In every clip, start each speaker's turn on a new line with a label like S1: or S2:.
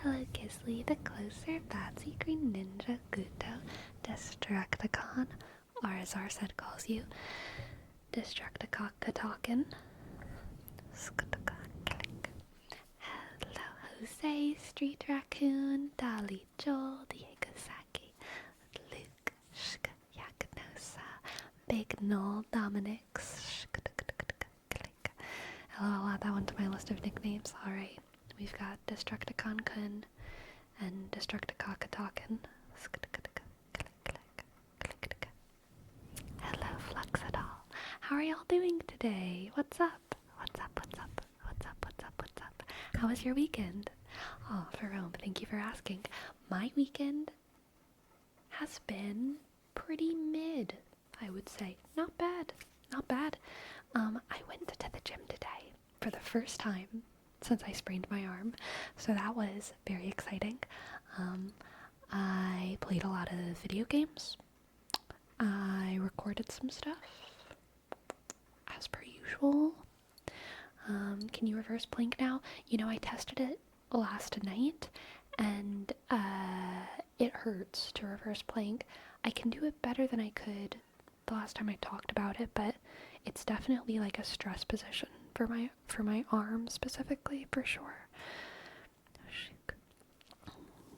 S1: Hello, Gisley, the Closer, Batsy, Green Ninja, Guto, Destructicon, or as Arsed calls you, Destructicon. Hello, Jose, Street Raccoon, Dolly, Joel, Diego Saki, Luke, Shka, Yakanosa, Big Noel, Dominix, Hello, I'll add that one to my list of nicknames. Alright, we've got Destructicon-kun and Destructicakataken. Hello, Fluxadol. How are y'all doing today? What's up? What's up? What's up? What's up? What's up? What's up? How was your weekend? Oh, Pherome, thank you for asking. My weekend has been pretty mid, I would say. Not bad. Not bad. I went to the gym today for the first time since I sprained my arm, so that was very exciting. I played a lot of video games. I recorded some stuff, as per usual. Can you reverse plank now? You know, I tested it last night, and it hurts to reverse plank. I can do it better than I could the last time I talked about it, but it's definitely like a stress position for my arm specifically, for sure.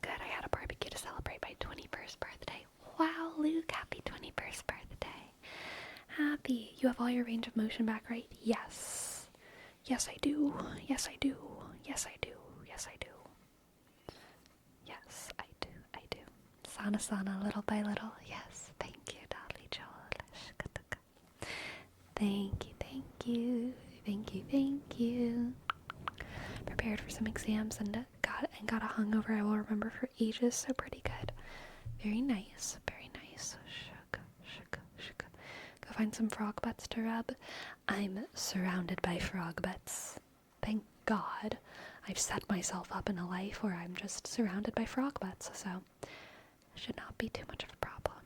S1: Good, I had a barbecue to celebrate my 21st birthday. Wow, Luke, happy 21st birthday. Happy. You have all your range of motion back, right? Yes. Yes, I do. Yes, I do. Yes, I do. Yes, I do. Yes, I do. I do. Sana sana, little by little. Yes. Thank you, Dolly Joel. Thank you, thank you. Thank you, thank you. Prepared for some exams and got a hungover I will remember for ages, so pretty good. Very nice, very nice. Go find some frog butts to rub. I'm surrounded by frog butts. Thank God I've set myself up in a life where I'm just surrounded by frog butts, so it should not be too much of a problem.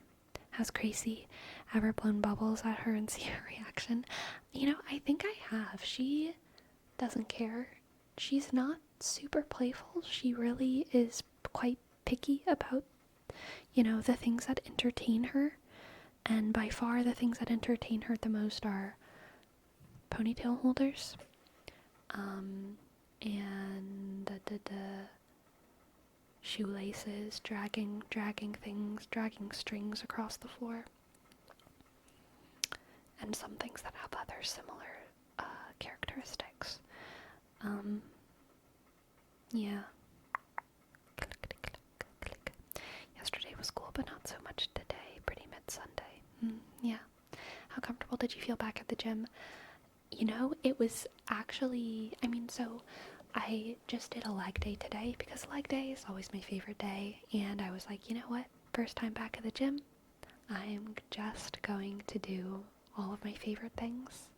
S1: Has Gracie ever blown bubbles at her and see her reaction? You know, I think I have. She doesn't care. She's not super playful. She really is quite picky about, the things that entertain her. And by far the things that entertain her the most are ponytail holders, and the shoelaces, dragging strings across the floor, and some things that have other similar characteristics. Yeah. Yesterday was cool, but not so much today. Pretty mid-Sunday. Yeah. How comfortable did you feel back at the gym? You know, it was actually, so I just did a leg day today because leg day is always my favorite day, and I was like, you know what? First time back at the gym, I'm just going to do all of my favorite things.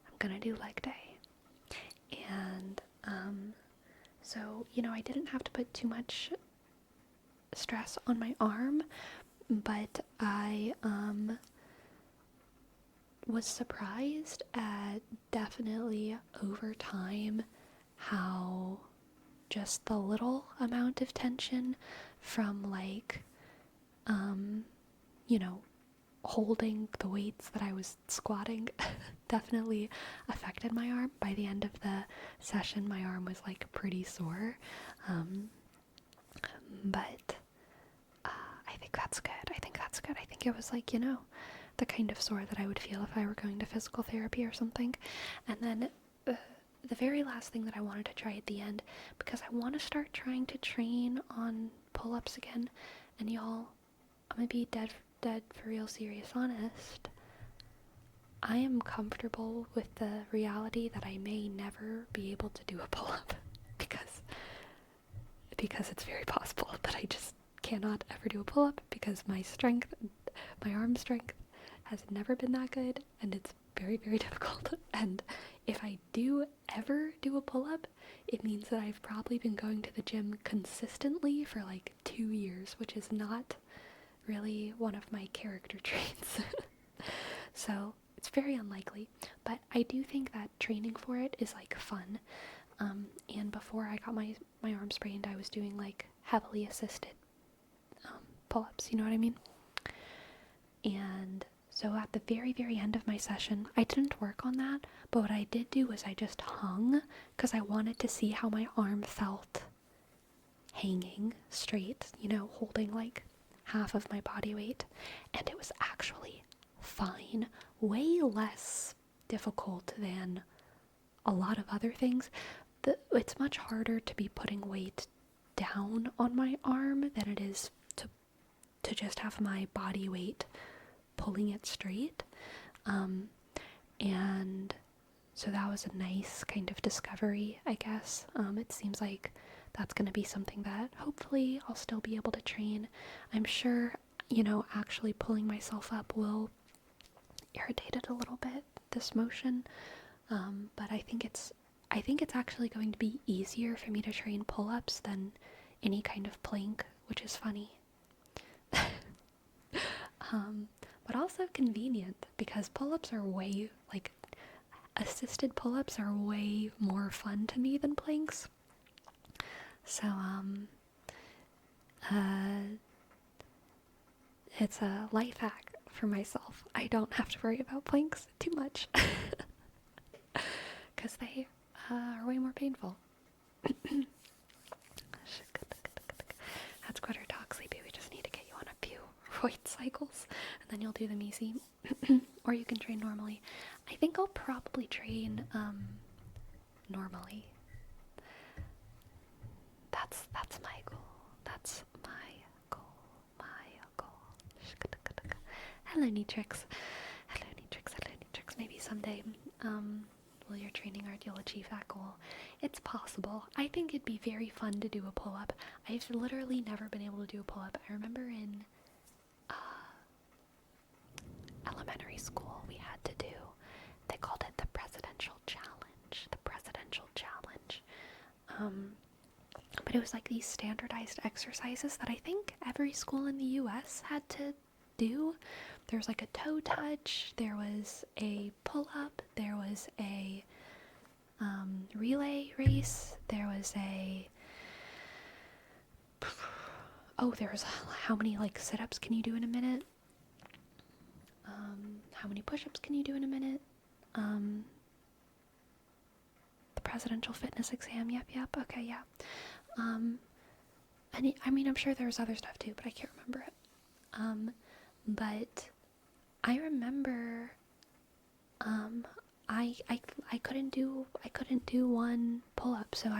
S1: I'm gonna do leg day. And, so, I didn't have to put too much stress on my arm, but I, was surprised at definitely over time how just the little amount of tension from holding the weights that I was squatting definitely affected my arm. By the end of the session, my arm was pretty sore. But I think that's good. I think it was the kind of sore that I would feel if I were going to physical therapy or something. And then the very last thing that I wanted to try at the end, because I want to start trying to train on pull-ups again, and y'all, I'm gonna be dead for real serious honest. I am comfortable with the reality that I may never be able to do a pull-up because it's very possible that I just cannot ever do a pull-up because my arm strength has never been that good, and it's very, very difficult. And if I do ever do a pull-up, it means that I've probably been going to the gym consistently for 2 years, which is not really one of my character traits. So it's very unlikely, but I do think that training for it is fun. And before I got my arm sprained, I was doing like heavily assisted pull-ups, you know what I mean? And so at the very, very end of my session, I didn't work on that, but what I did do was I just hung because I wanted to see how my arm felt hanging straight, you know, holding like half of my body weight. And it was actually fine, way less difficult than a lot of other things. It's much harder to be putting weight down on my arm than it is to just have my body weight pulling it straight. And so that was a nice kind of discovery, I guess. It seems like that's going to be something that hopefully I'll still be able to train. I'm sure, you know, actually pulling myself up will irritate it a little bit, this motion. But I think it's actually going to be easier for me to train pull-ups than any kind of plank, which is funny. But also convenient, because pull-ups are way, like, assisted pull-ups are way more fun to me than planks. So, it's a life hack for myself. I don't have to worry about planks too much. Because they are way more painful. That's Quitter Talk, Sleepy. We just need to get you on a few Freud cycles, and then you'll do them easy. Or you can train normally. I think I'll probably train normally. That's my goal. That's my goal. Hello, Neatrix. Hello, Neatrix. Maybe someday, while you're training art, you'll achieve that goal. It's possible. I think it'd be very fun to do a pull-up. I've literally never been able to do a pull-up. I remember in elementary school we had to do, they called it the presidential challenge. But it was like these standardized exercises that I think every school in the US had to do. There was like a toe touch, there was a pull-up, there was a relay race, there was how many like sit-ups can you do in a minute? How many push-ups can you do in a minute? The presidential fitness exam, yep, okay, yeah. And I mean, I'm sure there was other stuff too, but I can't remember it. But I remember, I couldn't do one pull-up, so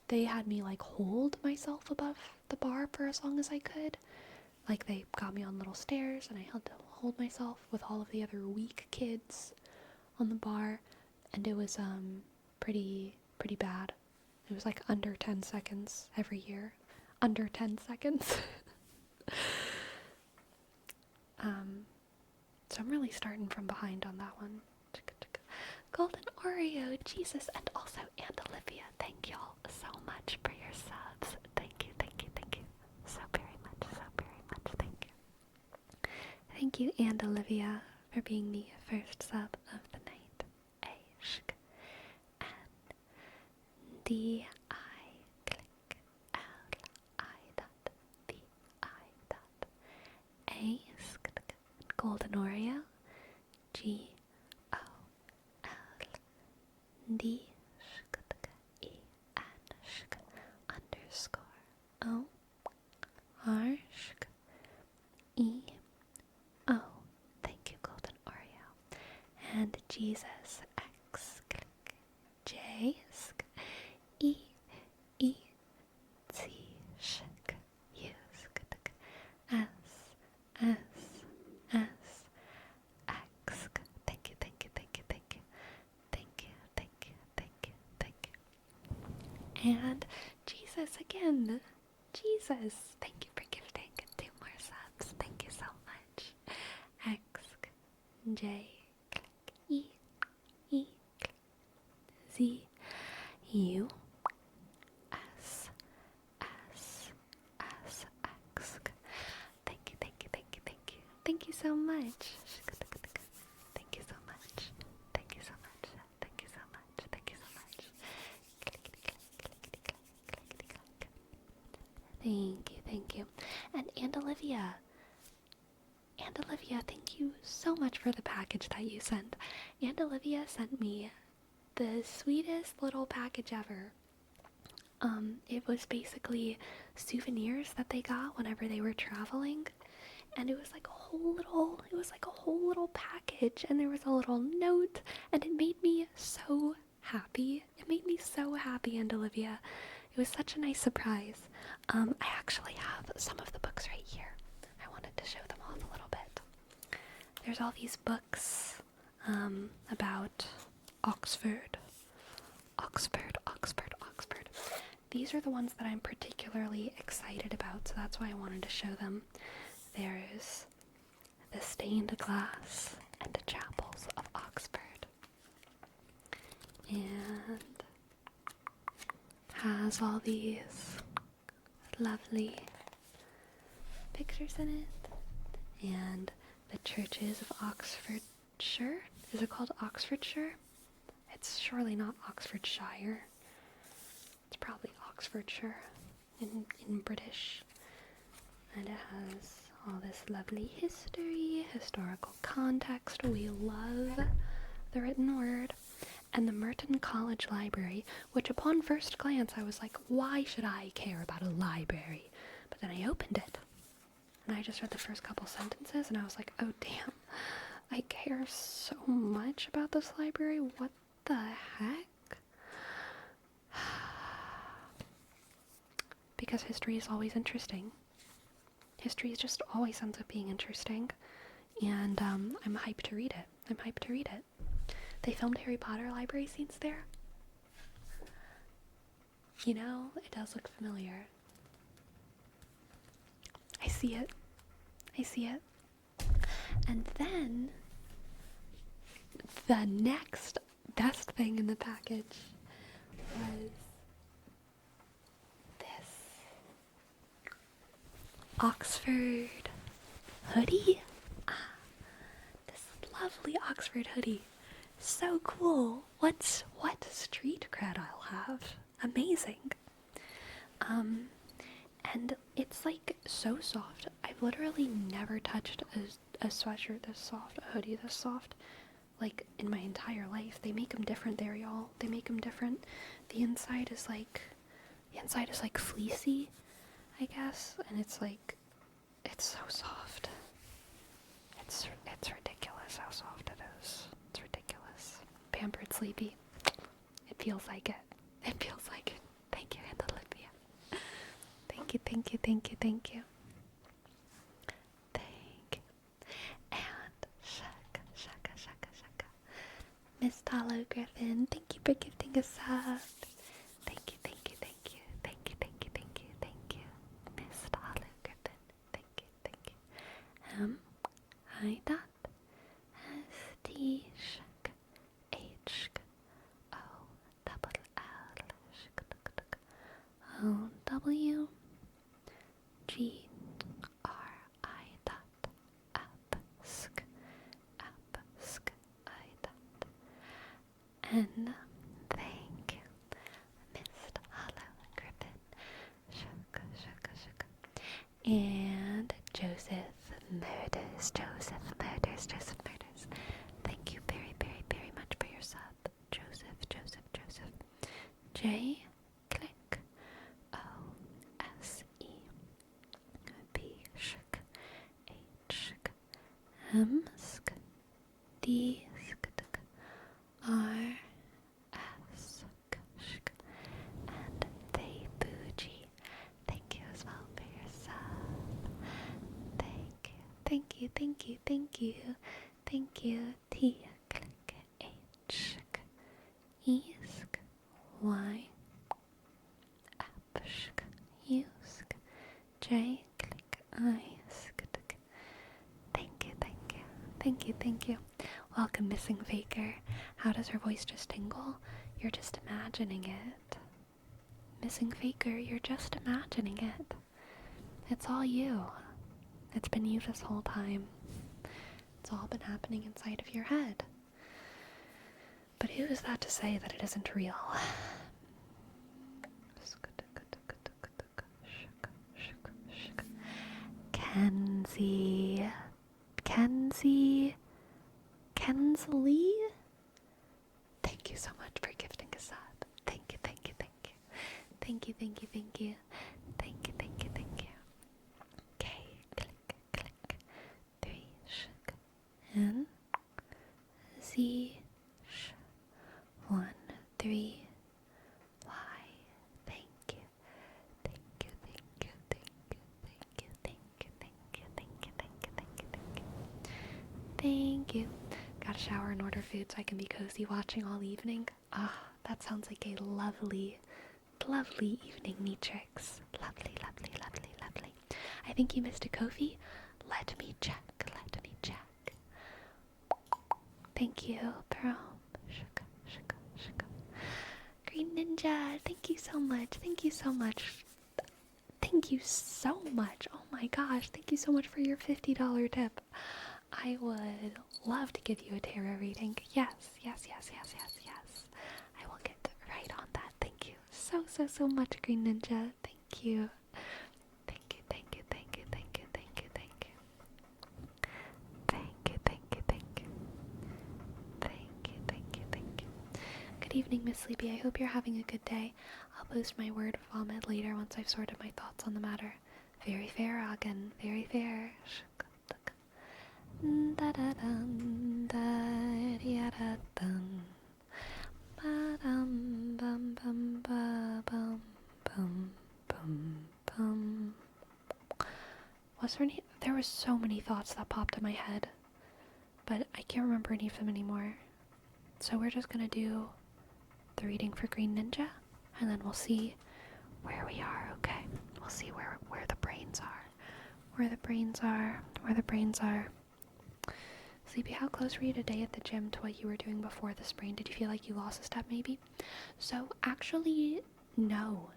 S1: they had me like hold myself above the bar for as long as I could. Like they got me on little stairs and I had to hold myself with all of the other weak kids on the bar, and it was pretty bad. It was like under 10 seconds every year. Under 10 seconds. So I'm really starting from behind on that one. Golden Oreo, Jesus, and also Aunt Olivia. Thank y'all so much for your subs. Thank you. So very much, thank you. Thank you, Aunt Olivia, for being the first sub of the night. Ashk. And D-I click L-I dot B-I dot A Golden Oreo G-O-L-D E-N underscore O-R-E-O. Thank you, Golden Oreo. And Jesus X click J E E T shk U S S S X. Thank you. And Jesus again. Jesus. Thank you for gifting 2 more subs. Thank you so much. X J E E Z U S S S X. Thank you. Thank you so much. Thank you so much. Thank you, thank you. And Olivia. And Olivia, thank you so much for the package that you sent. And Olivia sent me the sweetest little package ever. It was basically souvenirs that they got whenever they were traveling. And it was like a whole little package, and there was a little note, and it made me so happy. It made me so happy, and Olivia. It was such a nice surprise. I actually have some of the books right here. I wanted to show them off a little bit. There's all these books about Oxford. Oxford. These are the ones that I'm particularly excited about, so that's why I wanted to show them. There's The Stained Glass and the Chapels of Oxford. And has all these lovely pictures in it. And the Churches of Oxfordshire. Is it called Oxfordshire? It's surely not Oxfordshire. It's probably Oxfordshire in British. And it has all this lovely history, historical context. We love the written word. And the Merton College Library, which upon first glance I was like, why should I care about a library? But then I opened it, and I just read the first couple sentences, and I was like, oh damn, I care so much about this library. What the heck? Because history is always interesting. History just always ends up being interesting, and I'm hyped to read it. They filmed Harry Potter library scenes there. You know, it does look familiar. I see it. And then, the next best thing in the package was this Oxford hoodie. This lovely Oxford hoodie. So cool. What street cred I'll have. Amazing. And it's like so soft. I've literally never touched a sweatshirt this soft, a hoodie this soft, like in my entire life. They make them different there, y'all. They make them different. The inside is like fleecy, I guess, and it's so soft. It's ridiculous how soft it is. It's ridiculous. Pampered Sleepy. It feels like it. Thank you, Aunt Olivia. Thank you. Thank you. And shaka. Miss Talo Griffin, thank you for gifting a sub. Thank you. Miss Talo Griffin. Thank you. Hi dot. S-T shk H O double L O-W G-R-I dot Apsk I dot. And thank you, Mr. Hollow Griffin. Shaka. And Joseph Murders. Thank you very much for your sub. Joseph. J click O-S-E B shk H M sk D sk R S shk and they Fuji. Thank you as well for your sub. Thank you. T click H Esk Y Apshk Usk J click I sk. Thank you. Welcome, Missing Faker. How does her voice just tingle? You're just imagining it. Missing Faker, you're just imagining it. It's all you. It's been you this whole time. It's all been happening inside of your head. But who is that to say that it isn't real? Kenzie. Kenzie. Kensley? Thank you so much for gifting a sub. Thank you, thank you, thank you. Thank you, thank you, thank you. Thank you, thank you, thank you. Okay, click, click. 3, sh, N, Z, sh, 1, 3, Y. Thank you. Thank you, thank you, thank you, thank you, thank you, thank you, thank you, thank you, thank you, thank you. Thank you. Gotta shower and order food so I can be cozy watching all evening. Ah, that sounds like a lovely, lovely evening, Meatrix. Lovely, lovely, lovely, lovely. I think you missed a Kofi. Let me check, let me check. Thank you, Pheromones. Green Ninja, thank you so much. Thank you so much. Thank you so much. Oh my gosh, thank you so much for your $50 tip. I would love to give you a tarot reading. Yes, yes, yes, yes, yes, yes. I will get right on that. Thank you so, so, so much, Green Ninja. Thank you. Thank you, thank you, thank you, thank you, thank you, thank you. Thank you, thank you, thank you. Thank you, thank you, thank you. Good evening, Miss Sleepy. I hope you're having a good day. I'll post my word vomit later once I've sorted my thoughts on the matter. Very fair, Agan. Very fair. Da da dum da da da dum ba dum bum bum ba bum bum bum bum. Was there any? There were so many thoughts that popped in my head, but I can't remember any of them anymore. So we're just gonna do the reading for Green Ninja, and then we'll see where we are. Okay, we'll see where the brains are, where the brains are, where the brains are. Sleepy, how close were you today at the gym to what you were doing before the sprain? Did you feel like you lost a step maybe? So actually, no.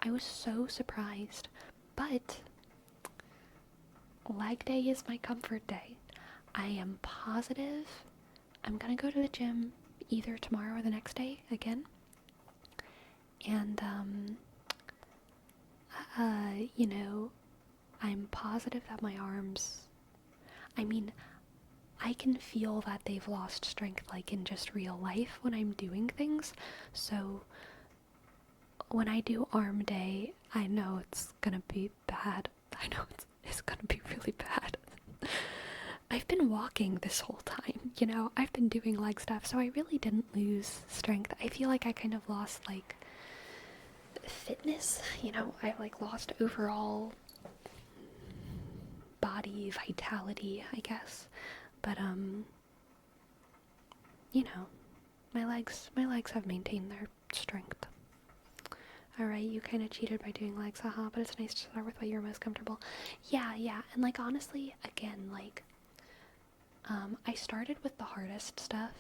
S1: I was so surprised. But leg day is my comfort day. I am positive I'm gonna go to the gym either tomorrow or the next day again. And, you know, I'm positive that my arms, I mean, I can feel that they've lost strength, like in just real life when I'm doing things. So when I do arm day, I know it's gonna be bad. I know it's gonna be really bad. I've been walking this whole time, you know, I've been doing leg stuff, so I really didn't lose strength. I feel like I kind of lost, like, fitness, you know, I, like, lost overall body vitality, I guess. But, you know, my legs have maintained their strength. Alright, you kind of cheated by doing legs, haha, but it's nice to start with what you're most comfortable. Yeah, and, like, honestly, again, like, I started with the hardest stuff,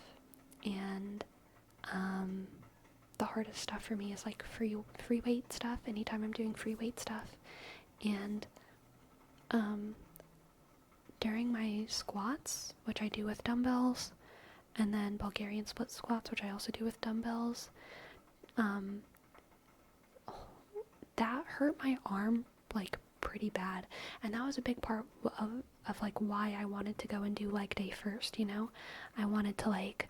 S1: and, the hardest stuff for me is, like, free weight stuff, anytime I'm doing free weight stuff, and, during my squats, which I do with dumbbells, and then Bulgarian split squats, which I also do with dumbbells, that hurt my arm, like, pretty bad, and that was a big part of like, why I wanted to go and do leg day first, you know? I wanted to, like,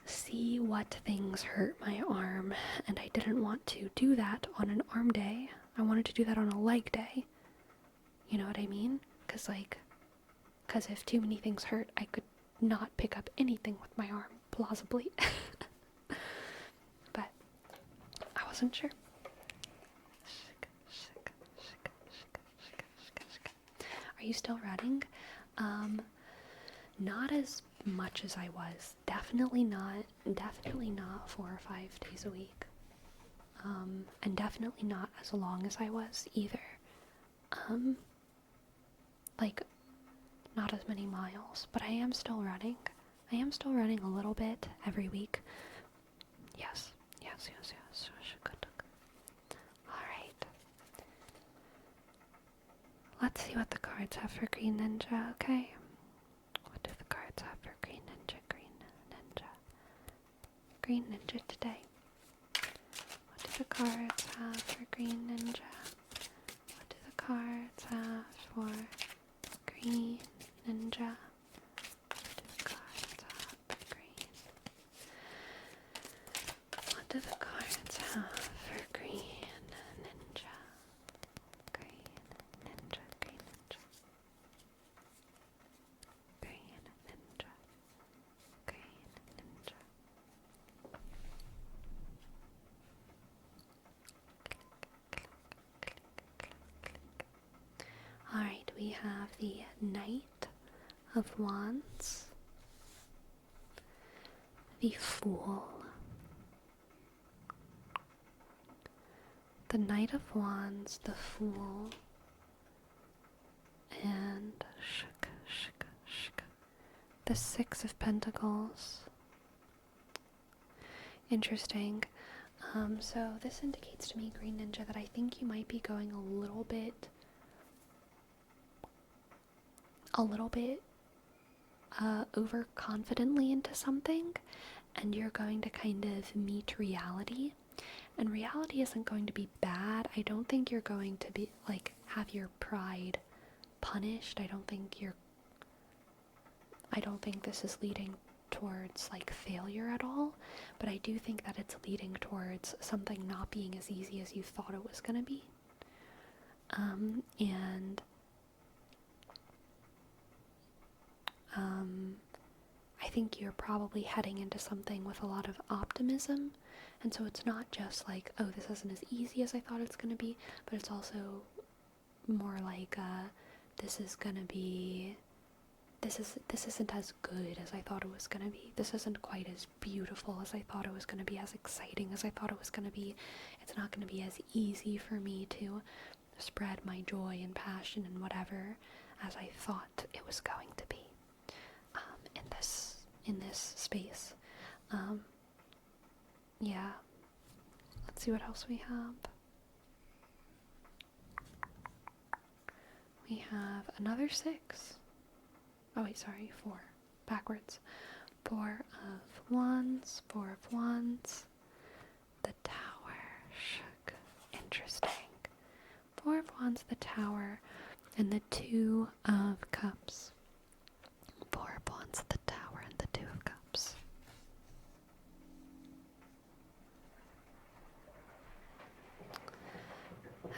S1: see what things hurt my arm, and I didn't want to do that on an arm day. I wanted to do that on a leg day. You know what I mean? Because if too many things hurt, I could not pick up anything with my arm, plausibly. But I wasn't sure. Are you still running? Not as much as I was. Definitely not 4 or 5 days a week. And definitely not as long as I was either. Like, not as many miles, but I am still running. I am still running a little bit every week. Yes. Good. Alright. Let's see what the cards have for Green Ninja, okay? What do the cards have for Green Ninja? Green Ninja today. What do the cards have for Green Ninja? What do the cards Knight of Wands, the Fool. The Knight of Wands, the Fool, and the Six of Pentacles. Interesting. So this indicates to me, Green Ninja, that I think you might be going a little bit overconfidently into something, and you're going to kind of meet reality. And reality isn't going to be bad. I don't think you're going to be have your pride punished. I don't think this is leading towards failure at all, but I do think that it's leading towards something not being as easy as you thought it was going to be. I think you're probably heading into something with a lot of optimism, and so it's not just oh, this isn't as easy as I thought it's going to be, but it's also more this isn't as good as I thought it was going to be. This isn't quite as beautiful as I thought it was going to be, as exciting as I thought it was going to be. It's not going to be as easy for me to spread my joy and passion and whatever as I thought it was going to be in this space. Yeah. Let's see what else we have. We have another 6. Oh wait, sorry, 4. Backwards. 4 of Wands, 4 of Wands. The Tower. Interesting. 4 of Wands, the Tower, and the 2 of Cups. 4 of Wands, the Tower, and the 2 of Cups.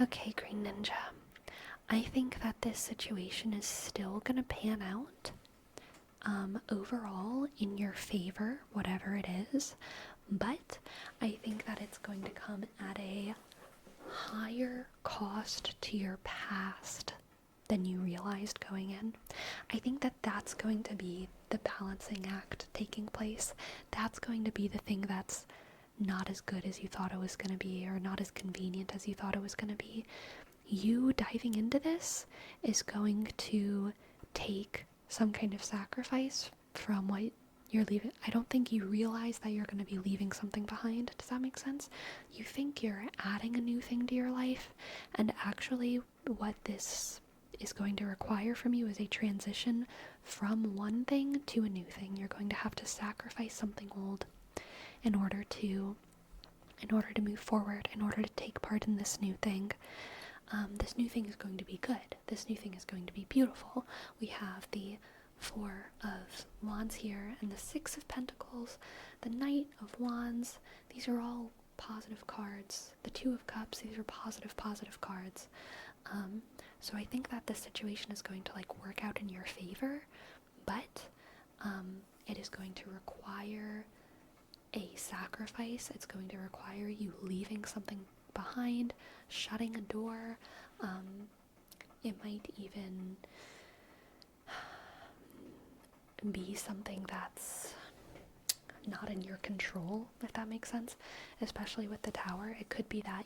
S1: Okay, Green Ninja. I think that this situation is still gonna pan out overall in your favor, whatever it is, but I think that it's going to come at a higher cost to your past than you realized going in. I think that that's going to be the balancing act taking place. That's going to be the thing that's not as good as you thought it was going to be, or not as convenient as you thought it was going to be. You diving into this is going to take some kind of sacrifice from what you're leaving. I don't think you realize that you're going to be leaving something behind. Does that make sense? You think you're adding a new thing to your life, and actually what this is going to require from you is a transition from one thing to a new thing. You're going to have to sacrifice something old in order to move forward, in order to take part in this new thing. This new thing is going to be good. This new thing is going to be beautiful. We have the 4 of Wands here, and the 6 of Pentacles, the Knight of Wands. These are all positive cards. The 2 of Cups, these are positive cards. So I think that this situation is going to work out in your favor, but it is going to require a sacrifice. It's going to require you leaving something behind, shutting a door. It might even be something that's not in your control, if that makes sense, especially with the Tower. It could be that,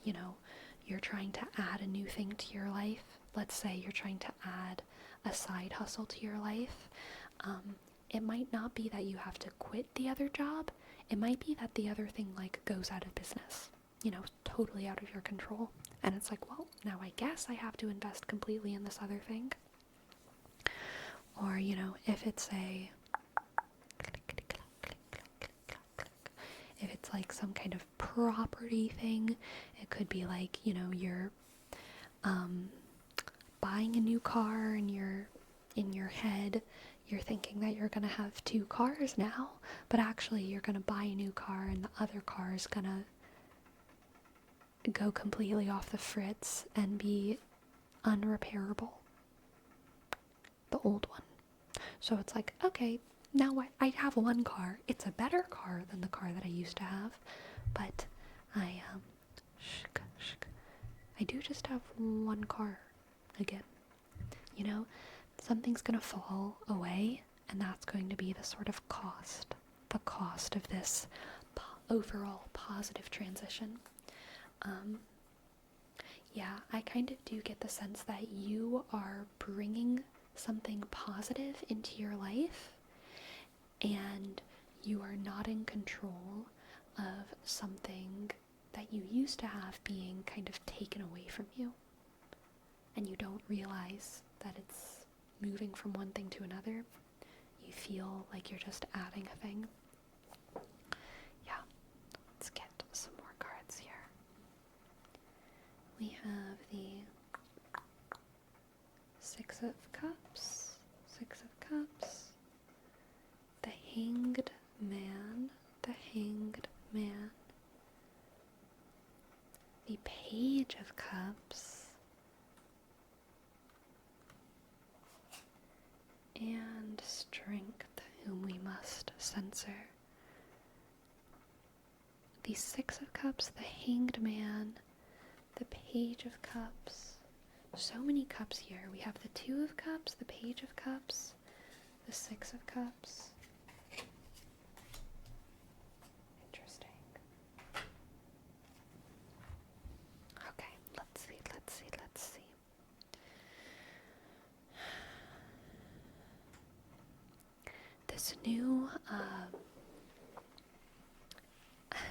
S1: you're trying to add a new thing to your life. Let's say you're trying to add a side hustle to your life. It might not be that you have to quit the other job. It might be that the other thing goes out of business, totally out of your control. And it's well, now I guess I have to invest completely in this other thing. Or, if it's some kind of property thing, it could be you're buying a new car, and you're in your head, you're thinking that you're gonna have 2 cars now, but actually you're gonna buy a new car and the other car is gonna go completely off the fritz and be unrepairable, the old one. So it's okay, now I have 1 car. It's a better car than the car that I used to have, but I do just have 1 car again. something's going to fall away, and that's going to be the sort of the cost of this overall positive transition. Yeah, I kind of do get the sense that you are bringing something positive into your life, and you are not in control of something that you used to have being kind of taken away from you, and you don't realize that it's moving from one thing to another. You feel like you're just adding a thing. Yeah, let's get some more cards here. We have the Six of Cups, the Hanged Man, the Page of Cups, and Strength, whom we must censor. The Six of Cups, the Hanged Man, the Page of Cups. So many cups here. We have the Two of Cups, the Page of Cups, the Six of Cups. Interesting. Okay, let's see. This new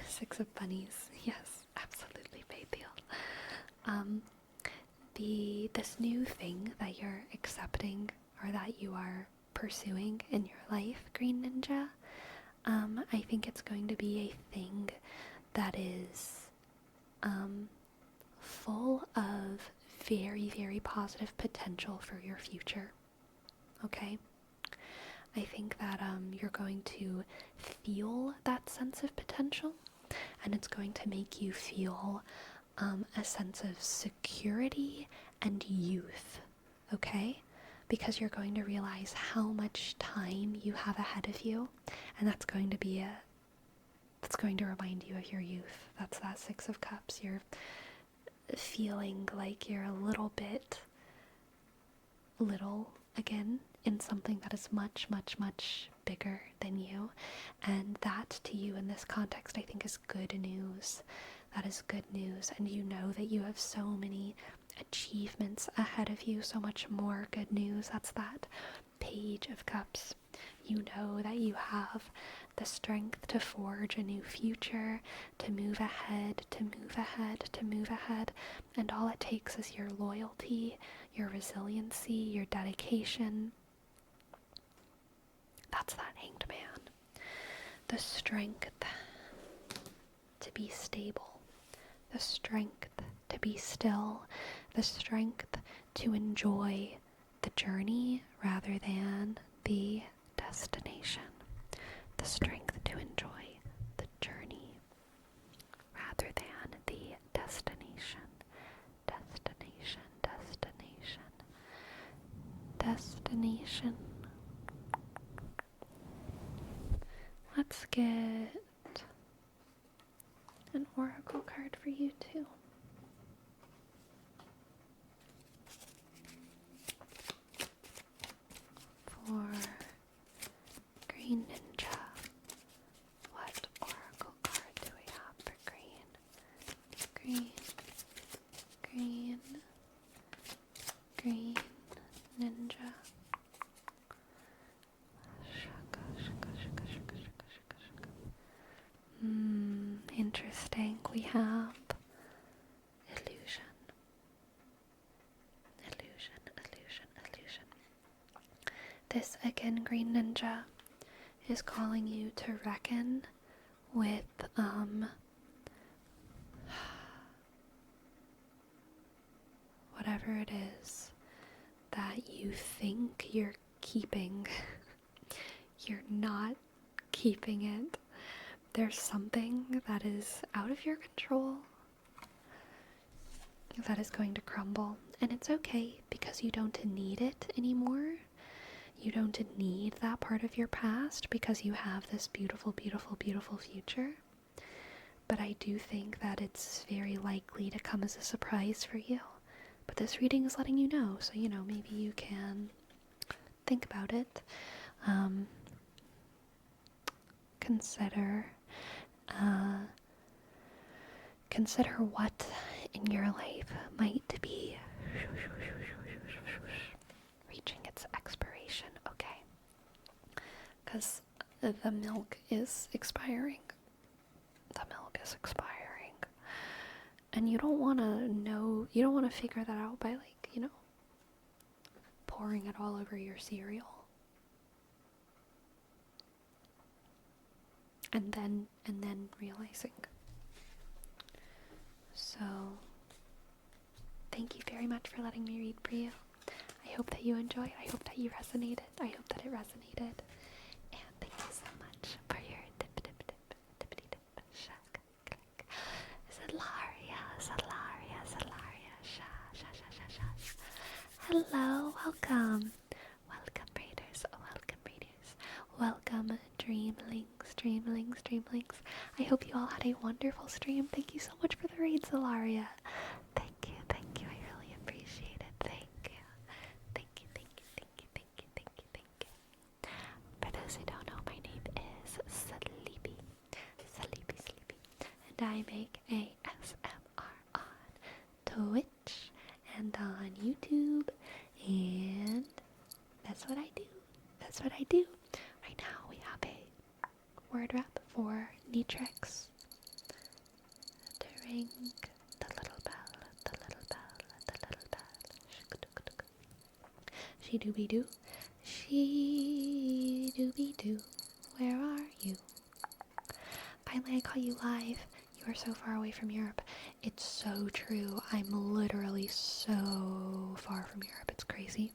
S1: Six of Bunnies. Yes, absolutely, Bayfield. This new thing that you're accepting or that you are pursuing in your life, Green Ninja, I think it's going to be a thing that is full of very, very positive potential for your future. Okay? I think that you're going to feel that sense of potential, and it's going to make you feel a sense of security and youth, okay? Because you're going to realize how much time you have ahead of you, and that's going to remind you of your youth. That's that Six of Cups. You're feeling like you're a little again in something that is much, much, much bigger than you, and that to you in this context I think is good news. That is good news, and you know that you have so many achievements ahead of you, so much more good news. That's that Page of Cups. You know that you have the strength to forge a new future, to move ahead, and all it takes is your loyalty, your resiliency, your dedication. That's that Hanged Man. The strength to be stable, the strength to be still, the strength to enjoy the journey rather than the destination, the strength to enjoy the journey rather than the destination. Let's get an oracle card for you too. For Green Ninja, what oracle card do we have for Green Ninja? Interesting. We have illusion. This, again, Green Ninja, is calling you to reckon with, whatever it is that you think you're keeping. You're not keeping it. There's something that is out of your control that is going to crumble, and it's okay because you don't need it anymore. You don't need that part of your past because you have this beautiful, beautiful, beautiful future. But I do think that it's very likely to come as a surprise for you. But this reading is letting you know, so maybe you can think about it. Consider what in your life might be reaching its expiration. Okay, because the milk is expiring. And you don't want to figure that out by, like, pouring it all over your cereal. And then realizing. So, thank you very much for letting me read for you. I hope that you enjoyed. I hope that you resonated. I hope that it resonated. And thank you so much for your tippity tip, shack, click. Zalaria, sha. Hello, welcome. Welcome, readers. Welcome, dreamlings. I hope you all had a wonderful stream. Thank you so much for the raid, Zalaria. Thank you. I really appreciate it. Thank you. For those who don't know, my name is Sleepy. And I make ASMR on Twitch and on YouTube. And that's what I do. Right now we have a word rap for Nitrix to ring the little bell. She dooby doo, where are you? Finally, I caught you live. You are so far away from Europe. It's so true. I'm literally so far from Europe. It's crazy.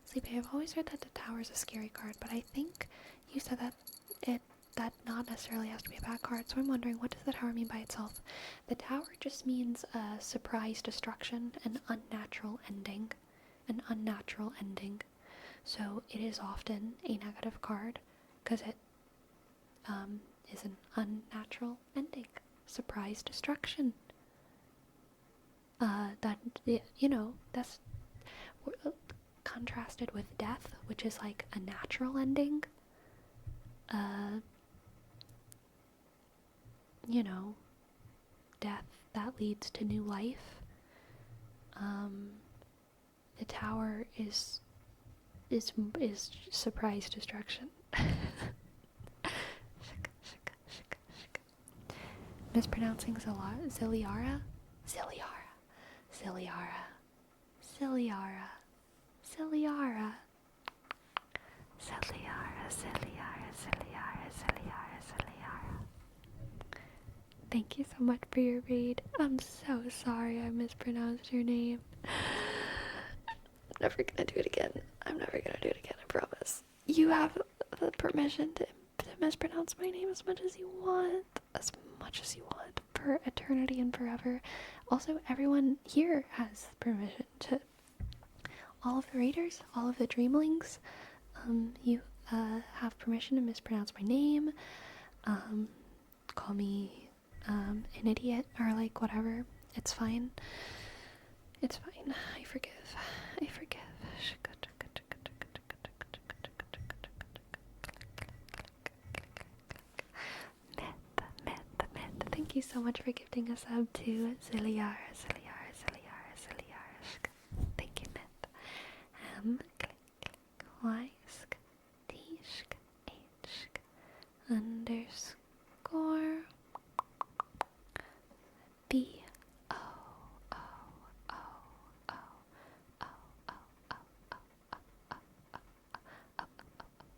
S1: Sleepy, I've always heard that the tower is a scary card, but I think you said that that not necessarily has to be a bad card, so I'm wondering, what does the tower mean by itself? The tower just means a surprise destruction, an unnatural ending. So it is often a negative card, because it is an unnatural ending. Surprise destruction. That's contrasted with death, which is like a natural ending. Death that leads to new life. The tower is surprise destruction. Mispronouncing Ziliara. Thank you so much for your read. I'm so sorry I mispronounced your name. I'm never gonna do it again, I promise. You have the permission to mispronounce my name as much as you want. For eternity and forever. Also, everyone here has permission to. All of the raiders, all of the dreamlings, you have permission to mispronounce my name, call me an idiot, or like whatever. It's fine. I forgive. Myth. Thank you so much for gifting a sub to Ziliara. Thank you, Myth. Click, Ysk, Tishk, Hk, underscore, B, O, O, O, O, O, O, O, O,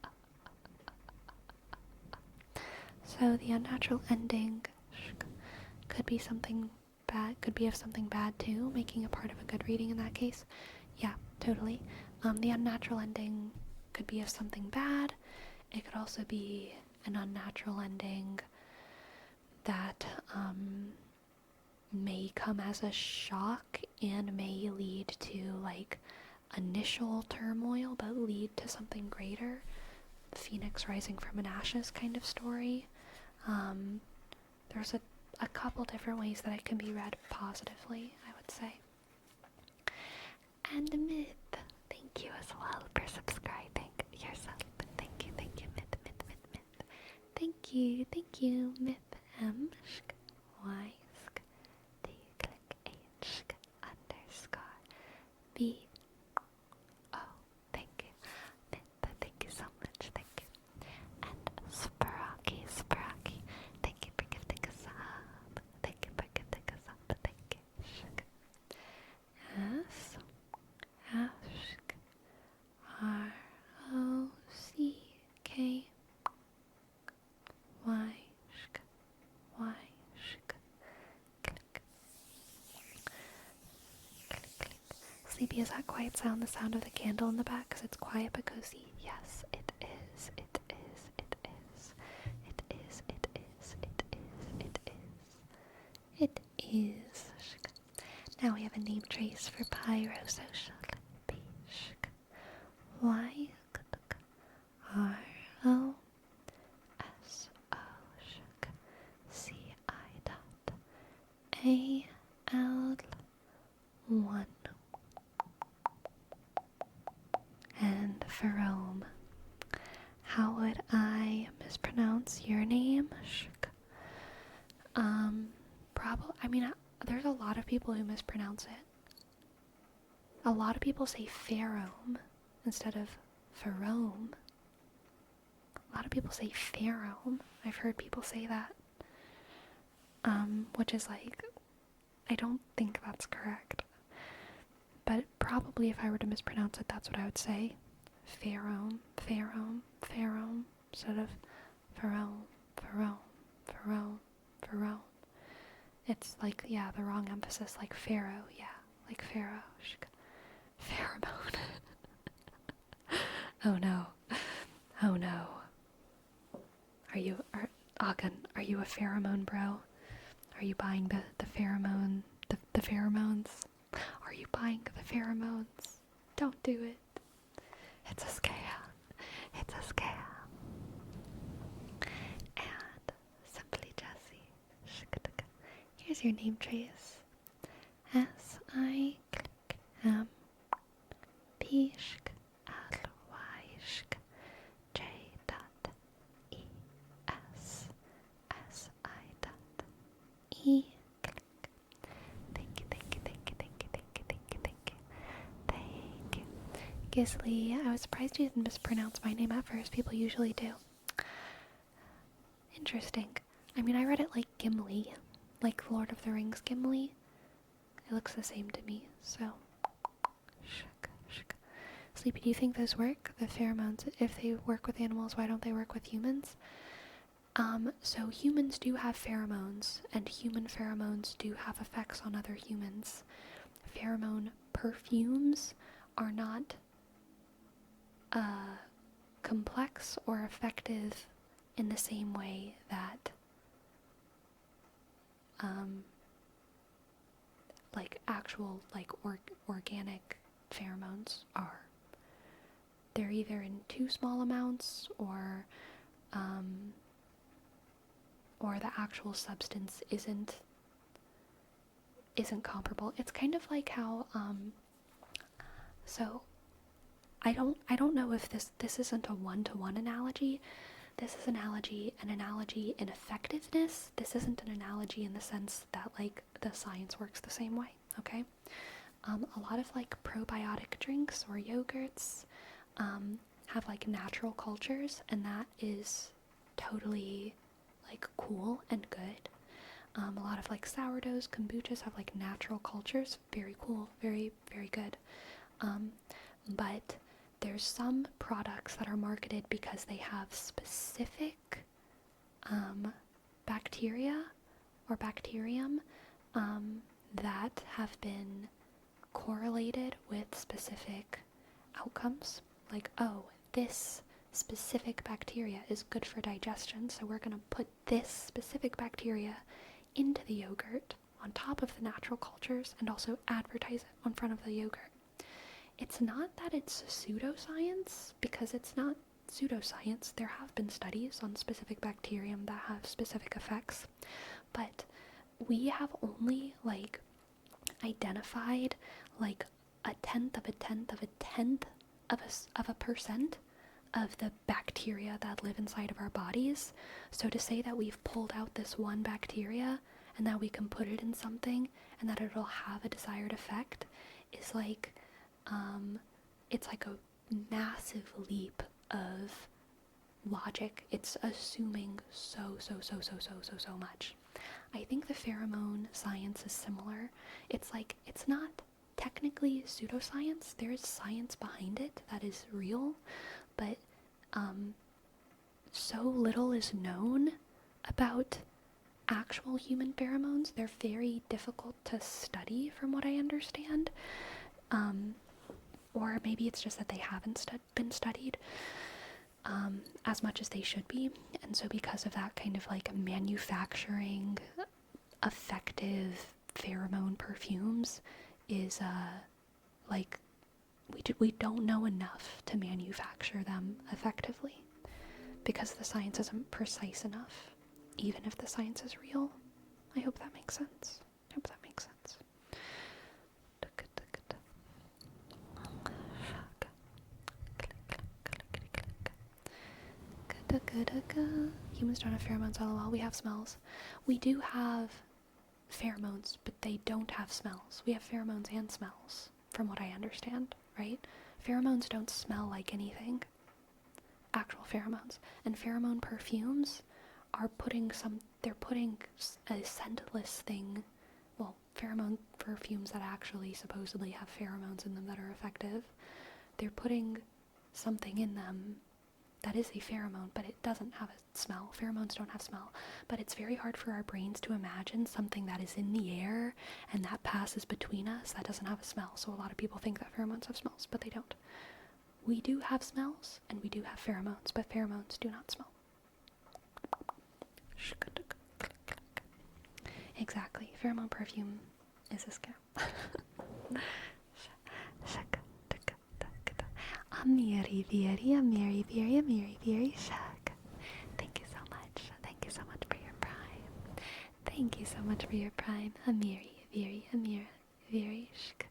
S1: So the unnatural ending could be something bad, could be of something bad too, making it part of a good reading in that case. Yeah, totally. The unnatural ending could be of something bad. It could also be an unnatural ending that may come as a shock and may lead to like initial turmoil, but lead to something greater. Phoenix rising from an ashes kind of story. There's a couple different ways that it can be read positively, I would say. And Myth, thank you as well for subscribing. thank you, Myth M, shk, Y, sk, T, click, H, sk, underscore, B, O, thank you, Myth, thank you so much, thank you, and Sprocky, thank you for gifting a sub, thank you for gifting a sub, thank you, shk, S, Ashk, R, O, C, K, Y, shk, Y, shk, click, click, click. Sleepy, is that quiet sound the sound of the candle in the back? Because it's quiet but cozy. Yes, it is, it is, it is, it is, it is, it is, it is, it is. Shk. Now we have a name trace for Pyrosocial. P, shk, Y, R, O, S, O, shk, C, I, dot, A, L, 1. And Pherome. How would I mispronounce your name? Shk. There's a lot of people who mispronounce it. A lot of people say Pherome instead of Pherome. A lot of people say Pherome. I've heard people say that. Which is like, I don't think that's correct. But probably if I were to mispronounce it, that's what I would say. Pherome, Pherome, Pherome, instead of Pherome, Pherome, Pherome, Pherome. It's like, yeah, the wrong emphasis, like Pharaoh, yeah, like Pharaoh. Pheromone. Oh no. Oh no. Agan, are you a pheromone bro? Are you buying the pheromone, the pheromones? Are you buying the pheromones? Don't do it. It's a scam. It's a scam. And Simply Jessie. Here's your name trace. S-I click M P shk L Y shk J dot E S S I dot E click. Thank you, thank you, thank you, thank you, thank you, thank you, thank you, thank you. Gisli, I was surprised you didn't mispronounce my name at first. People usually do. Interesting. I mean, I read it like Gimli, like Lord of the Rings Gimli. It looks the same to me, so. Sleepy, do you think those work? The pheromones, if they work with animals, why don't they work with humans? So humans do have pheromones, and human pheromones do have effects on other humans. Pheromone perfumes are not complex or effective in the same way that like actual organic pheromones are. They're either in too small amounts or the actual substance isn't comparable. It's kind of like how so I don't know if this isn't a one-to-one analogy. This is an analogy in effectiveness. This isn't an analogy in the sense that like the science works the same way, okay? A lot of like probiotic drinks or yogurts have like natural cultures, and that is totally like cool and good. A lot of like sourdoughs, kombuchas have like natural cultures, very cool, very, very good. But there's some products that are marketed because they have specific bacteria or bacterium that have been correlated with specific outcomes. Like, oh, this specific bacteria is good for digestion, so we're going to put this specific bacteria into the yogurt on top of the natural cultures and also advertise it on front of the yogurt. It's not that it's pseudoscience, because it's not pseudoscience. There have been studies on specific bacterium that have specific effects, but we have only like identified like a tenth of a percent of the bacteria that live inside of our bodies. So to say that we've pulled out this one bacteria and that we can put it in something and that it'll have a desired effect is like, it's like a massive leap of logic. It's assuming so much. I think the pheromone science is similar. It's like, it's not technically pseudoscience. There is science behind it that is real, but so little is known about actual human pheromones. They're very difficult to study from what I understand. Or maybe it's just that they haven't been studied as much as they should be. And so because of that, kind of like manufacturing effective pheromone perfumes is like we don't know enough to manufacture them effectively because the science isn't precise enough, even if the science is real. I hope that makes sense. Humans don't have pheromones, lol. We have smells. We do have pheromones, but they don't have smells. We have pheromones and smells, from what I understand, right? Pheromones don't smell like anything. Actual pheromones. And pheromone perfumes are putting a scentless thing, well, pheromone perfumes that actually supposedly have pheromones in them that are effective. They're putting something in them that is a pheromone, but it doesn't have a smell. Pheromones don't have smell. But it's very hard for our brains to imagine something that is in the air and that passes between us that doesn't have a smell. So a lot of people think that pheromones have smells, but they don't. We do have smells, and we do have pheromones, but pheromones do not smell. Exactly. Pheromone perfume is a scam. Amiri Viri Shag. Thank you so much. Thank you so much for your prime. Thank you so much for your prime. Amiri Viri Viri Shk.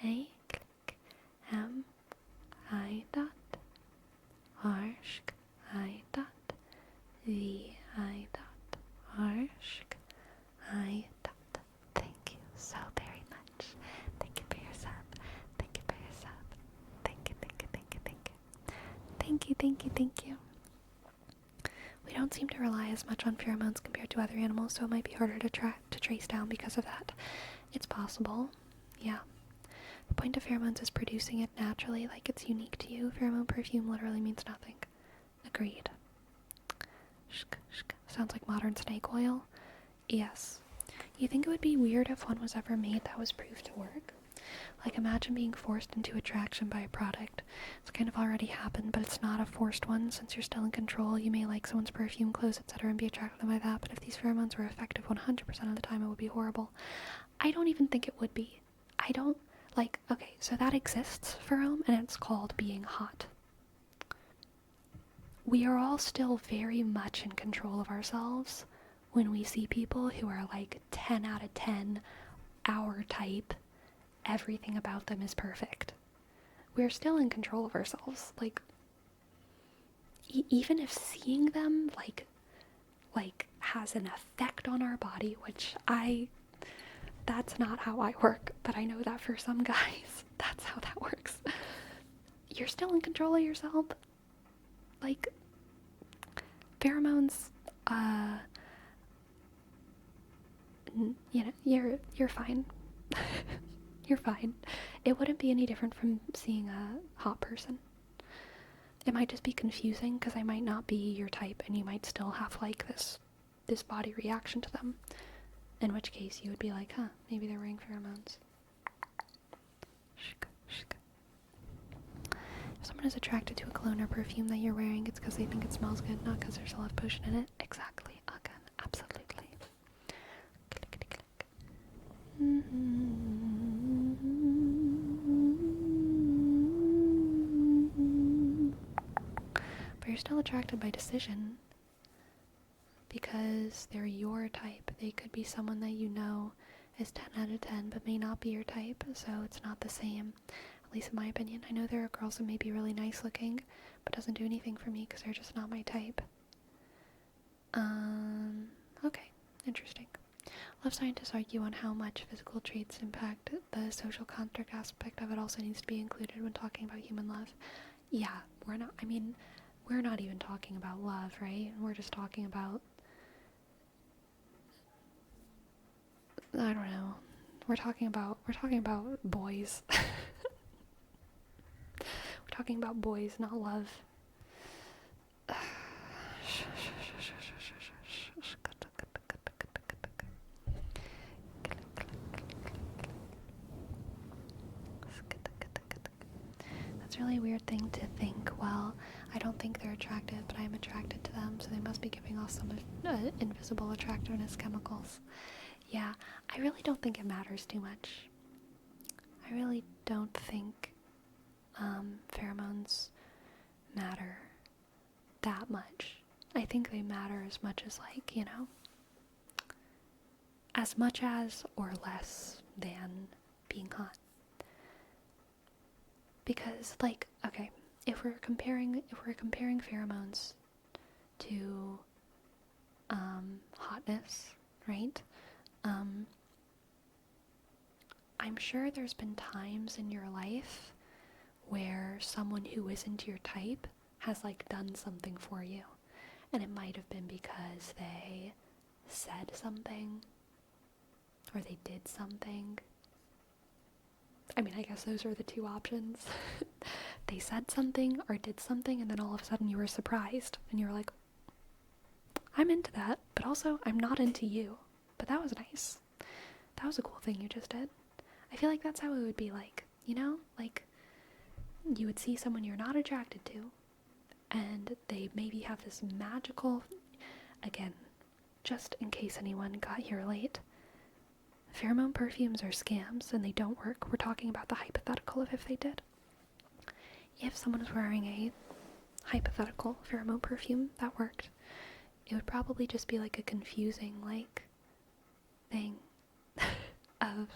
S1: A click. I dot. Arshk. I dot. V I dot. Arshk. I dot. Thank you so very much. Thank you for your sub. Thank you for your sub. Thank you. Thank you. We don't seem to rely as much on pheromones compared to other animals, so it might be harder to trace down because of that. It's possible. Yeah. The point of pheromones is producing it naturally, like it's unique to you. Pheromone perfume literally means nothing. Agreed. Sounds like modern snake oil. Yes. You think it would be weird if one was ever made that was proved to work? Like, imagine being forced into attraction by a product. It's kind of already happened, but it's not a forced one. Since you're still in control, you may like someone's perfume, clothes, etc. and be attracted to them by that, but if these pheromones were effective 100% of the time, it would be horrible. I don't even think it would be. Okay, so that exists, pheromone, and it's called being hot. We are all still very much in control of ourselves when we see people who are like 10 out of 10, our type. Everything about them is perfect. We're still in control of ourselves. Like, even if seeing them, like, has an effect on our body, which that's not how I work, but I know that for some guys, that's how that works. You're still in control of yourself. Like, pheromones, you're fine. You're fine. It wouldn't be any different from seeing a hot person. It might just be confusing because I might not be your type and you might still have like this body reaction to them. In which case you would be like, huh, maybe they're wearing pheromones. If someone is attracted to a cologne or perfume that you're wearing, it's because they think it smells good, not because there's a love potion in it. Exactly. Again, absolutely. But you're still attracted by decision because they're your type. They could be someone that you know is 10 out of 10 but may not be your type, so it's not the same, at least in my opinion. I know there are girls that may be really nice looking, but doesn't do anything for me because they're just not my type. Okay, interesting. Love scientists argue on how much physical traits impact the social construct aspect of it also needs to be included when talking about human love. Yeah, we're not even talking about love, right? We're just talking about, I don't know. We're talking about boys. We're talking about boys, not love. That's a really weird thing to think. Well, I don't think they're attractive, but I am attracted to them, so they must be giving off some invisible attractiveness chemicals. Yeah, I really don't think it matters too much. I really don't think pheromones matter that much. I think they matter as much as, like, you know, as much as or less than being hot. Because, like, okay, if we're comparing pheromones to hotness, right? I'm sure there's been times in your life where someone who isn't your type has, like, done something for you. And it might have been because they said something or they did something. I mean, I guess those are the two options. They said something or did something, and then all of a sudden you were surprised and you were like, I'm into that, but also I'm not into you. But that was nice. That was a cool thing you just did. I feel like that's how it would be like, you know? Like, you would see someone you're not attracted to, and they maybe have this magical, again, just in case anyone got here late, pheromone perfumes are scams and they don't work. We're talking about the hypothetical of if they did. If someone was wearing a hypothetical pheromone perfume that worked, it would probably just be like a confusing, like, thing of,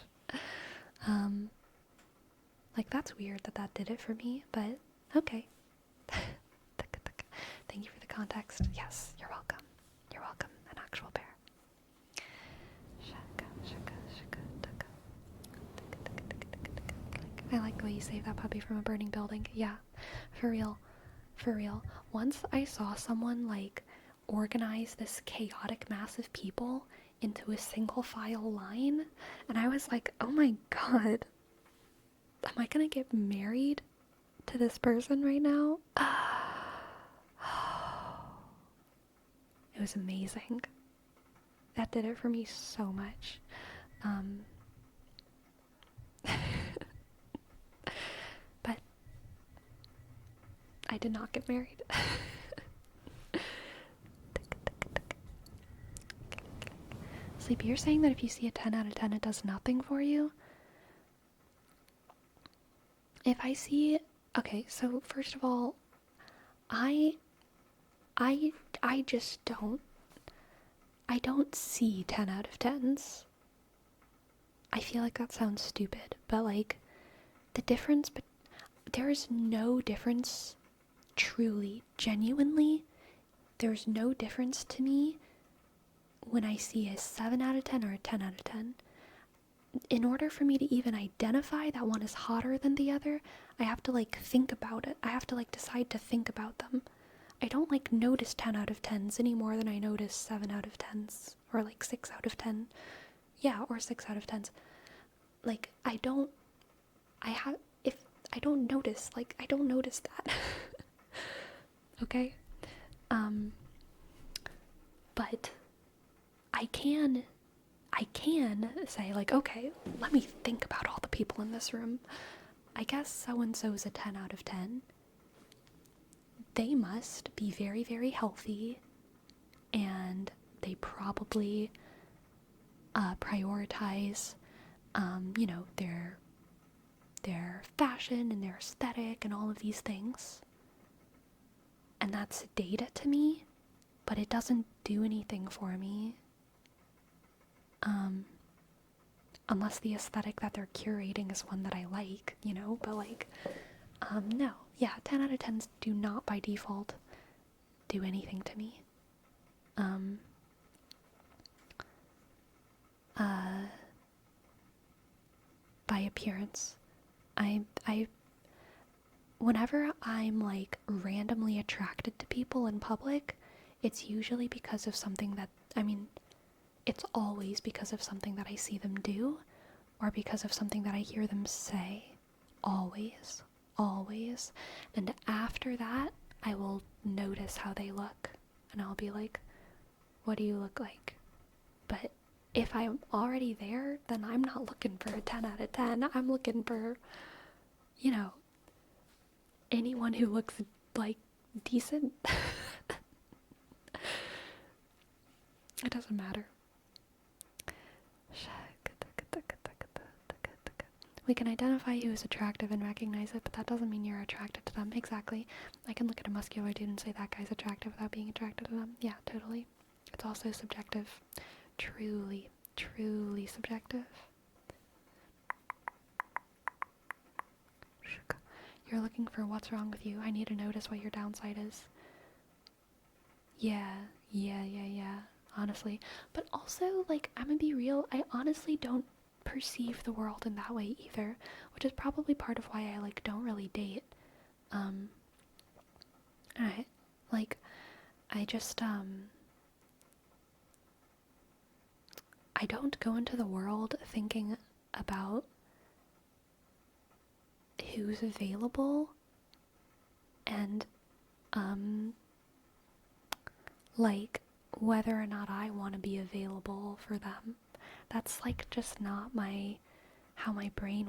S1: like, that's weird that did it for me, but okay. Thank you for the context. Yes, you're welcome. You're welcome, an actual bear. I like the way you saved that puppy from a burning building. Yeah, for real. For real. Once I saw someone, like, organize this chaotic mass of people into a single file line, and I was like, oh my god, am I gonna get married to this person right now? It was amazing. That did it for me so much. But I did not get married. Sleepy, you're saying that if you see a 10 out of 10, it does nothing for you? If I see... Okay, so first of all, I just don't... I don't see 10 out of 10s. I feel like that sounds stupid, but, like, the difference... But there's no difference, truly, genuinely, there's no difference to me when I see a 7 out of 10 or a 10 out of 10. In order for me to even identify that one is hotter than the other, I have to, like, think about it. I have to, like, decide to think about them. I don't, like, notice 10 out of 10s any more than I notice 7 out of 10s. Or, like, 6 out of 10. Yeah, or 6 out of 10s. Like, I don't notice, like, I don't notice that. Okay? But I can say, like, okay, let me think about all the people in this room. I guess so-and-so's a 10 out of 10. They must be very, very healthy, and they probably prioritize, you know, their fashion and their aesthetic and all of these things. And that's data to me, but it doesn't do anything for me. Unless the aesthetic that they're curating is one that I like, you know, but, like, no, Yeah, 10 out of 10s do not by default do anything to me. By appearance. Whenever I'm like randomly attracted to people in public, it's usually because of something that, it's always because of something that I see them do or because of something that I hear them say. Always. Always. And after that, I will notice how they look and I'll be like, what do you look like? But if I'm already there, then I'm not looking for a 10 out of 10. I'm looking for, anyone who looks like decent. It doesn't matter. We can identify who is attractive and recognize it, but that doesn't mean you're attracted to them. Exactly. I can look at a muscular dude and say that guy's attractive without being attracted to them. Yeah, totally. It's also subjective. Truly, truly subjective. You're looking for what's wrong with you. I need to notice what your downside is. Yeah. Honestly. But also, like, I'm gonna be real, I honestly don't perceive the world in that way either, which is probably part of why I, like, don't really date. I just, I don't go into the world thinking about who's available and, like, whether or not I want to be available for them. That's, like, just not how my brain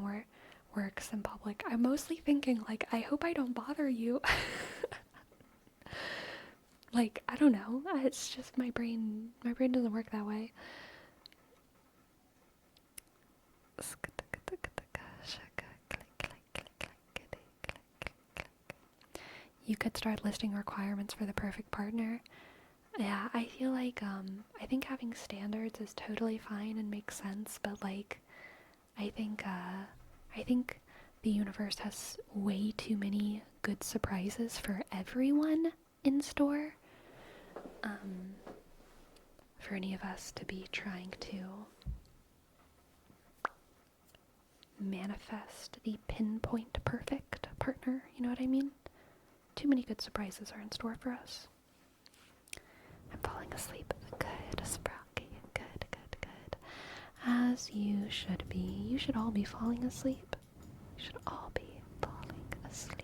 S1: works in public. I'm mostly thinking, like, I hope I don't bother you. Like, I don't know. It's just my brain doesn't work that way. You could start listing requirements for the perfect partner. Yeah, I feel like, I think having standards is totally fine and makes sense, but, like, I think the universe has way too many good surprises for everyone in store, for any of us to be trying to manifest the pinpoint perfect partner, you know what I mean? Too many good surprises are in store for us. I'm falling asleep. Good, Sprocky. Good. As you should be. You should all be falling asleep. You should all be falling asleep.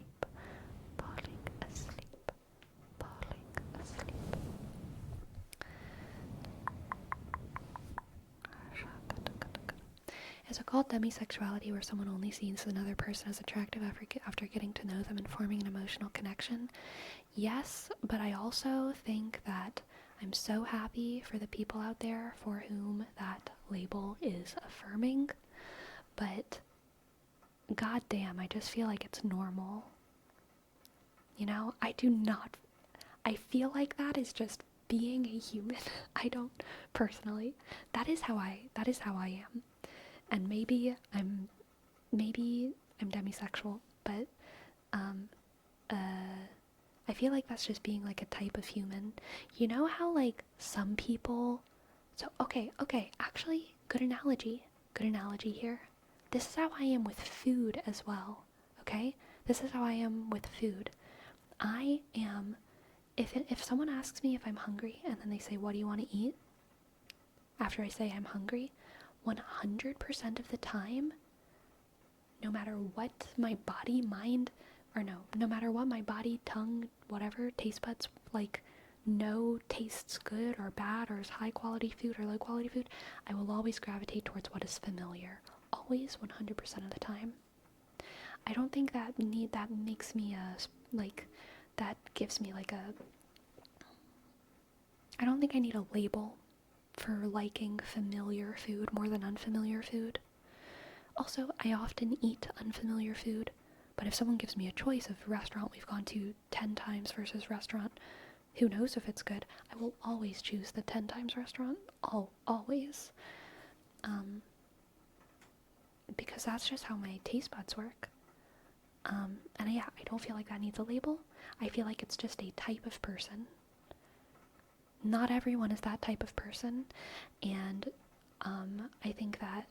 S1: Is it called demisexuality, where someone only sees another person as attractive after getting to know them and forming an emotional connection? Yes, but I also think that I'm so happy for the people out there for whom that label is affirming, but goddamn, I just feel like it's normal. I feel like that is just being a human. I don't personally. That is how I am. And maybe I'm demisexual, but I feel like that's just being like a type of human. You know how like some people, okay, actually good analogy here. This is how I am with food as well, okay? This is how I am with food. I am, if someone asks me if I'm hungry and then they say, what do you want to eat? After I say I'm hungry, 100% of the time, no matter what my body, mind, no matter what my body, tongue, whatever, taste buds, like, no tastes good or bad or is high quality food or low quality food, I will always gravitate towards what is familiar. Always, 100% of the time. I don't think that makes me that gives me like I don't think I need a label for liking familiar food more than unfamiliar food. Also, I often eat unfamiliar food, but if someone gives me a choice of restaurant we've gone to 10 times versus restaurant, who knows if it's good, I will always choose the 10 times restaurant. Always. Because that's just how my taste buds work. And yeah, I don't feel like that needs a label. I feel like it's just a type of person. Not everyone is that type of person, and I think that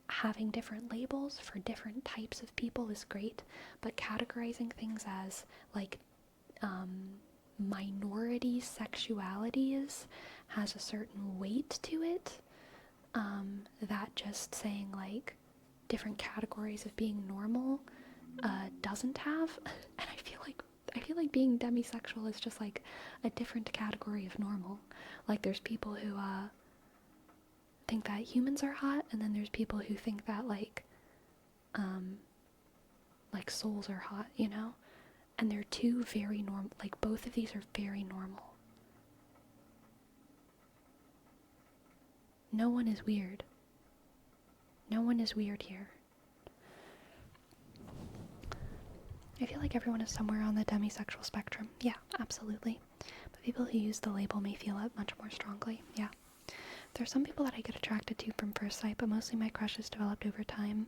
S1: having different labels for different types of people is great, but categorizing things as like minority sexualities has a certain weight to it that just saying like different categories of being normal doesn't have. And I feel like being demisexual is just like a different category of normal. Like there's people who think that humans are hot, and then there's people who think that like souls are hot, you know? And they're two very normal, like both of these are very normal. No one is weird. No one is weird here. I feel like everyone is somewhere on the demisexual spectrum. Yeah, absolutely. But people who use the label may feel it much more strongly. Yeah. There's some people that I get attracted to from first sight, but mostly my crushes developed over time.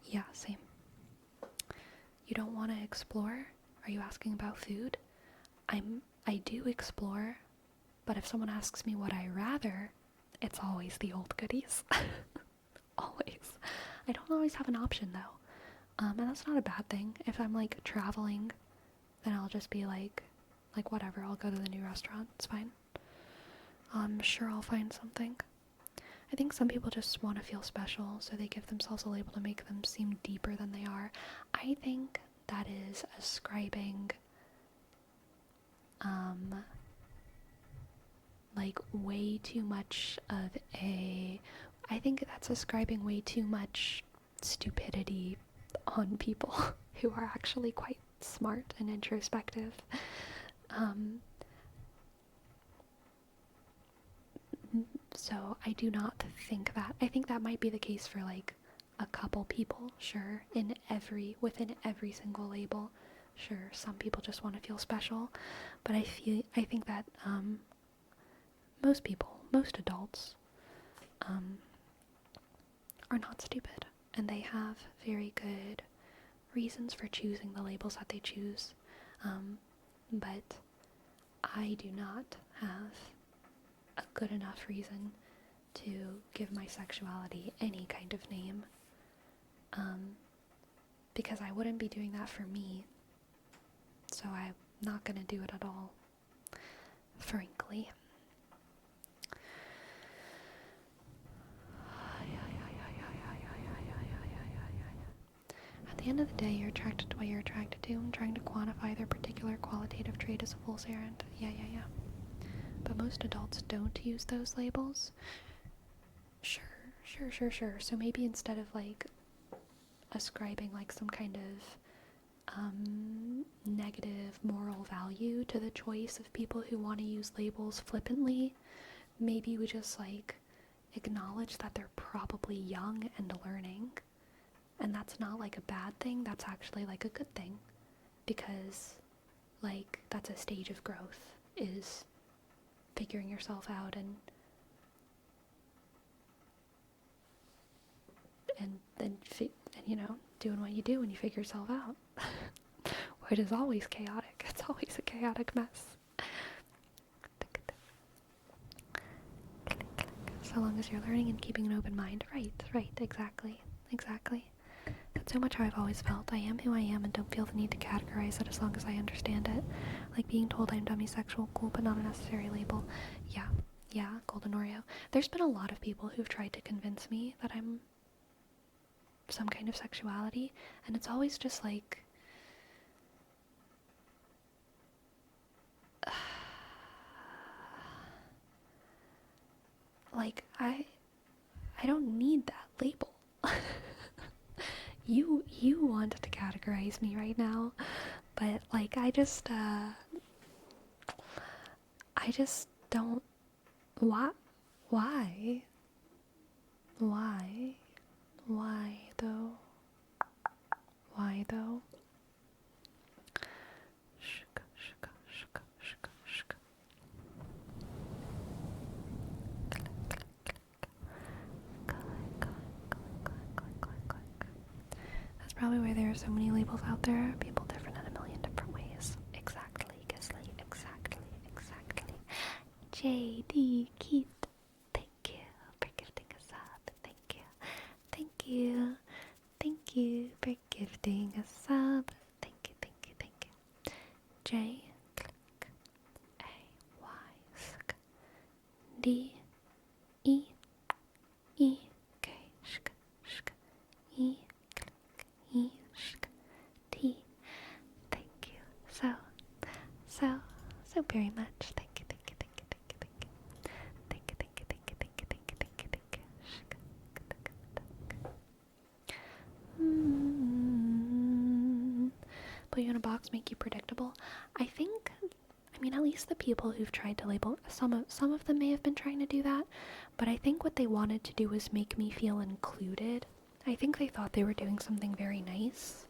S1: Yeah, same. You don't want to explore? Are you asking about food? I do explore, but if someone asks me what I rather, it's always the old goodies. Always. I don't always have an option though. And that's not a bad thing. If I'm like traveling, then I'll just be like whatever, I'll go to the new restaurant, it's fine. I'm sure I'll find something. I think some people just want to feel special, so they give themselves a label to make them seem deeper than they are. I think that is ascribing like way too much of I think that's ascribing way too much stupidity on people who are actually quite smart and introspective. So I do not think that. I think that might be the case for like a couple people, sure, within every single label. Sure, some people just want to feel special, but I think that most people, most adults, are not stupid, and they have very good reasons for choosing the labels that they choose. But I do not have a good enough reason to give my sexuality any kind of name, because I wouldn't be doing that for me, so I'm not gonna do it at all, frankly. At the end of the day, you're attracted to what you're attracted to, and trying to quantify their particular qualitative trait is a fool's errand. Yeah. But most adults don't use those labels. Sure. So maybe instead of like ascribing like some kind of negative moral value to the choice of people who want to use labels flippantly, maybe we just like acknowledge that they're probably young and learning, and that's not like a bad thing, that's actually like a good thing, because like that's a stage of growth, is figuring yourself out and you know, doing what you do when you figure yourself out. It is always chaotic. It's always a chaotic mess. So long as you're learning and keeping an open mind. Right, exactly. That's so much how I've always felt. I am who I am and don't feel the need to categorize it as long as I understand it. Like being told I'm demisexual, cool, but not a necessary label. Yeah, Golden Oreo. There's been a lot of people who've tried to convince me that I'm some kind of sexuality, and it's always just like like I don't need that label. You want to categorize me right now, but like I just don't. Why though? That's probably why there's so many labels out there. People different in a million different ways. Exactly, Gisley. Exactly. JD Keith, thank you for gifting a sub. Thank you for gifting a sub. Thank you. J click A Y sk D E E K shk E click E shk T. Thank you so very much. Thank you. Put you in a box, make you predictable. I mean, at least the people who've tried to label, some of them may have been trying to do that, but I think what they wanted to do was make me feel included. I think they thought they were doing something very nice.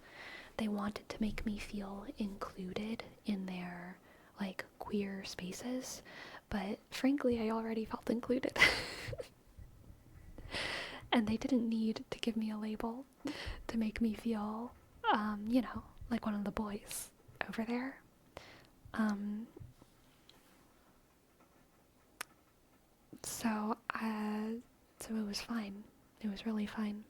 S1: They wanted to make me feel included in their, like, queer spaces, but frankly, I already felt included. And they didn't need to give me a label to make me feel, like one of the boys over there. So it was fine. It was really fine.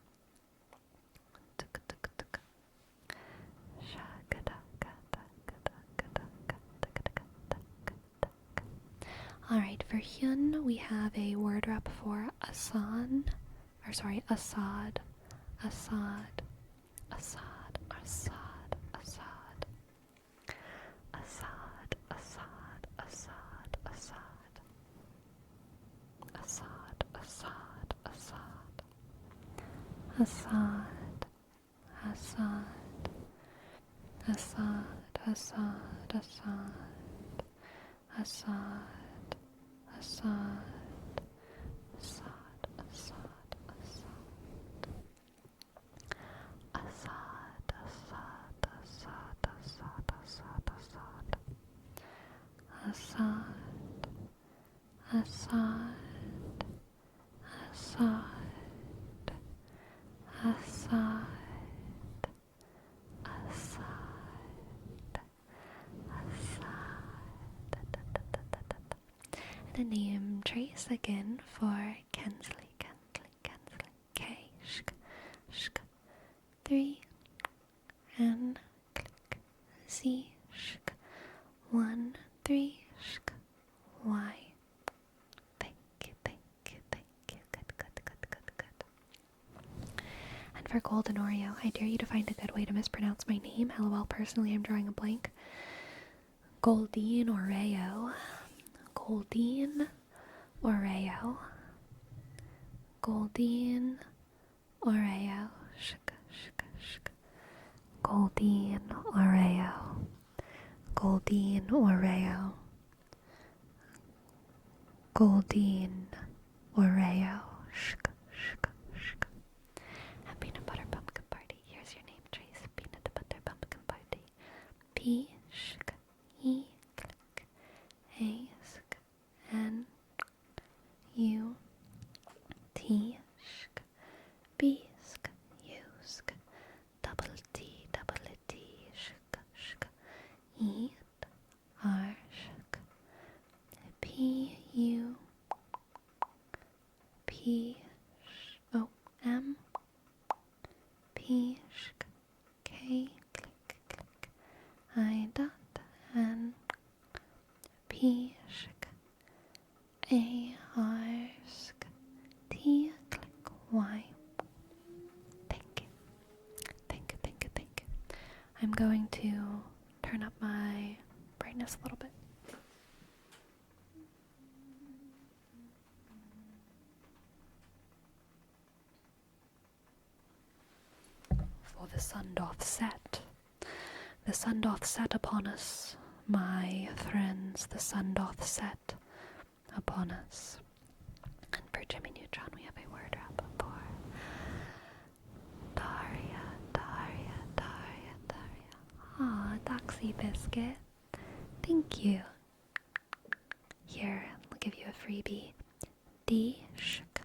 S1: Alright, for Hyun, we have a word rep for Assad. And a name trace again for Kensley. K, shk, 3, N, click, Z, shk, 1, 3, shk, Y. Thank you. Good. And for Golden Oreo, I dare you to find a good way to mispronounce my name. LOL, personally, I'm drawing a blank. Goldine Oreo. Goldine Oreo. Shk. Goldine Oreo. Shk. And peanut butter pumpkin party. Here's your name, Trace. Peanut butter pumpkin party. P, shk, E, click, A, sk, N, U, T, shk, B, sk, U, sk, double T, shk, E, R, shk, P, U, P, M, P, shk, K, click, I dot, N, P, shk, A, R, sk, T, click, Y. Thank you. I'm going to turn up my brightness a little bit. For the sun doth set. The sun doth set upon us, my friends, the sun doth set upon us. And for Jimmy Neutron, we have a word wrap for Daria. Aw, Doxy Biscuit. Thank you. Here, I'll give you a freebie. D, shk,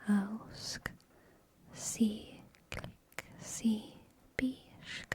S1: O, sk, C, click, C, B, shk,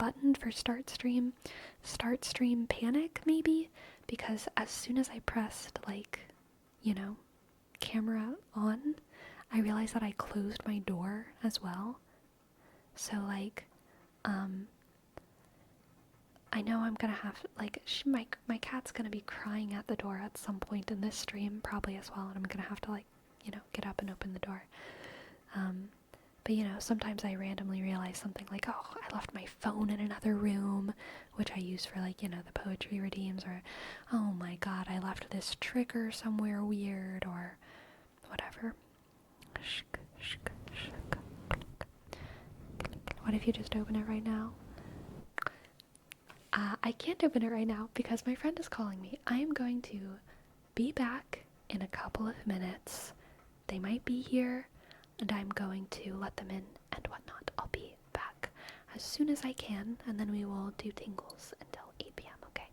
S1: button for start stream panic, maybe, because as soon as I pressed, like, you know, camera on, I realized that I closed my door as well. So, like, I know I'm gonna have, like, my cat's gonna be crying at the door at some point in this stream, probably as well, and I'm gonna have to, like, you know, get up and open the door. But, you know, sometimes I randomly realize something like, oh, I left my phone in another room, which I use for, like, you know, the poetry redeems, or, oh my god, I left this trigger somewhere weird, or whatever. What if you just open it right now? I can't open it right now because my friend is calling me. I am going to be back in a couple of minutes. They might be here, and I'm going to let them in and whatnot. I'll be back as soon as I can, and then we will do tingles until 8 p.m., okay?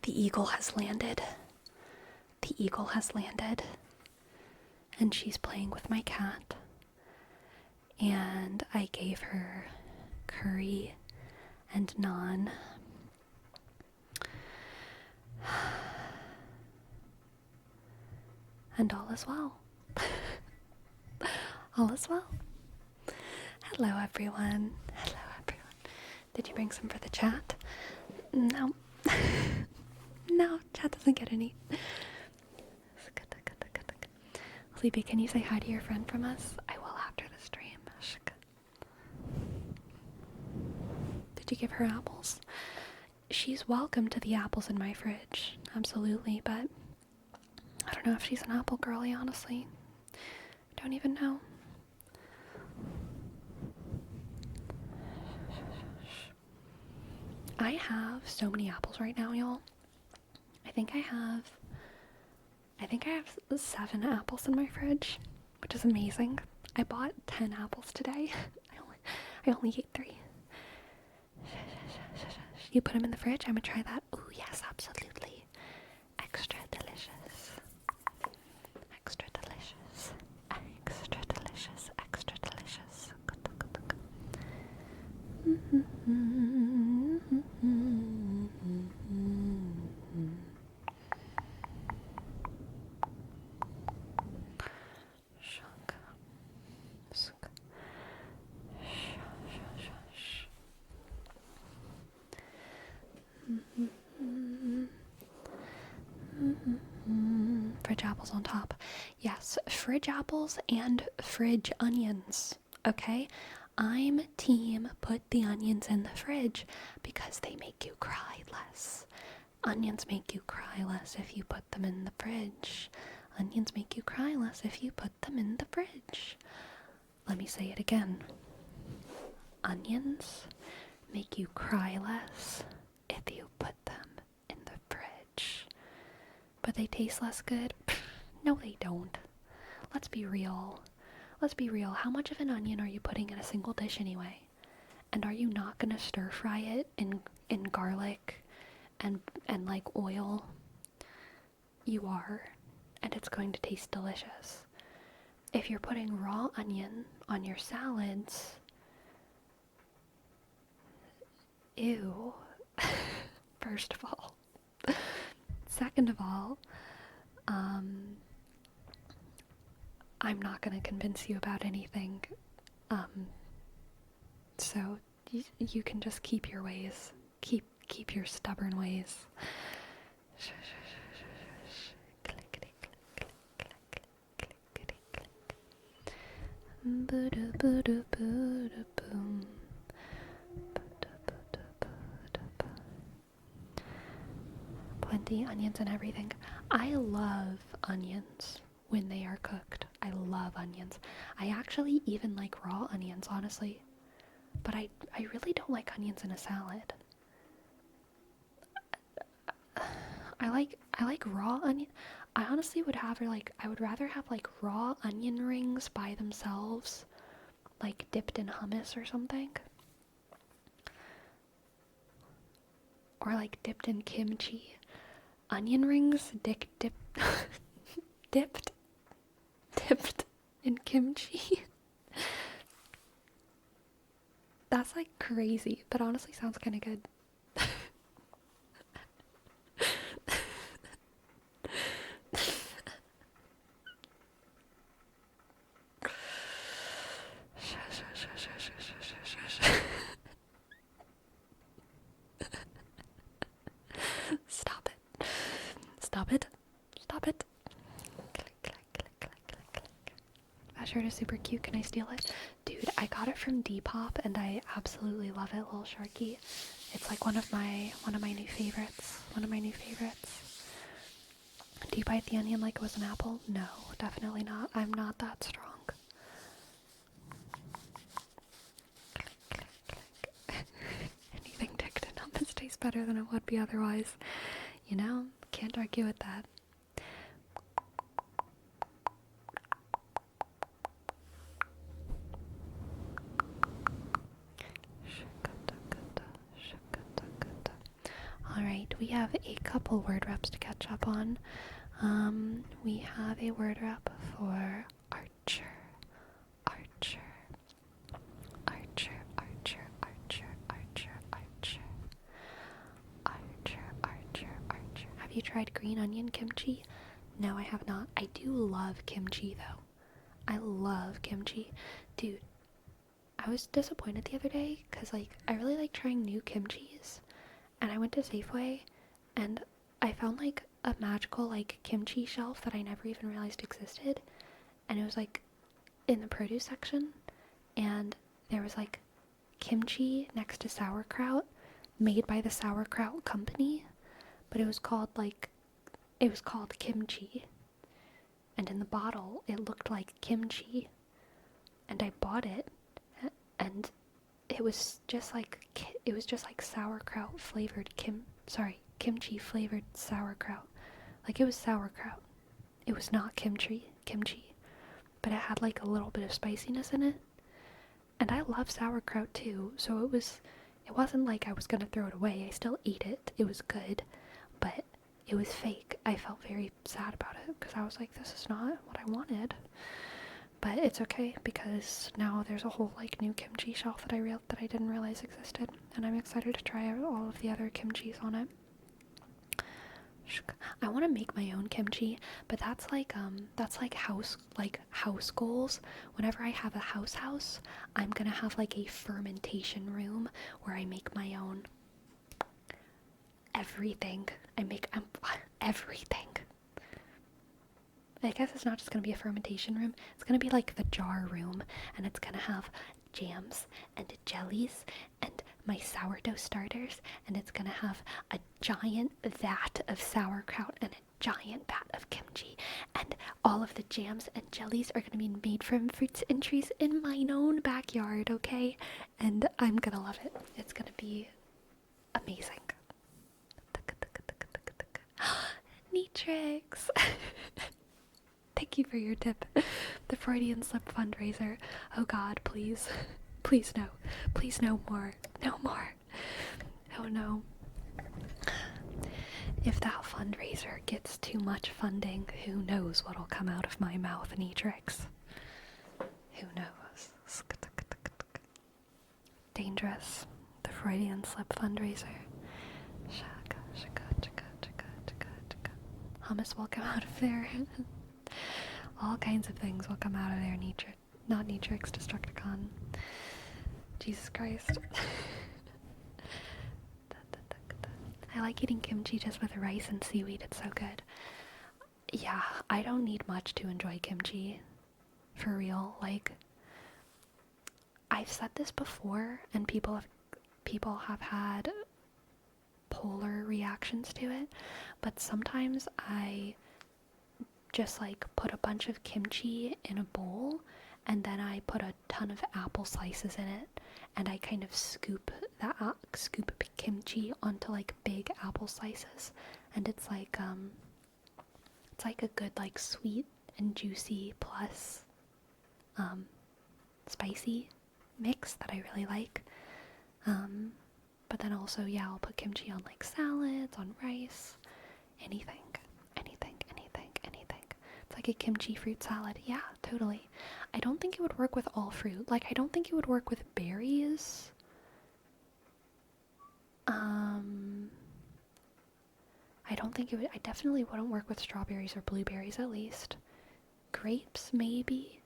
S1: The eagle has landed. The eagle has landed. And she's playing with my cat. And I gave her curry and naan. And all is well. All is well. Hello, everyone. Hello, everyone. Did you bring some for the chat? No. No, chat doesn't get any. Sleepy, can you say hi to your friend from us? I will after the stream. Did you give her apples? She's welcome to the apples in my fridge. Absolutely, but I don't know if she's an apple girly, honestly. Don't even know. I have so many apples right now, y'all. I think I have 7 apples in my fridge, which is amazing. I bought 10 apples today. I only ate 3. You put them in the fridge? I'm gonna try that. Oh yes, absolutely. Extra delicious. Extra delicious. Extra delicious. Extra delicious. Fridge apples on top. Yes, fridge apples and fridge onions. Okay? I'm team put the onions in the fridge because they make you cry less. Onions make you cry less if you put them in the fridge. Onions make you cry less if you put them in the fridge. Let me say it again. Onions make you cry less if you put them in the fridge. But they taste less good? No, they don't. Let's be real. Let's be real. How much of an onion are you putting in a single dish anyway? And are you not gonna stir fry it in garlic and like oil? You are. And it's going to taste delicious. If you're putting raw onion on your salads, ew. First of all. Second of all, I'm not going to convince you about anything. So you can just keep your ways. Keep your stubborn ways. Plenty onions and everything. I love onions when they are cooked. I love onions. I actually even like raw onions, honestly. But I really don't like onions in a salad. I like raw onion. I honestly would I would rather have like raw onion rings by themselves, like dipped in hummus or something. Or like dipped in kimchi. Onion rings dipped in kimchi. That's like crazy, but honestly sounds kind of good. Stop it. Stop it. Stop it. That shirt is super cute. Can I steal it? Dude, I got it from Depop and I absolutely love it, little Sharky. It's like one of my new favorites. Do you bite the onion like it was an apple? No, definitely not. I'm not that strong. Anything dipped in hummus tastes better than it would be otherwise. You know, can't argue with that. Alright, we have a couple word reps to catch up on. We have a word rep for archer, archer, archer, archer, archer, archer, archer, archer, archer, archer. Have you tried green onion kimchi? No, I have not. I do love kimchi though. I love kimchi. Dude, I was disappointed the other day because I really like trying new kimchis, and I went to Safeway and I found a magical kimchi shelf that I never even realized existed, and it was in the produce section, and there was kimchi next to sauerkraut made by the sauerkraut company, but it was called kimchi, and in the bottle it looked like kimchi, and I bought it, and it was just sauerkraut flavored kimchi flavored sauerkraut. It was sauerkraut. It was not kimchi, but it had a little bit of spiciness in it. And I love sauerkraut too, so it wasn't like I was gonna throw it away. I still ate it. It was good, but it was fake. I felt very sad about it because I was like, this is not what I wanted. But it's okay because now there's a whole new kimchi shelf that I didn't realize existed, and I'm excited to try out all of the other kimchis on it. I want to make my own kimchi, but that's house goals. Whenever I have a house, I'm gonna have a fermentation room where I make my own everything. Everything. I guess it's not just gonna be a fermentation room. It's gonna be the jar room, and it's gonna have jams and jellies and my sourdough starters, and it's gonna have a giant vat of sauerkraut and a giant vat of kimchi, and all of the jams and jellies are gonna be made from fruits and trees in my own backyard, okay? And I'm gonna love it. It's gonna be amazing. Neatrix! Thank you for your tip. The Freudian slip fundraiser. Oh God, please. Please no. Please no more. No more. Oh no. If that fundraiser gets too much funding, who knows what'll come out of my mouth, Neatrix. Who knows? Dangerous. The Freudian slip fundraiser. Hummus will come out of there. All kinds of things will come out of there, not Neatrix, Destructicon. Jesus Christ. I like eating kimchi just with rice and seaweed, it's so good. Yeah, I don't need much to enjoy kimchi. For real, I've said this before, and people have had polar reactions to it, but sometimes I just put a bunch of kimchi in a bowl, and then I put a ton of apple slices in it, and I kind of scoop kimchi onto big apple slices, and it's a good sweet and juicy plus spicy mix that I really like. But then also, yeah, I'll put kimchi on salads, on rice, anything. It's a kimchi fruit salad. Yeah, totally. I don't think it would work with all fruit. I don't think it would work with berries. I definitely wouldn't work with strawberries or blueberries, at least. Grapes, maybe.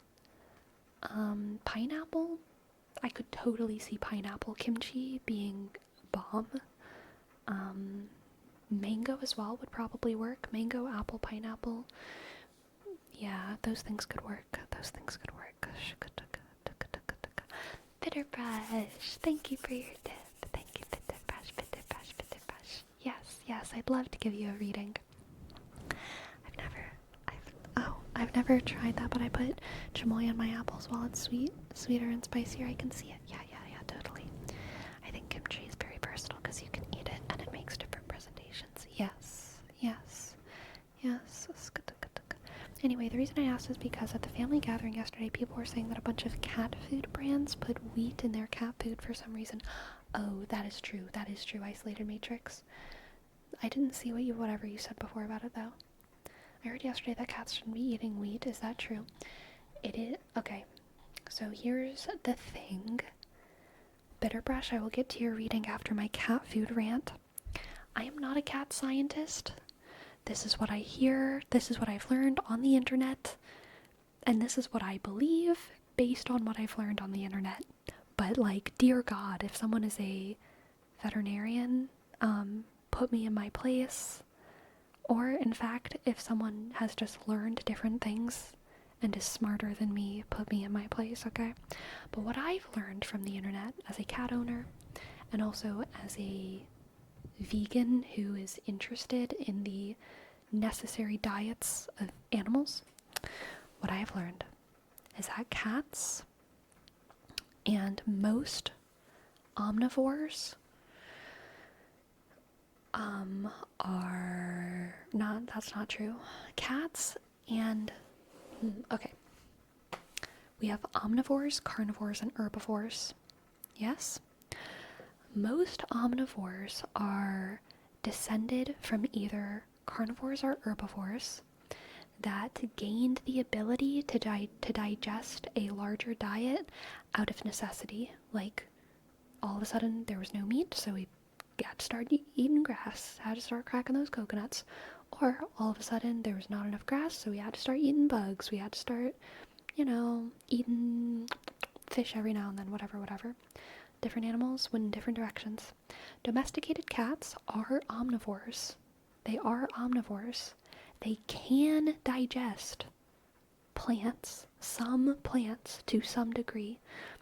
S1: Pineapple? I could totally see pineapple kimchi being bomb. Mango as well would probably work. Mango, apple, pineapple. Yeah, those things could work. Bitter brush. Thank you for your tip. Thank you, bitter brush. Yes, I'd love to give you a reading. I've never tried that, but I put chamoy on my apples while it's sweeter and spicier. I can see it. Yeah, totally. I think kimchi is very versatile because you can eat it and it makes different presentations. Yes. Anyway, the reason I asked is because at the family gathering yesterday, people were saying that a bunch of cat food brands put wheat in their cat food for some reason. Oh, that is true. Isolated Matrix. I didn't see whatever you said before about it though. I heard yesterday that cats shouldn't be eating wheat. Is that true? It is. Okay, so here's the thing. Bitterbrush, I will get to your reading after my cat food rant. I am not a cat scientist. This is what I hear, this is what I've learned on the internet, and this is what I believe based on what I've learned on the internet. But, like, dear God, if someone is a veterinarian, put me in my place. Or, in fact, if someone has just learned different things and is smarter than me, put me in my place, okay? But what I've learned from the internet as a cat owner, and also as a vegan who is interested in the necessary diets of animals, what I have learned is that cats and most omnivores are not, that's not true. Cats and, okay. We have omnivores, carnivores, and herbivores. Yes? Most omnivores are descended from either carnivores or herbivores that gained the ability to digest a larger diet out of necessity. Like, all of a sudden there was no meat, so we had to start eating grass, had to start cracking those coconuts. Or all of a sudden there was not enough grass, so we had to start eating bugs, we had to start, eating fish every now and then, whatever. Different animals went in different directions. Domesticated cats are omnivores. They are omnivores. They can digest plants, some plants to some degree,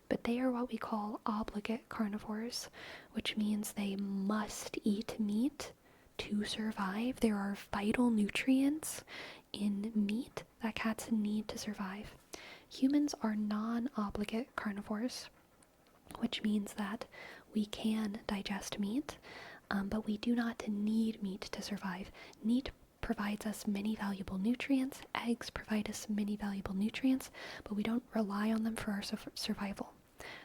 S1: but they are what we call obligate carnivores, which means they must eat meat to survive. There are vital nutrients in meat that cats need to survive. Humans are non-obligate carnivores, which means that we can digest meat, but we do not need meat to survive. Meat provides us many valuable nutrients. Eggs provide us many valuable nutrients, but we don't rely on them for our survival.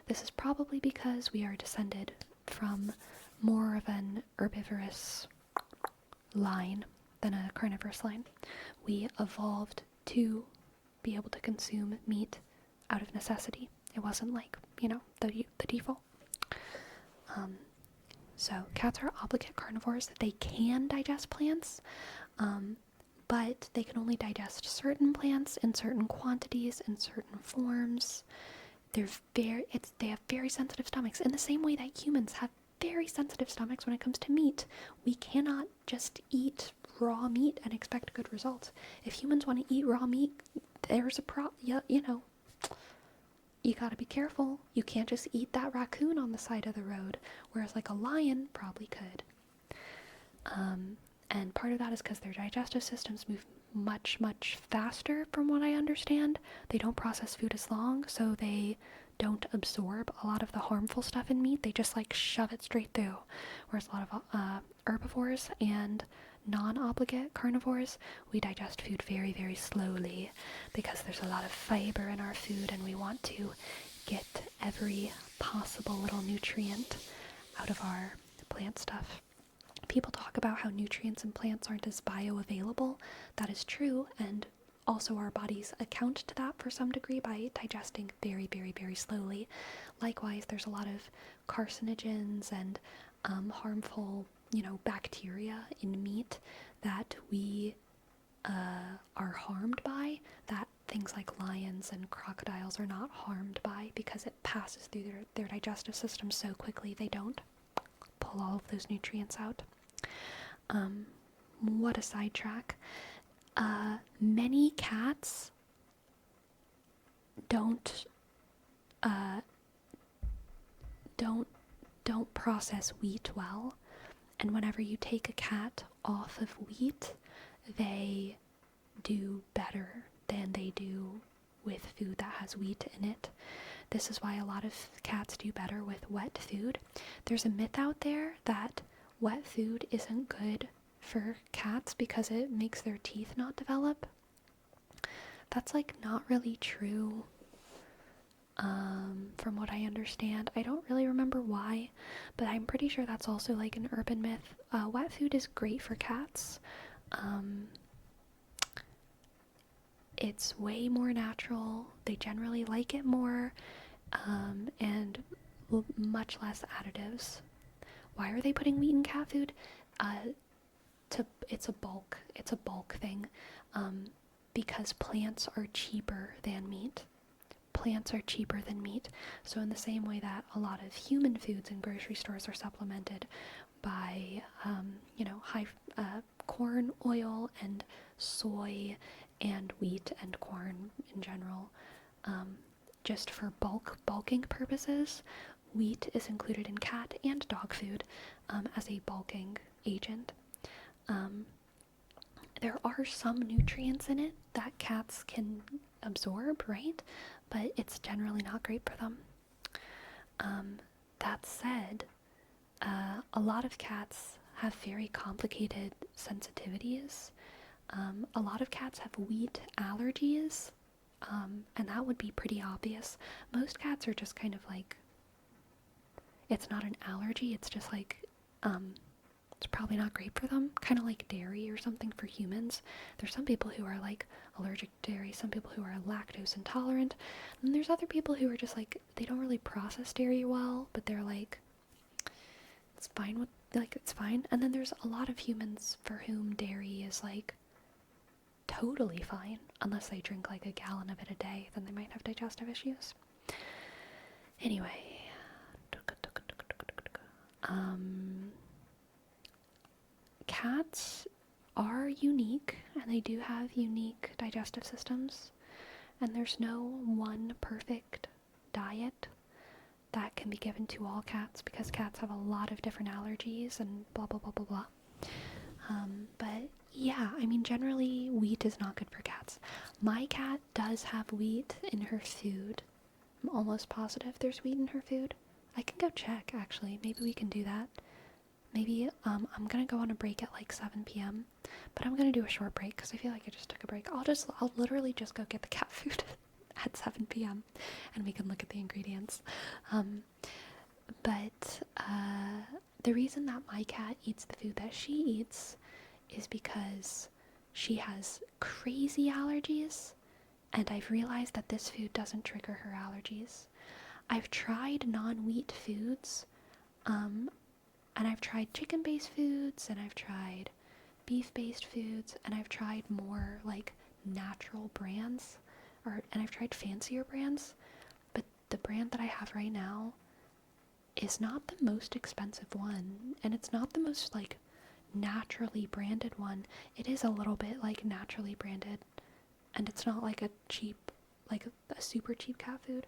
S1: This is probably because we are descended from more of an herbivorous line than a carnivorous line. We evolved to be able to consume meat out of necessity. It wasn't like, the default. So cats are obligate carnivores. They can digest plants, but they can only digest certain plants in certain quantities, in certain forms. They have very sensitive stomachs, in the same way that humans have very sensitive stomachs when it comes to meat. We cannot just eat raw meat and expect good results. If humans want to eat raw meat, there's a you gotta be careful. You can't just eat that raccoon on the side of the road, whereas like a lion probably could. And part of that is because their digestive systems move much, much faster from what I understand. They don't process food as long, so they don't absorb a lot of the harmful stuff in meat. They just like shove it straight through. Whereas a lot of herbivores and non-obligate carnivores, we digest food very, very slowly because there's a lot of fiber in our food and we want to get every possible little nutrient out of our plant stuff. People talk about how nutrients in plants aren't as bioavailable. That is true, and also our bodies account to that for some degree by digesting very, very, very slowly. Likewise, there's a lot of carcinogens and harmful, bacteria in meat that we are harmed by, that things like lions and crocodiles are not harmed by because it passes through their digestive system so quickly they don't pull all of those nutrients out. What a sidetrack. Many cats don't process wheat well, and whenever you take a cat off of wheat, they do better than they do with food that has wheat in it. This is why a lot of cats do better with wet food. There's a myth out there that wet food isn't good for cats because it makes their teeth not develop. That's like not really true. from what I understand. I don't really remember why, but I'm pretty sure that's also like an urban myth. Wet food is great for cats. It's way more natural. They generally like it more, and much less additives. Why are they putting wheat in cat food? It's a bulk thing, because plants are cheaper than meat. Plants are cheaper than meat. So in the same way that a lot of human foods in grocery stores are supplemented by, high corn oil and soy and wheat and corn in general, just for bulking purposes, wheat is included in cat and dog food as a bulking agent. There are some nutrients in it that cats can absorb, right? But it's generally not great for them. That said, a lot of cats have very complicated sensitivities. A lot of cats have wheat allergies, and that would be pretty obvious. Most cats are just kind of like, it's not an allergy, it's just like, it's probably not great for them, kind of like dairy or something for humans. There's some people who are like allergic to dairy, some people who are lactose intolerant, and there's other people who are just like, they don't really process dairy well, but they're like, it's fine. And then there's a lot of humans for whom dairy is like totally fine, unless they drink like a gallon of it a day, then they might have digestive issues. Anyway, cats are unique, and they do have unique digestive systems, and there's no one perfect diet that can be given to all cats, because cats have a lot of different allergies and blah blah blah blah blah. But yeah, I mean, generally wheat is not good for cats. My cat does have wheat in her food. I'm almost positive there's wheat in her food. I can go check, actually. Maybe we can do that. Maybe, I'm gonna go on a break at like 7 p.m. But I'm gonna do a short break because I feel like I just took a break. I'll literally just go get the cat food at 7 p.m. and we can look at the ingredients. But the reason that my cat eats the food that she eats is because she has crazy allergies, and I've realized that this food doesn't trigger her allergies. I've tried non-wheat foods, and I've tried chicken-based foods, and I've tried beef-based foods, and I've tried more like natural brands, and I've tried fancier brands, but the brand that I have right now is not the most expensive one, and it's not the most like naturally branded one. It is a little bit like naturally branded, and it's not like a cheap, like a super cheap cat food,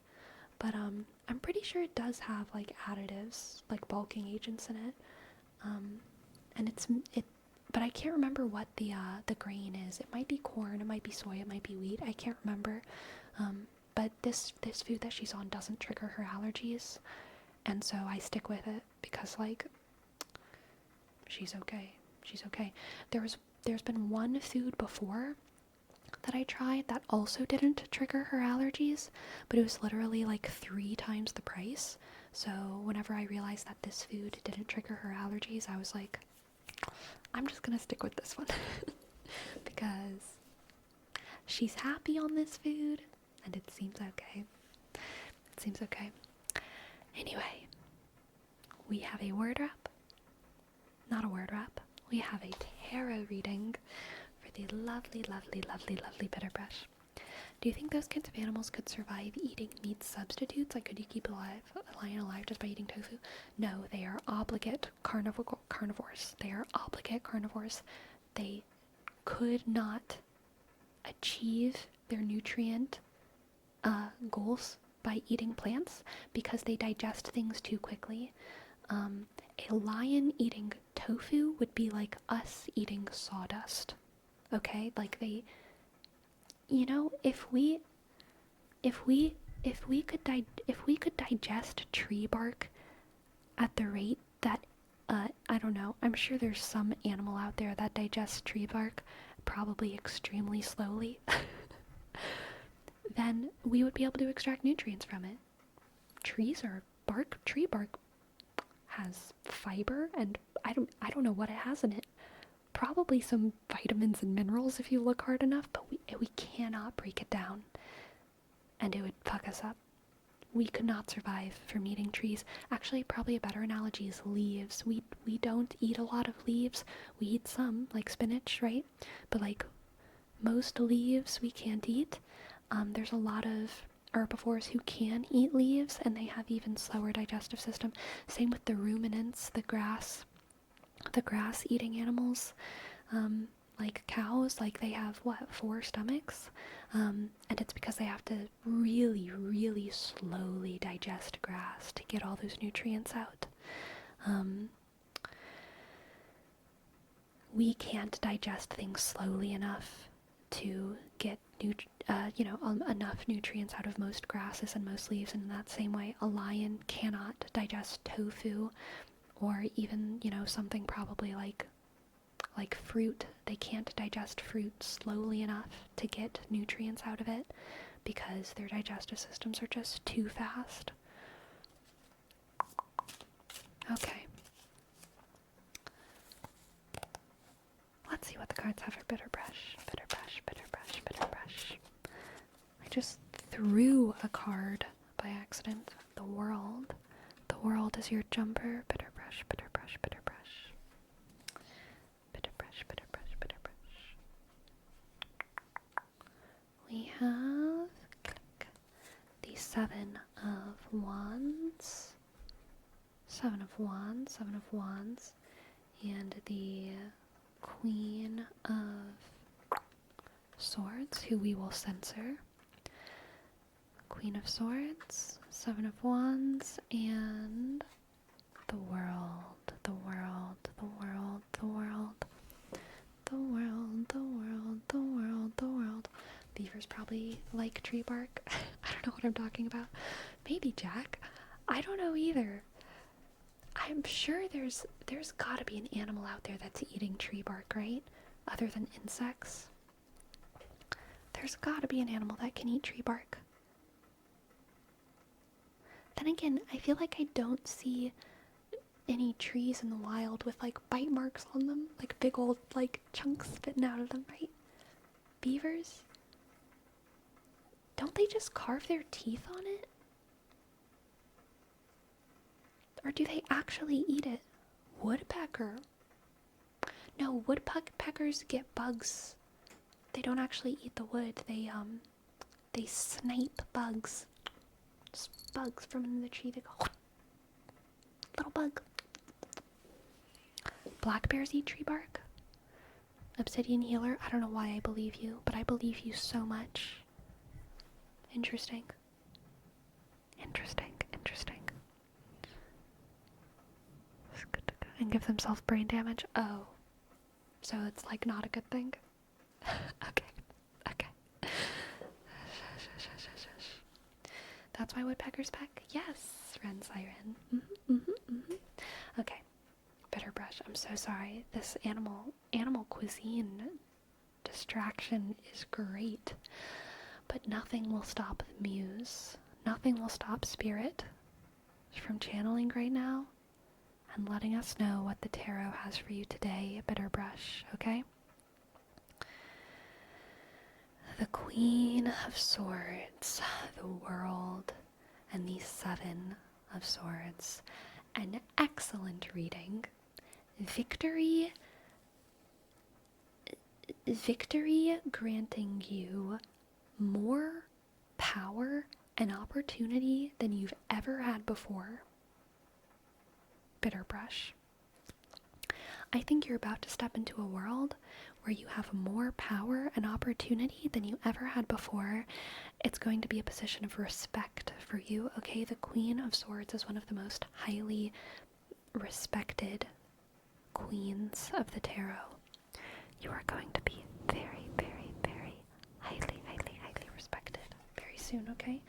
S1: but I'm pretty sure it does have like additives, like bulking agents in it, and but I can't remember what the grain is. It might be corn, it might be soy, it might be wheat, I can't remember, but this food that she's on doesn't trigger her allergies, and so I stick with it because like, she's okay. There's been one food before that I tried that also didn't trigger her allergies, but it was literally like 3 times the price. So whenever I realized that this food didn't trigger her allergies, I was like, I'm just gonna stick with this one because she's happy on this food and it seems okay. Anyway, we have a word wrap. Not a word wrap. We have a tarot reading for the lovely, lovely, lovely, lovely Bitterbrush. Do you think those kinds of animals could survive eating meat substitutes? Like, could you keep a lion alive just by eating tofu? No, they are obligate carnivores. They are obligate carnivores. They could not achieve their nutrient goals by eating plants because they digest things too quickly. A lion eating tofu would be like us eating sawdust. Okay? Like they, if we could digest tree bark at the rate that I don't know, I'm sure there's some animal out there that digests tree bark probably extremely slowly, then we would be able to extract nutrients from it. trees are bark. Tree bark has fiber, and I don't know what it has in it. Probably some vitamins and minerals if you look hard enough, but we cannot break it down, and it would fuck us up. We could not survive from eating trees. Actually, probably a better analogy is leaves. We don't eat a lot of leaves. We eat some, like spinach, right? But like most leaves we can't eat. There's a lot of herbivores who can eat leaves, and they have even slower digestive system. Same with the ruminants, the grass eating animals, like cows. Like they have 4 stomachs, and it's because they have to really, really slowly digest grass to get all those nutrients out. We can't digest things slowly enough to get enough nutrients out of most grasses and most leaves. And in that same way, a lion cannot digest tofu, or even, something probably like fruit. They can't digest fruit slowly enough to get nutrients out of it because their digestive systems are just too fast. Okay. Let's see what the cards have for bitter brush. Bitter brush, bitter brush, bitter brush. I just threw a card by accident. The world. The world is your jumper. Bitter brush, bitter brush, bitter brush. Bitter brush, bitter brush, bitter brush. We have the 7 of Wands. 7 of Wands, 7 of Wands. And the Queen of Swords, who we will censor. Queen of Swords, 7 of Wands, and the world, the world, the world, the world, the world, the world, the world, the world. Beavers probably like tree bark. I don't know what I'm talking about. Maybe Jack. I don't know either. I'm sure there's gotta be an animal out there that's eating tree bark, right? Other than insects. There's gotta be an animal that can eat tree bark. Then again, I feel like I don't see any trees in the wild with like bite marks on them, like big old like chunks spitting out of them, right? Beavers? Don't they just carve their teeth on it? Or do they actually eat it? Woodpecker? No, woodpeckers get bugs. They don't actually eat the wood. They snipe bugs. Just bugs from in the tree. They go, little bug. Black bears eat tree bark. Obsidian healer. I don't know why I believe you, but I believe you so much. Interesting. Interesting. Interesting. And give themselves brain damage. Oh. So it's like not a good thing? Okay. Okay. That's why woodpeckers peck? Yes, Ren Siren. Okay. Bitter brush. I'm so sorry. This animal cuisine distraction is great. But nothing will stop the muse. Nothing will stop spirit from channeling right now and letting us know what the tarot has for you today, Bitter brush, okay? The Queen of Swords, the world, and the 7 of Swords. An excellent reading. Victory granting you more power and opportunity than you've ever had before. Bitter brush. I think you're about to step into a world where you have more power and opportunity than you ever had before. It's going to be a position of respect for you, okay? The Queen of Swords is one of the most highly respected queens of the tarot. You are going to be very, very, very highly, highly, highly respected very soon, okay?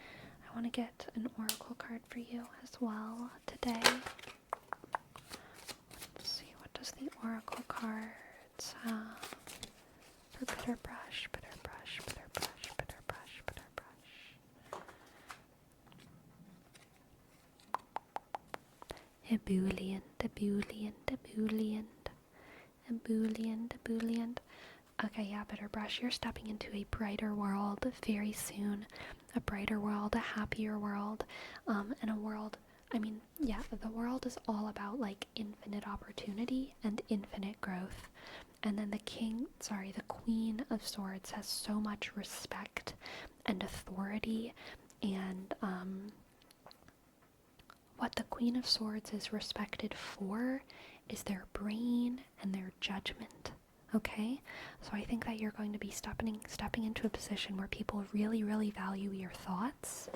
S1: I want to get an oracle card for you as well today. Let's see, what does the oracle cards have for bitter brush, bitter brush, bitter brush, bitter brush, bitter brush? ebullient, ebullient, ebullient, ebullient, ebullient. Okay, yeah, Bitter Brush, you're stepping into a brighter world very soon. A brighter world, a happier world, and a world, I mean, yeah, the world is all about, like, infinite opportunity and infinite growth. And then the Queen of Swords has so much respect and authority, and, what the Queen of Swords is respected for is their brain and their judgment. Okay, so I think that you're going to be stepping into a position where people really, really value your thoughts,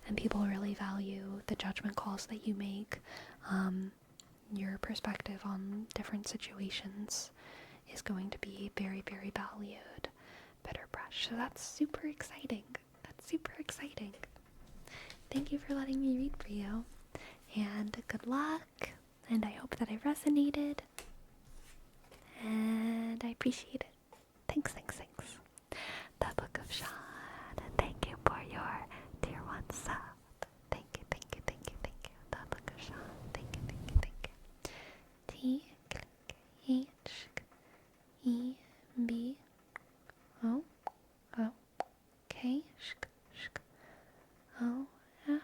S1: and people really value the judgment calls that you make. Your perspective on different situations is going to be very, very valued, Bitter Brush. So that's super exciting. That's super exciting. Thank you for letting me read for you, and good luck. And I hope that I resonated. And I appreciate it. Thanks. The Book of Sean, thank you for your tier 1 sub. Thank you. The Book of Sean, thank you. T, H, E, B, O, O, K, O, F,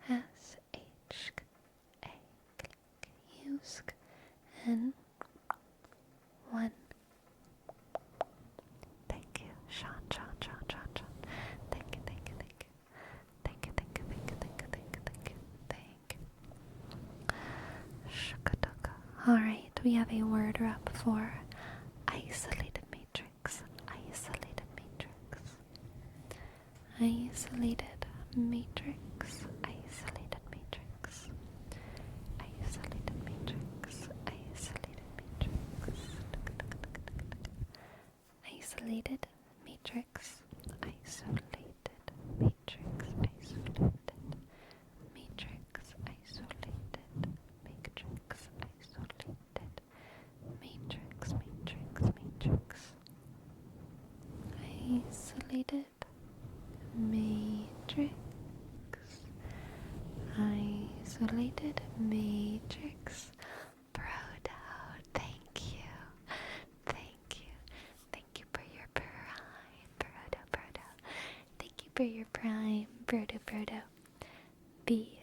S1: S, H, A, U, N, 1. Thank you, Sean. Thank you. Alright, we have a word rep for isolated matrix. Isolated matrix. Isolated matrix. Isolated matrix. Isolated matrix. Isolated matrix. Isolated matrix. Isolated matrix. Isolated matrix. Isolated matrix. Isolated matrix. Matrix. Isolated matrix. Isolated matrix. Proto, thank you. Thank you for your prime, Proto. Thank you for your prime, Proto. B,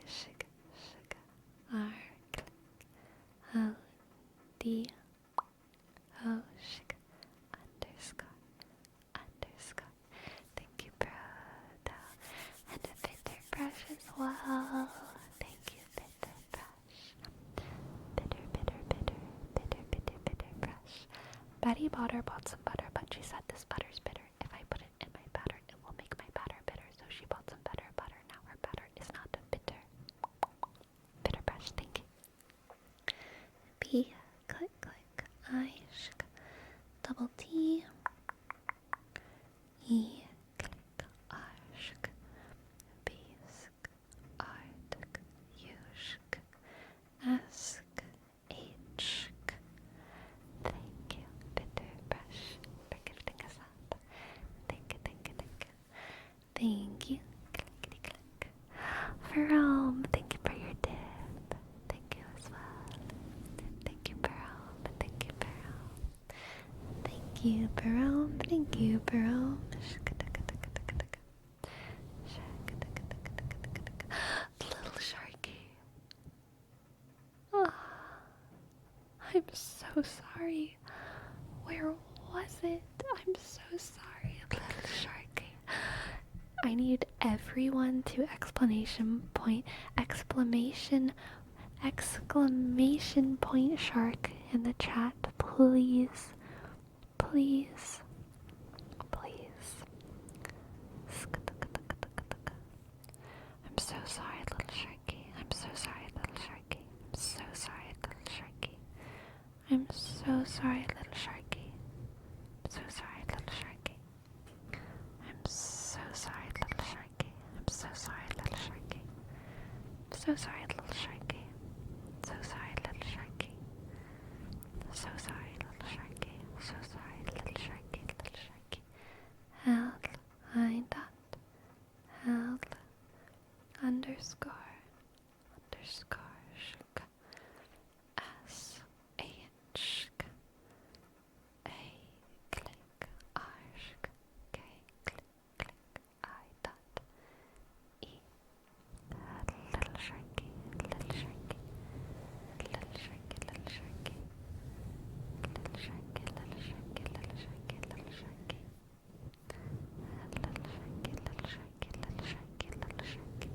S1: R, O, D, O, underscore. Thank you, Proto. And a bitter brush as well. Thank you, bitter brush. Bitter brush. Betty Botter bought some butter, but she said this butter's bitter. If I put it in my batter, it will make my batter bitter. So she bought some better butter. Now her batter is not bitter. Bitter brush, thank you. B, click, I, double T, E, click, R, B, R, U, S, H. Thank you, bitter brush, for gifting us up. Thank you. Thank you. Clickety-click. Pherome, thank you for your tip. Thank you as well. Thank you, Pherome. Thank you, Pherome. Little Sharky. Oh, I'm so sorry. Where was it? I'm so sorry, Little Sharky. I need everyone to exclamation point shark in the chat, please. I'm so sorry, Little Sharky. I'm so sorry, Little Sharky. I'm so sorry, Little Sharky. I'm so sorry, Little Sharky. I'm so sorry, Little Sharky. So sorry, Little Sharky. So sorry, Little Sharky. So sorry, Little Sharky. So sorry, Little Sharky. Held, I dot, held, underscore, Sk, S, H, A, click, R, K, click, I, dot, E. Little sharky, little sharky, little sharky, little sharky, little sharky, little sharky, little sharky, little sharky. Little sharky, little sharky, little sharky, little sharky, little sharky.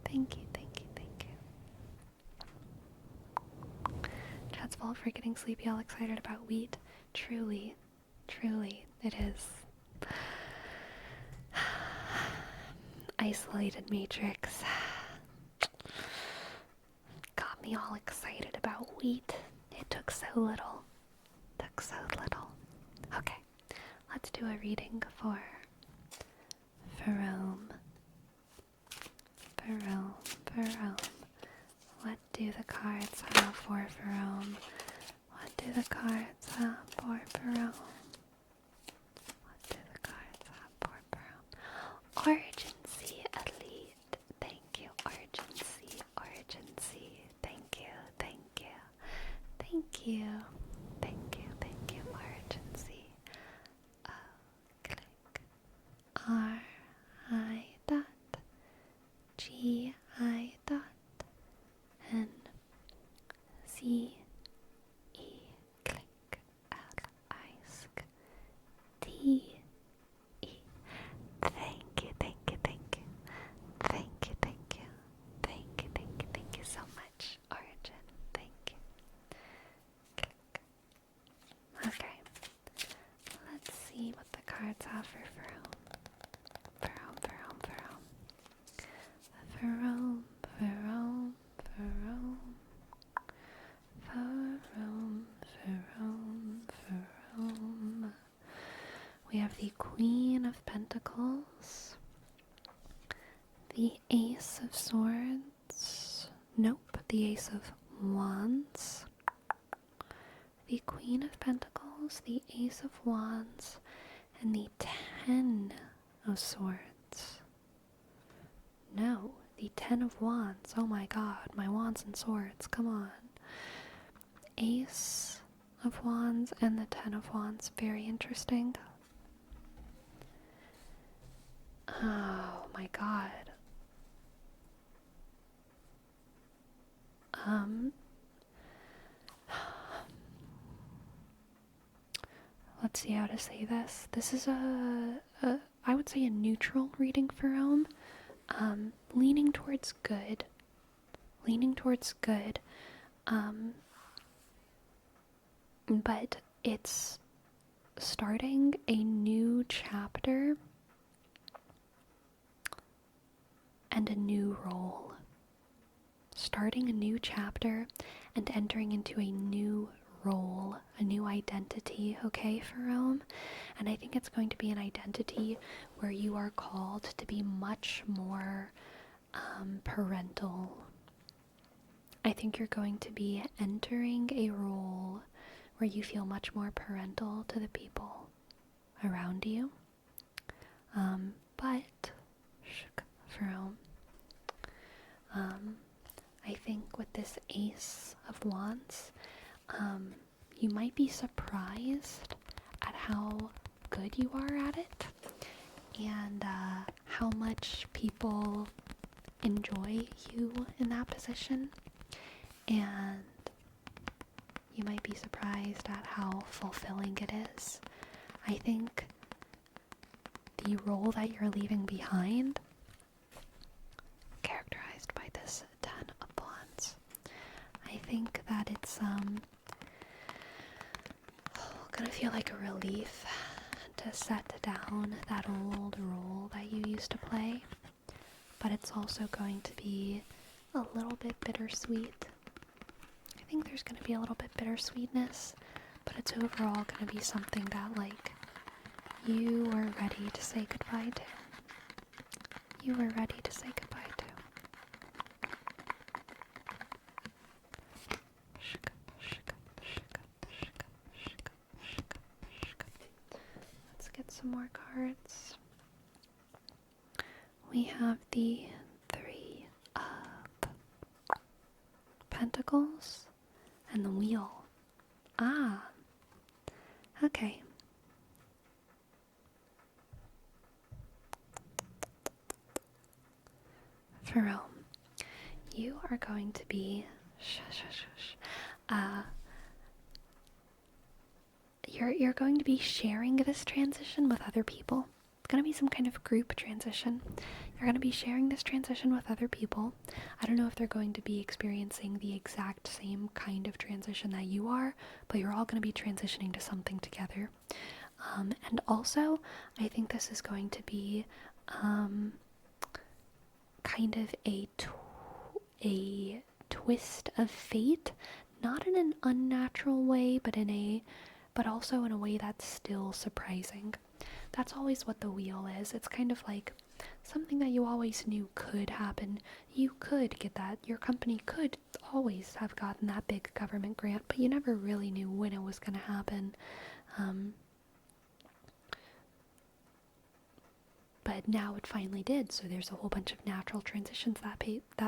S1: Thank you, thank you, thank you. Chad's fault for getting sleepy, all excited about wheat. Truly, truly, it is. Isolated matrix. Got me all excited about wheat. It took so little. Took so little. Okay. Let's do a reading for Pherome. Pherome. What do the cards have for Pherome? What do the cards have for Pherome? What do the cards have for Pherome? Urgency, Elite. Thank you, urgency. Thank you. Thank you, urgency. Click. R, I, dot. G, I, dot. N, C, E, click. L, I, sk. T, E. Thank you so much, Origin. Thank you. Click. Okay. Let's see what the cards have for Pherome. Pherome. We have the Queen of Pentacles, the Ace of Swords, nope, the Ace of Wands, the Queen of Pentacles, the Ace of Wands, and the 10 of Swords. No, the 10 of Wands. Oh my god, my wands and swords, come on. Ace of Wands and the 10 of Wands, very interesting. Oh my god. Let's see how to say this. This is I would say a neutral reading for Pherome. Leaning towards good. But it's starting a new chapter and a new role. Starting a new chapter and entering into a new role, a new identity, okay, Pherome? And I think it's going to be an identity where you are called to be much more parental. I think you're going to be entering a role where you feel much more parental to the people around you. But, Pherome, I think with this Ace of Wands, you might be surprised at how good you are at it and how much people enjoy you in that position, and you might be surprised at how fulfilling it is. I think the role that you're leaving behind, characterized by this 10 of Wands, I think that it's gonna feel like a relief to set down that old role that you used to play, but it's also going to be a little bit bittersweet. I think there's going to be a little bit bittersweetness, but it's overall going to be something that, like, you are ready to say goodbye to. You are ready to say goodbye to. Let's get some more cards. We have the 3 Pentacles and the Wheel. Ah, okay. Pherome, you are going to be you're going to be sharing this transition with other people. It's going to be some kind of group transition. You're going to be sharing this transition with other people. I don't know if they're going to be experiencing the exact same kind of transition that you are, but you're all going to be transitioning to something together. And also, I think this is going to be kind of a twist of fate, not in an unnatural way, but also in a way that's still surprising. That's always what the Wheel is. It's kind of like something that you always knew could happen. You could get that. Your company could always have gotten that big government grant, but you never really knew when it was going to happen. But now it finally did, so there's a whole bunch of natural transitions that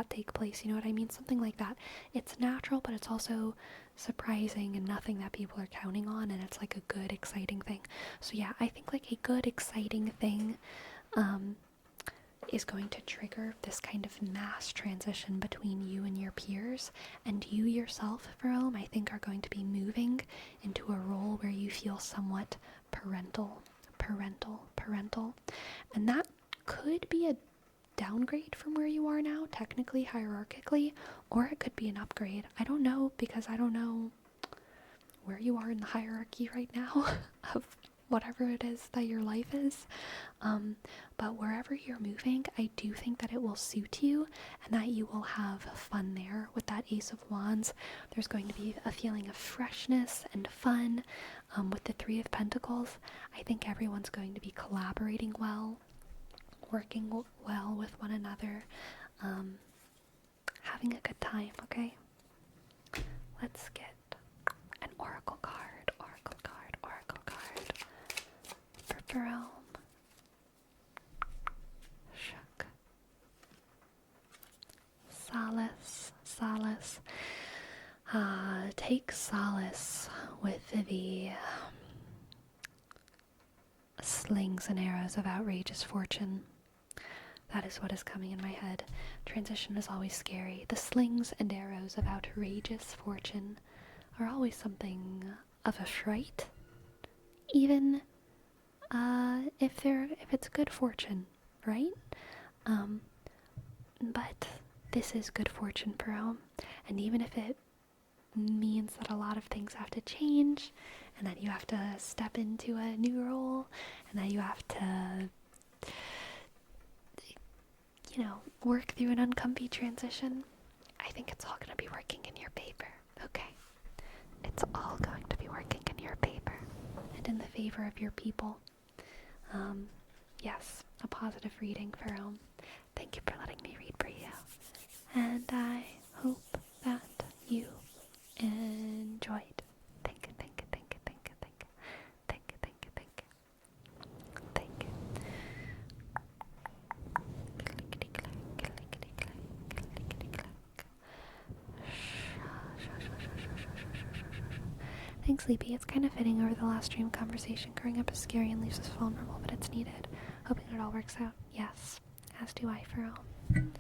S1: take place, you know what I mean? Something like that. It's natural, but it's also surprising and nothing that people are counting on, and it's like a good, exciting thing. So yeah, I think like a good, exciting thing is going to trigger this kind of mass transition between you and your peers, and you yourself, Pherome, I think are going to be moving into a role where you feel somewhat parental, and that could be a downgrade from where you are now, technically, hierarchically, or it could be an upgrade. I don't know, because I don't know where you are in the hierarchy right now of whatever it is that your life is, but wherever you're moving, I do think that it will suit you and that you will have fun there. With that Ace of Wands, there's going to be a feeling of freshness and fun. With the Three of Pentacles, I think everyone's going to be collaborating well, working well with one another, having a good time, okay? Let's get an oracle card for Pherome. Shook. Solace. Take solace with the slings and arrows of outrageous fortune. That is what is coming in my head. Transition is always scary. The slings and arrows of outrageous fortune are always something of a fright, even if it's good fortune, right? But this is good fortune, Pherome, and even if it means that a lot of things have to change, and that you have to step into a new role, and that you have to, work through an uncomfy transition, I think it's all going to be working in your favor, okay? It's all going to be working in your favor, and in the favor of your people. Yes, a positive reading, Pherome. Thank you for letting me read for you, and I hope that you enjoyed. Thank you. Thanks, Sleepy. It's kind of fitting over the last stream conversation. Growing up is scary and leaves us vulnerable, but it's needed. Hoping it all works out. Yes, as do I, Pherome.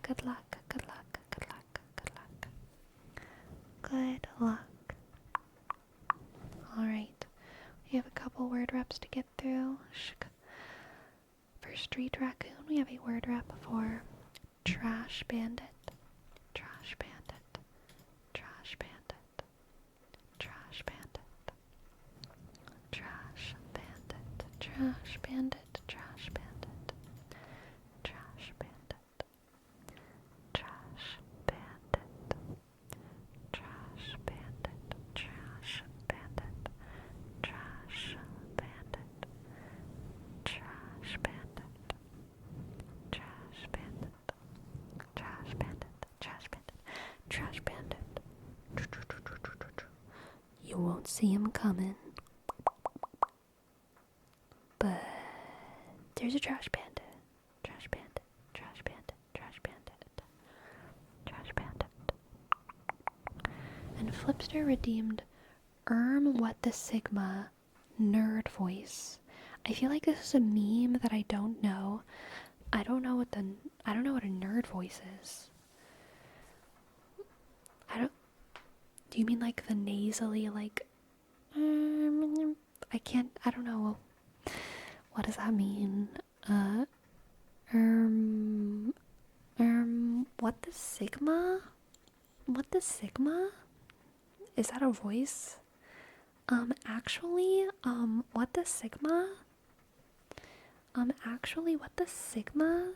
S1: Good luck. Alright, we have a couple word reps to get through. For Street Raccoon, we have a word rep for Trash Bandit. Trash Bandit. Trash Bandit. Trash Bandit. Trash Bandit. Trash Bandit. Trash Bandit. Trash Bandit. Trash Bandit. Trash Bandit. Trash Bandit. Trash Bandit. Trash Bandit. Trash Bandit. Trash Bandit. Trash Bandit. Trash Bandit. You won't see him coming, but there's a trash bandit. Trash bandit. Trash bandit. Trash bandit. Trash bandit. Flipster redeemed what the Sigma nerd voice. I feel like this is a meme that I don't know. I don't know what a nerd voice is. Do you mean like the nasally, like, I don't know. What does that mean? What the Sigma? What the Sigma? Is that a voice? Actually, what the Sigma? Actually, what the Sigma?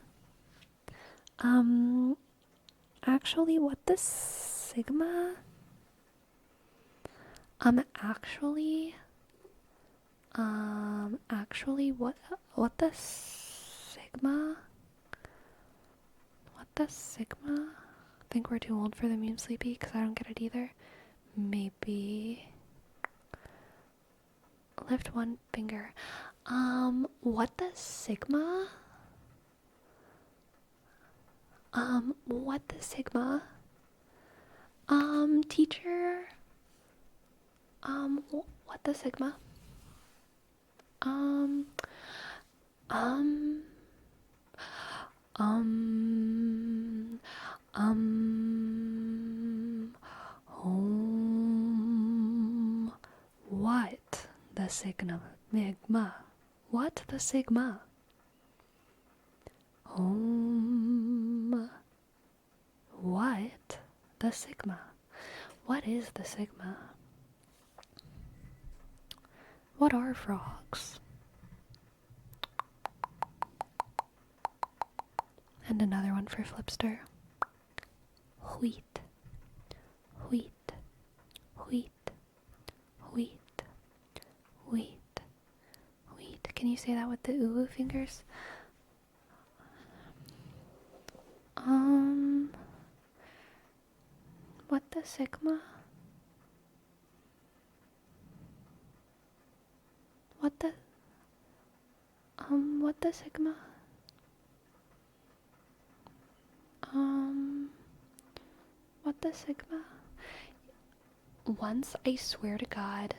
S1: Actually, what the Sigma? Actually, what the Sigma? What the Sigma? I think we're too old for the meme, Sleepy, because I don't get it either. Maybe lift one finger. What the Sigma? What the Sigma? Teacher. What the Sigma? Um, um, um, what the Sigma? What the Sigma? What the Sigma? What is the Sigma? What are frogs? And another one for Flipster. Wheat, wheat, wheat, wheat, wheat, wheat. Can you say that with the uwu fingers? What the Sigma? What the Sigma? What the Sigma? Once, I swear to God,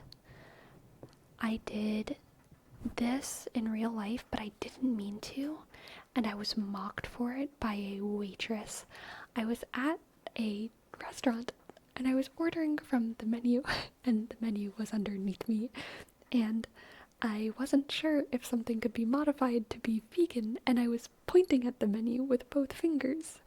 S1: I did this in real life, but I didn't mean to, and I was mocked for it by a waitress. I was at a restaurant, and I was ordering from the menu, and the menu was underneath me, and I wasn't sure if something could be modified to be vegan, and I was pointing at the menu with both fingers.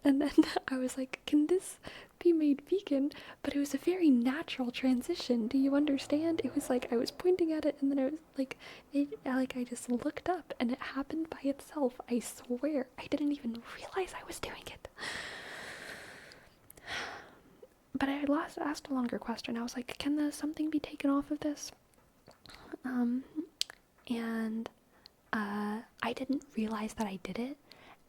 S1: And then I was like, can this be made vegan? But it was a very natural transition. Do you understand? It was like I was pointing at it, and then I was like, I just looked up, and it happened by itself. I swear. I didn't even realize I was doing it. But I asked a longer question. I was like, can something be taken off of this? And I didn't realize that I did it,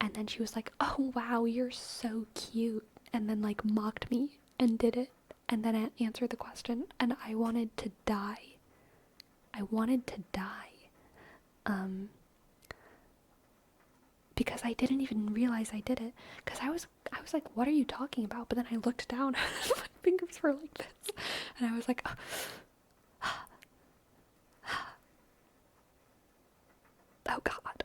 S1: and then she was like, oh wow, you're so cute, and then like mocked me and did it, and then answered the question, and I wanted to die. Because I didn't even realize I did it, because I was like, what are you talking about? But then I looked down and my fingers were like this, and I was like, oh God.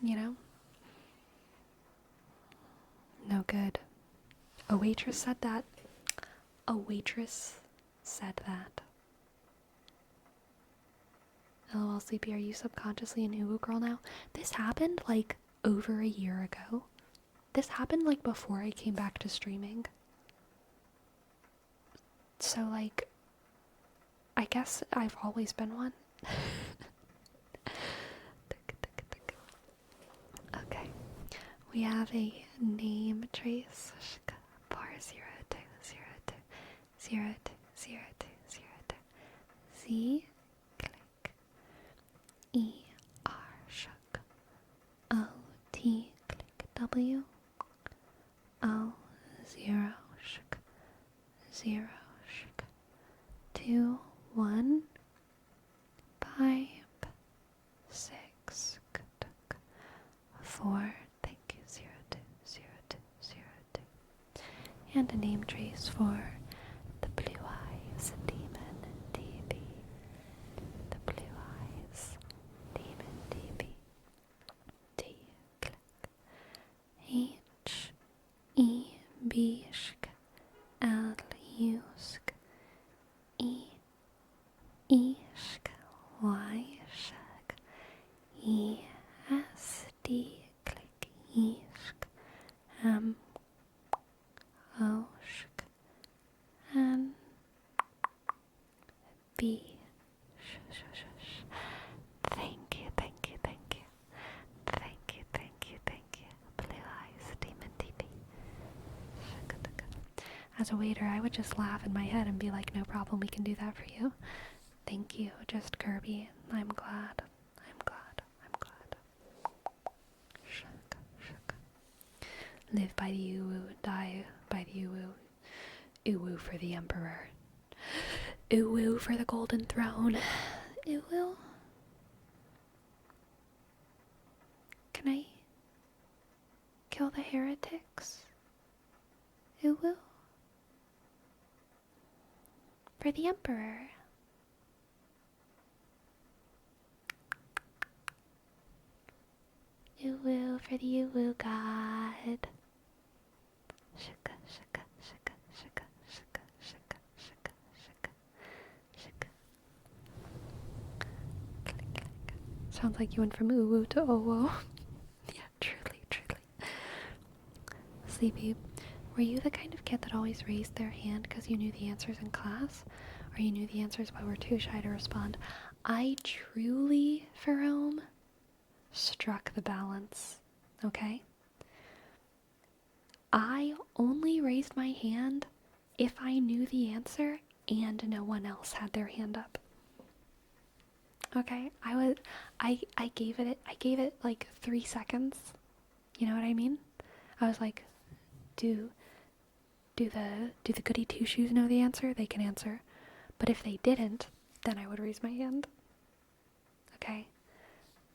S1: You know? No good. A waitress said that. A waitress said that. LOL, Sleepy, are you subconsciously an uwu girl now? This happened like over a year ago. This happened like before I came back to streaming. So like, I guess I've always been one. Okay. We have a name trace. Bar 0202020202. C click. E R shook. O T click W. O 0 shook. 0 shook. 2 1 5 6 4. Thank you. 020202. and a name trace for the Blue Eyes Demon TV. The Blue Eyes Demon TV. T click H E B sk L U sk E E sk Y sk E S D click E sk M O sk N B sh sh sh sh. Thank you, thank you, thank you. Thank you, thank you, thank you. Blue Eyes Demon TV. As a waiter, I would just laugh in my head and be like, no problem, we can do that for you. Thank you, just Kirby. I'm glad. I'm glad. I'm glad. Shaka, shaka. Live by the uwu, die by the uwu. Uwu for the emperor. Uwu for the golden throne. Uwu. Can I kill the heretics? Uwu. For the emperor. Uwu for the uwu god. Shaka, shaka, shaka, shaka, shaka, shaka, shaka, shaka, shaka. Click, click. Sounds like you went from uwu to owo. Yeah, truly, truly. Sleepy, were you the kind of kid that always raised their hand because you knew the answers in class? Or you knew the answers but were too shy to respond? I truly, Pherome, struck the balance, okay? I only raised my hand if I knew the answer and no one else had their hand up. Okay, I gave it like 3 seconds. You know what I mean? I was like, do the goody two shoes know the answer? They can answer. But if they didn't, then I would raise my hand. Okay?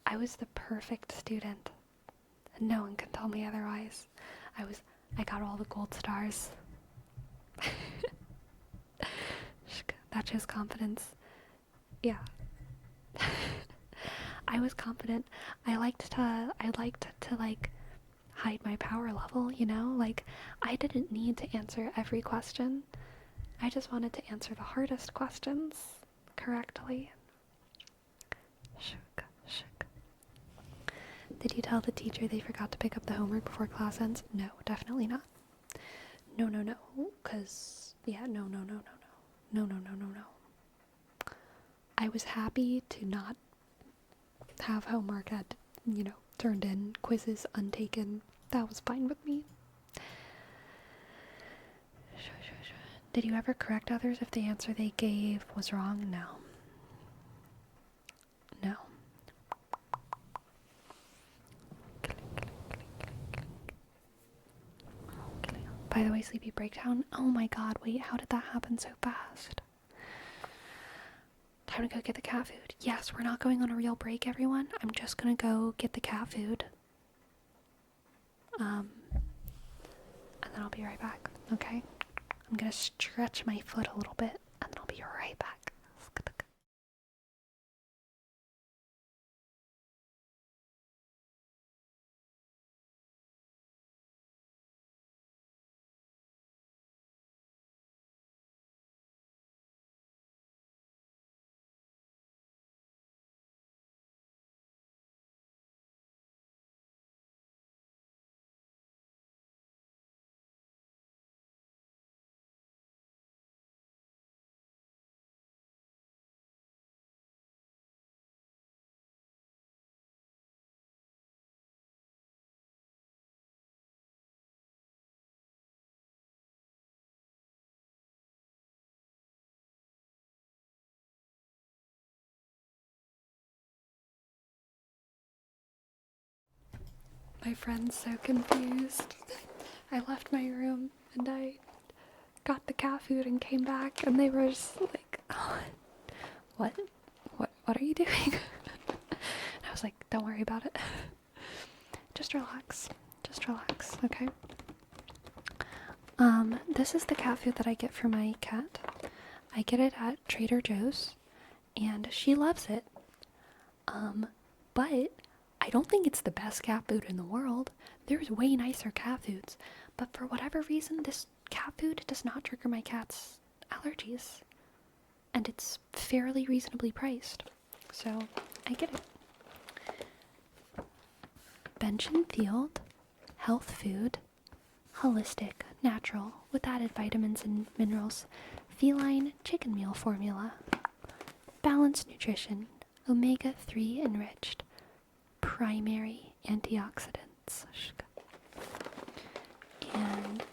S1: I was the perfect student. And no one can tell me otherwise. I got all the gold stars. That shows confidence. Yeah. I was confident. I liked to like hide my power level, you know? Like, I didn't need to answer every question. I just wanted to answer the hardest questions correctly. Shook, shook. Did you tell the teacher they forgot to pick up the homework before class ends? No, definitely not. No, cause, yeah, no. I was happy to not have homework turned in, quizzes untaken. That was fine with me. Did you ever correct others if the answer they gave was wrong? No. No. By the way, Sleepy Breakdown. Oh my god, wait, how did that happen so fast? Time to go get the cat food. Yes, we're not going on a real break, everyone. I'm just gonna go get the cat food. And then I'll be right back, okay? I'm gonna stretch my foot a little bit, and then I'll be right back. My friend's so confused. I left my room and I got the cat food and came back and they were just like, oh, what are you doing? And I was like, don't worry about it. Just relax, okay? This is the cat food that I get for my cat. I get it at Trader Joe's, and she loves it. But I don't think it's the best cat food in the world. There's way nicer cat foods, but for whatever reason, this cat food does not trigger my cat's allergies, and it's fairly reasonably priced, so I get it. Bench and Field, health food, holistic, natural, with added vitamins and minerals, feline chicken meal formula, balanced nutrition, omega-3 enriched, primary antioxidants. And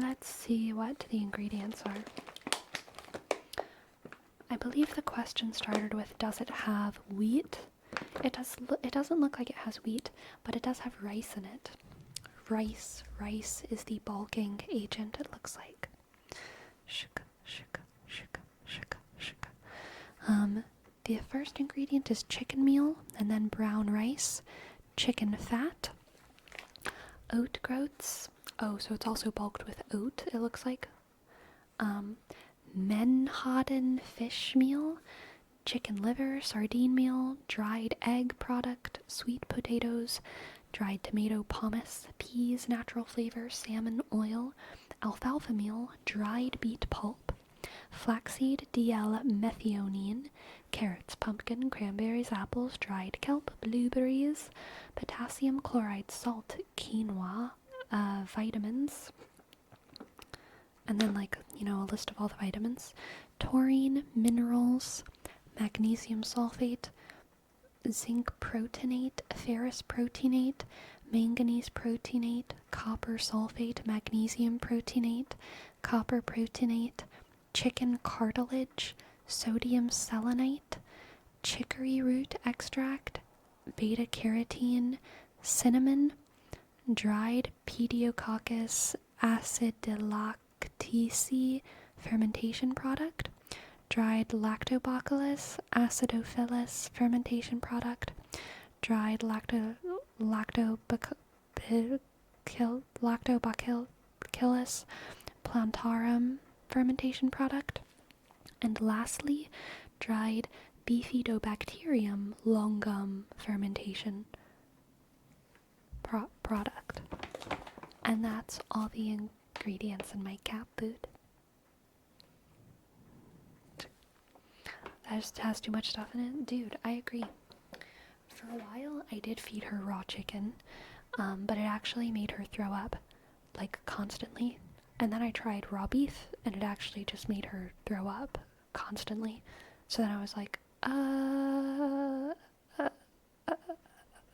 S1: let's see what the ingredients are. I believe the question started with, does it have wheat? It doesn't look like it has wheat, but it does have rice in it. Rice is the bulking agent, it looks like. The first ingredient is chicken meal, and then brown rice, chicken fat, oat groats. Oh, so it's also bulked with oat, it looks like. Menhaden fish meal, chicken liver, sardine meal, dried egg product, sweet potatoes, dried tomato pomace, peas, natural flavor, salmon oil, alfalfa meal, dried beet pulp, flaxseed D-L-methionine, carrots, pumpkin, cranberries, apples, dried kelp, blueberries, potassium chloride, salt, quinoa, vitamins, and then a list of all the vitamins, taurine, minerals, magnesium sulfate, zinc proteinate, ferrous proteinate, manganese proteinate, copper sulfate, magnesium proteinate, copper proteinate, chicken cartilage, sodium selenite, chicory root extract, beta carotene, cinnamon, dried pediococcus acidilactice fermentation product, dried lactobacillus acidophilus fermentation product, dried lactobacillus plantarum fermentation product, and lastly, dried bifidobacterium longum fermentation product. And that's all the ingredients in my cat food. That just has too much stuff in it. Dude, I agree. For a while, I did feed her raw chicken, but it actually made her throw up, constantly. And then I tried raw beef, and it actually just made her throw up constantly. So then I was like,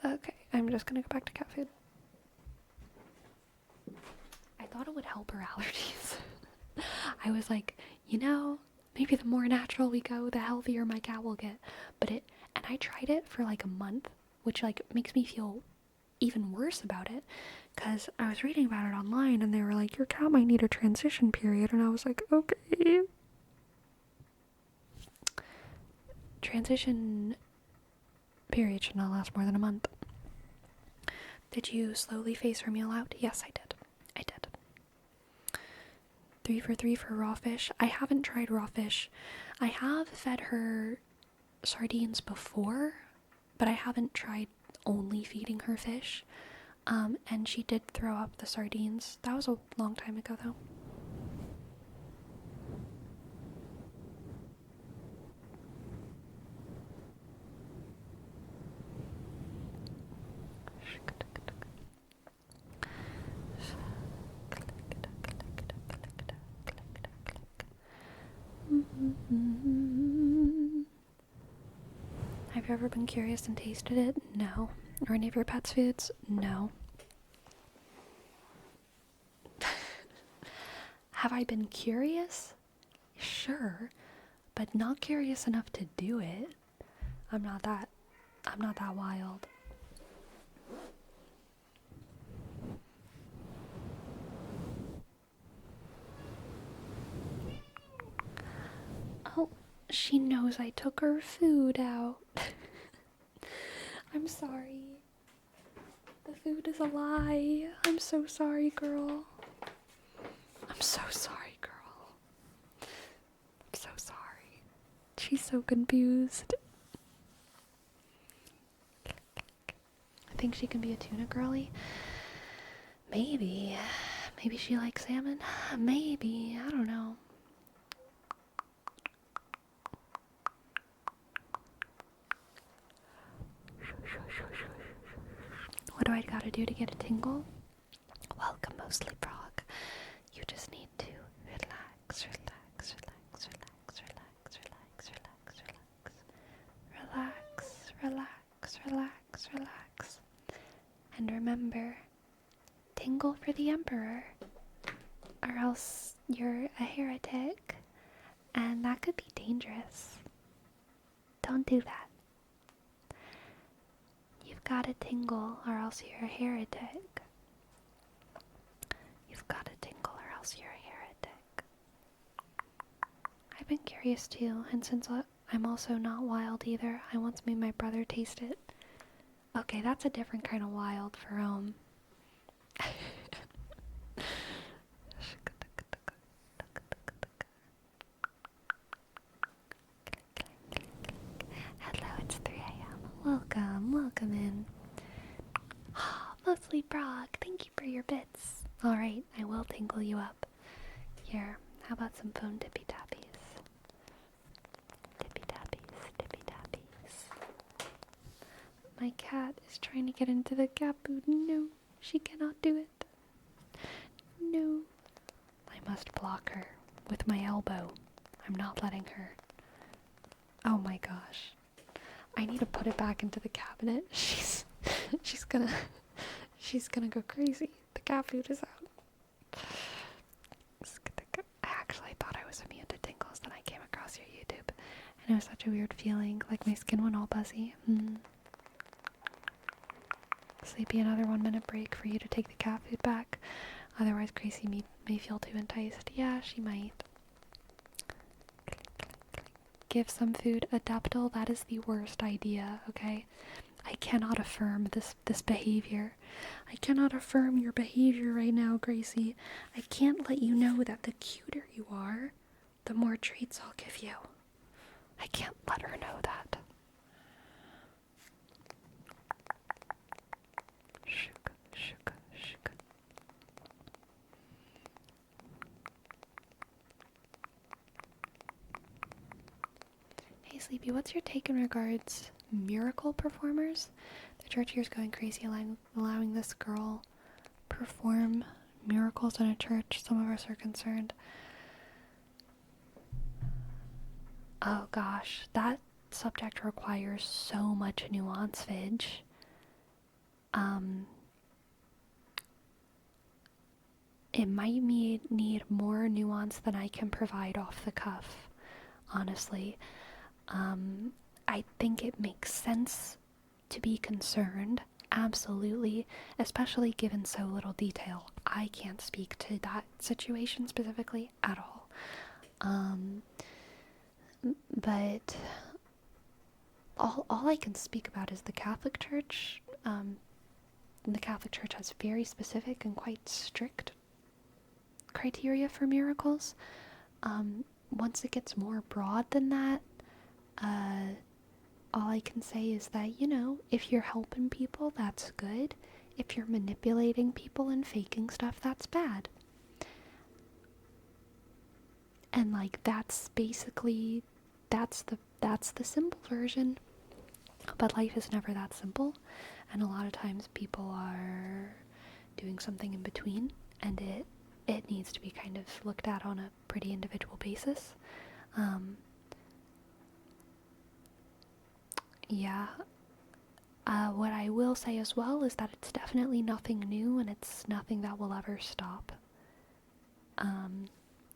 S1: okay, I'm just gonna go back to cat food. I thought it would help her allergies. I was like, maybe the more natural we go, the healthier my cat will get. And I tried it for a month, which makes me feel even worse about it, because I was reading about it online, and they were like, your cat might need a transition period, and I was like, okay. Transition period should not last more than a month. Did you slowly phase her meal out? Yes, I did. 3 for 3 for raw fish. I haven't tried raw fish. I have fed her sardines before, but I haven't tried only feeding her fish. And she did throw up the sardines. That was a long time ago, though. Have you ever been curious and tasted it? No. Or any of your pet's foods? No. Have I been curious? Sure, but not curious enough to do it. I'm not that wild. Oh, she knows I took her food out. I'm sorry. The food is a lie. I'm so sorry, girl. I'm so sorry, girl. I'm so sorry. She's so confused. I think she can be a tuna girly. Maybe. Maybe she likes salmon. Maybe. I don't know. What do I gotta do to get a tingle? Welcome, Mostly Frog. You just need to relax, relax, relax, relax, relax, relax, relax, relax, relax, relax, relax, relax. And remember, tingle for the Emperor, or else you're a heretic, and that could be dangerous. Don't do that. You've gotta tingle, or else you're a heretic. You've gotta tingle, or else you're a heretic. I've been curious too, and since I'm also not wild either, I once made my brother taste it. Okay, that's a different kind of wild, Pherome. Hello, it's 3 a.m. Welcome in. Mostly Frog, thank you for your bits. Alright, I will tingle you up. Here, how about some phone tippy tappies? Tippy tappies, tippy tappies. My cat is trying to get into the cat food. No, she cannot do it. No. I must block her with my elbow. I'm not letting her. Oh my gosh. I need to put it back into the cabinet. She's gonna go crazy. The cat food is out. I actually thought I was immune to tingles, then I came across your YouTube, and it was such a weird feeling, like my skin went all buzzy. Sleepy, another 1 minute break for you to take the cat food back. Otherwise, Gracie may feel too enticed. Yeah, she might. Give some food a daptil. That is the worst idea, okay? I cannot affirm this behavior. I cannot affirm your behavior right now, Gracie. I can't let you know that the cuter you are, the more treats I'll give you. I can't let her know that. Shuka, shuka, shuka. Hey, Sleepy, what's your take in regards miracle performers? The church here is going crazy, allowing this girl perform miracles in a church. Some of us are concerned. Oh gosh, that subject requires so much nuance, Vidge. It might need more nuance than I can provide off the cuff, honestly. I think it makes sense to be concerned, absolutely, especially given so little detail. I can't speak to that situation specifically at all. But all I can speak about is the Catholic Church. The Catholic Church has very specific and quite strict criteria for miracles. Once it gets more broad than that, all I can say is that, if you're helping people, that's good. If you're manipulating people and faking stuff, that's bad. And that's basically, that's the simple version. But life is never that simple, and a lot of times people are doing something in between, and it needs to be kind of looked at on a pretty individual basis. What I will say as well is that it's definitely nothing new, and it's nothing that will ever stop.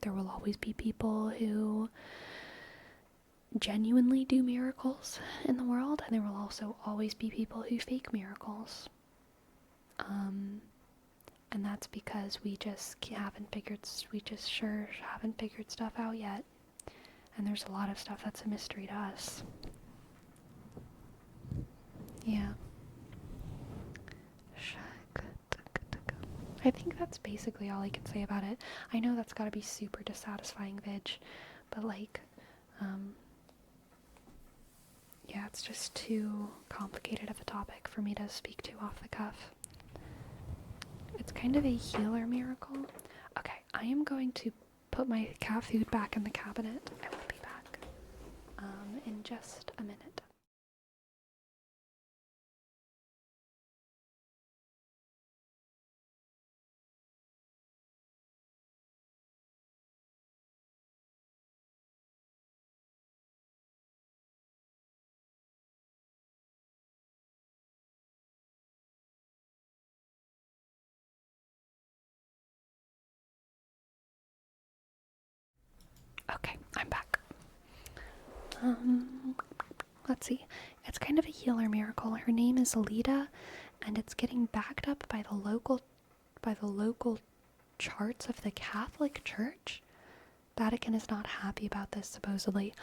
S1: There will always be people who genuinely do miracles in the world, and there will also always be people who fake miracles. And that's because we just haven't figured stuff out yet. And there's a lot of stuff that's a mystery to us. Yeah. I think that's basically all I can say about it. I know that's gotta be super dissatisfying, Vidge, but like, yeah, it's just too complicated of a topic for me to speak to off the cuff. It's kind of a healer miracle. Okay, I am going to put my cat food back in the cabinet. I will be back in just a minute. Okay, I'm back. Let's see. It's kind of a healer miracle. Her name is Alita, and it's getting backed up by the local charts of the Catholic Church. Vatican is not happy about this, supposedly.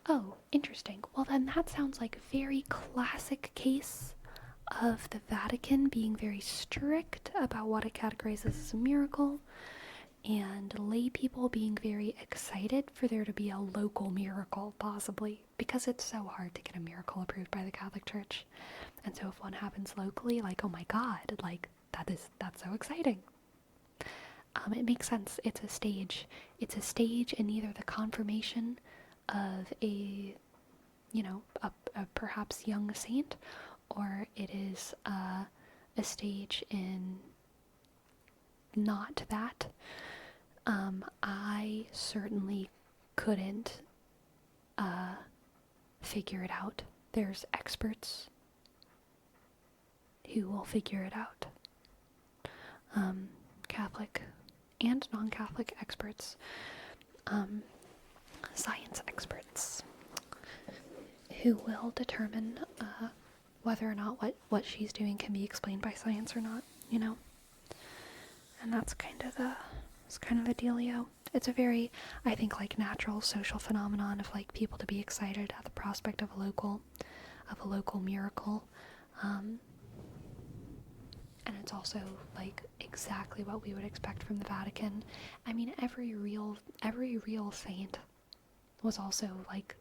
S1: Oh, interesting. Well, then that sounds like a very classic case of the Vatican being very strict about what it categorizes as a miracle, and lay people being very excited for there to be a local miracle, possibly, because it's so hard to get a miracle approved by the Catholic Church. And so if one happens locally, like, oh my god, like, that's so exciting. It makes sense. It's a stage. It's a stage in either the confirmation of a perhaps young saint, or it is a stage in not that. I certainly couldn't figure it out. There's experts who will figure it out. Catholic and non-Catholic experts, science experts, who will determine whether or not what she's doing can be explained by science or not, And that's kind of the dealio. It's a very, I think, like, natural social phenomenon of, like, people to be excited at the prospect of a local miracle. And it's also, like, exactly what we would expect from the Vatican. I mean, every real saint was also, like,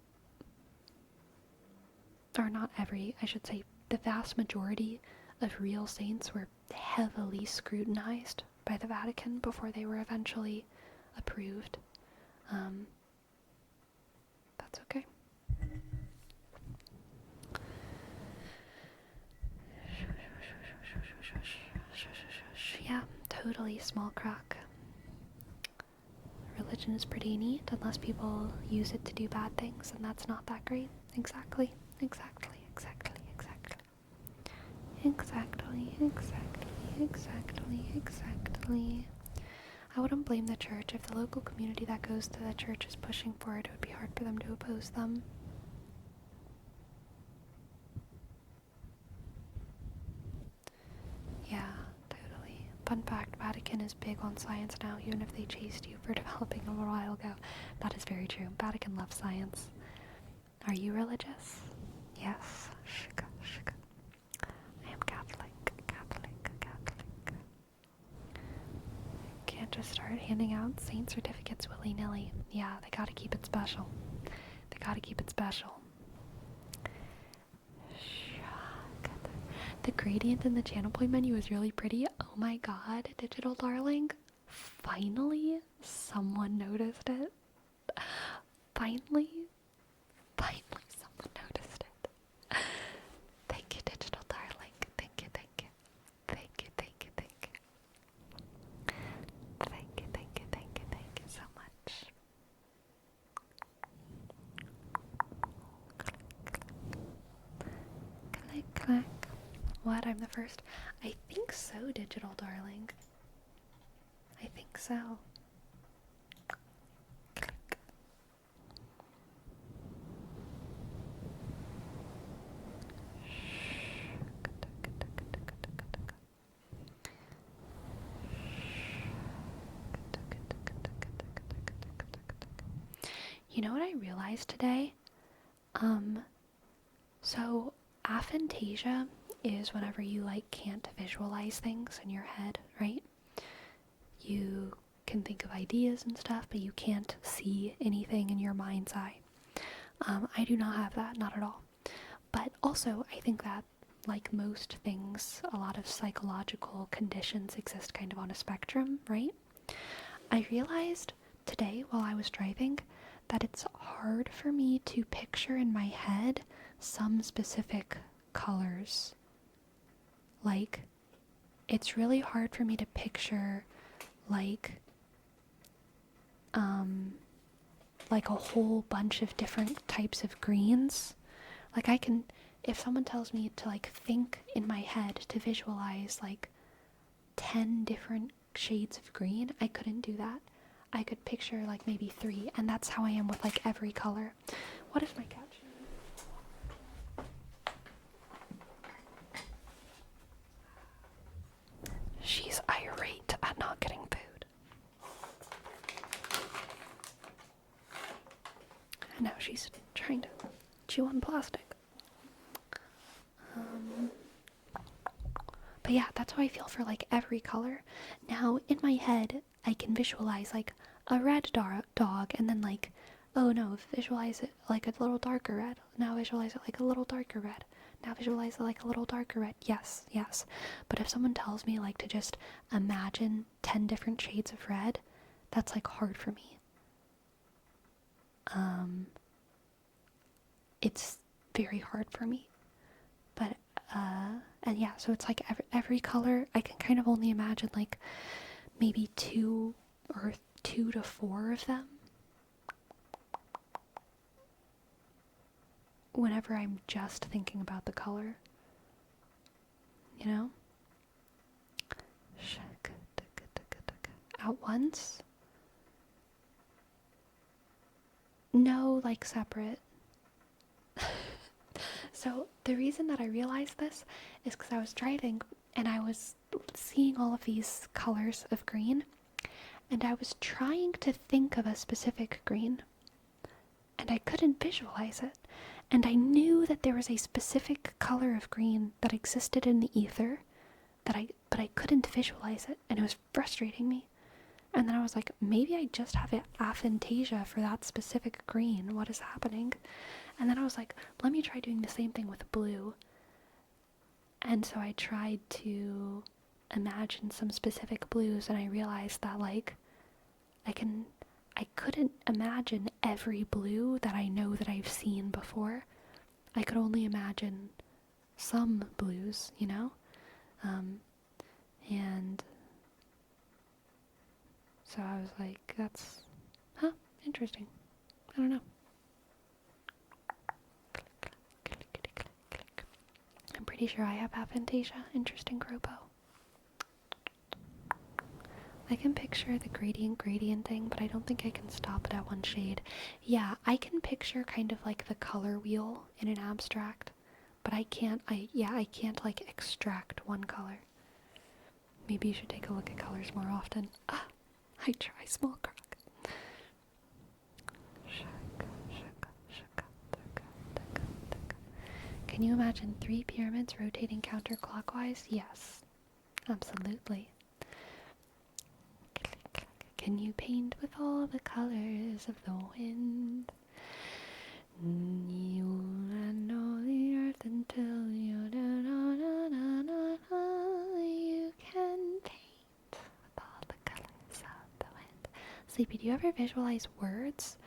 S1: or not every, I should say, the vast majority of real saints were heavily scrutinized by the Vatican before they were eventually approved. That's okay. Yeah, totally small crack. Religion is pretty neat unless people use it to do bad things, and that's not that great. Exactly. I wouldn't blame the church. If the local community that goes to the church is pushing for it, it would be hard for them to oppose them. Yeah, totally. Fun fact, Vatican is big on science now, even if they chased you for developing a while ago. That is very true. Vatican loves science. Are you religious? Yes. I am Catholic. Can't just start handing out saint certificates willy-nilly. Yeah, they gotta keep it special. The gradient in the channel point menu is really pretty. Oh my god, digital darling. Finally, someone noticed it. Finally someone noticed it. Thank you, digital darling. Thank you. Thank you so much. Click. What? I'm the first? I think so, digital darling. I think so. Click. You know what I realized today? So aphantasia is whenever you, like, can't visualize things in your head, right? can think of ideas and stuff, but you can't see anything in your mind's eye. I do not have that, not at all. But also, I think that, like most things, a lot of psychological conditions exist kind of on a spectrum, right? I realized today while I was driving that it's hard for me to picture in my head some specific colors. Like, it's really hard for me to picture, like a whole bunch of different types of greens. Like, I can, if someone tells me to, like, think in my head to visualize, like, 10 different shades of green, I couldn't do that. I could picture, like, maybe 3, and that's how I am with, like, every color. What is my cat? She's irate at not getting food. And now she's trying to chew on plastic. But yeah, that's how I feel for, like, every color. Now, in my head, I can visualize, like, a red dog, and then, like, oh no, visualize it like a little darker red. Now visualize it like a little darker red. Now visualize it like a little darker red. Yes, yes. But if someone tells me, like, to just imagine 10 different shades of red, that's, like, hard for me. It's very hard for me. But, and yeah, so it's like every color, I can kind of only imagine, like, maybe 2 to 4 of them. Whenever I'm just thinking about the color, you know? At once? No, like, separate. So the reason that I realized this is because I was driving and I was seeing all of these colors of green, and I was trying to think of a specific green, and I couldn't visualize it. And I knew that there was a specific color of green that existed in the ether, but I couldn't visualize it, and it was frustrating me. And then I was like, maybe I just have an aphantasia for that specific green. What is happening? And then I was like, let me try doing the same thing with blue. And so I tried to imagine some specific blues, and I realized that, like, I couldn't imagine every blue that I know that I've seen before. I could only imagine some blues, you know? And so I was like, that's, interesting. I don't know. I'm pretty sure I have Aphantasia. Interesting, Grobo. I can picture the gradient thing, but I don't think I can stop it at one shade. Yeah, I can picture kind of like the color wheel in an abstract, but I can't, like, extract one color. Maybe you should take a look at colors more often. I try, small croc. Can you imagine 3 pyramids rotating counterclockwise? Yes, absolutely. Can you paint with all the colors of the wind? You know the earth until you can paint with all the colors of the wind. Sleepy, do you ever visualize words?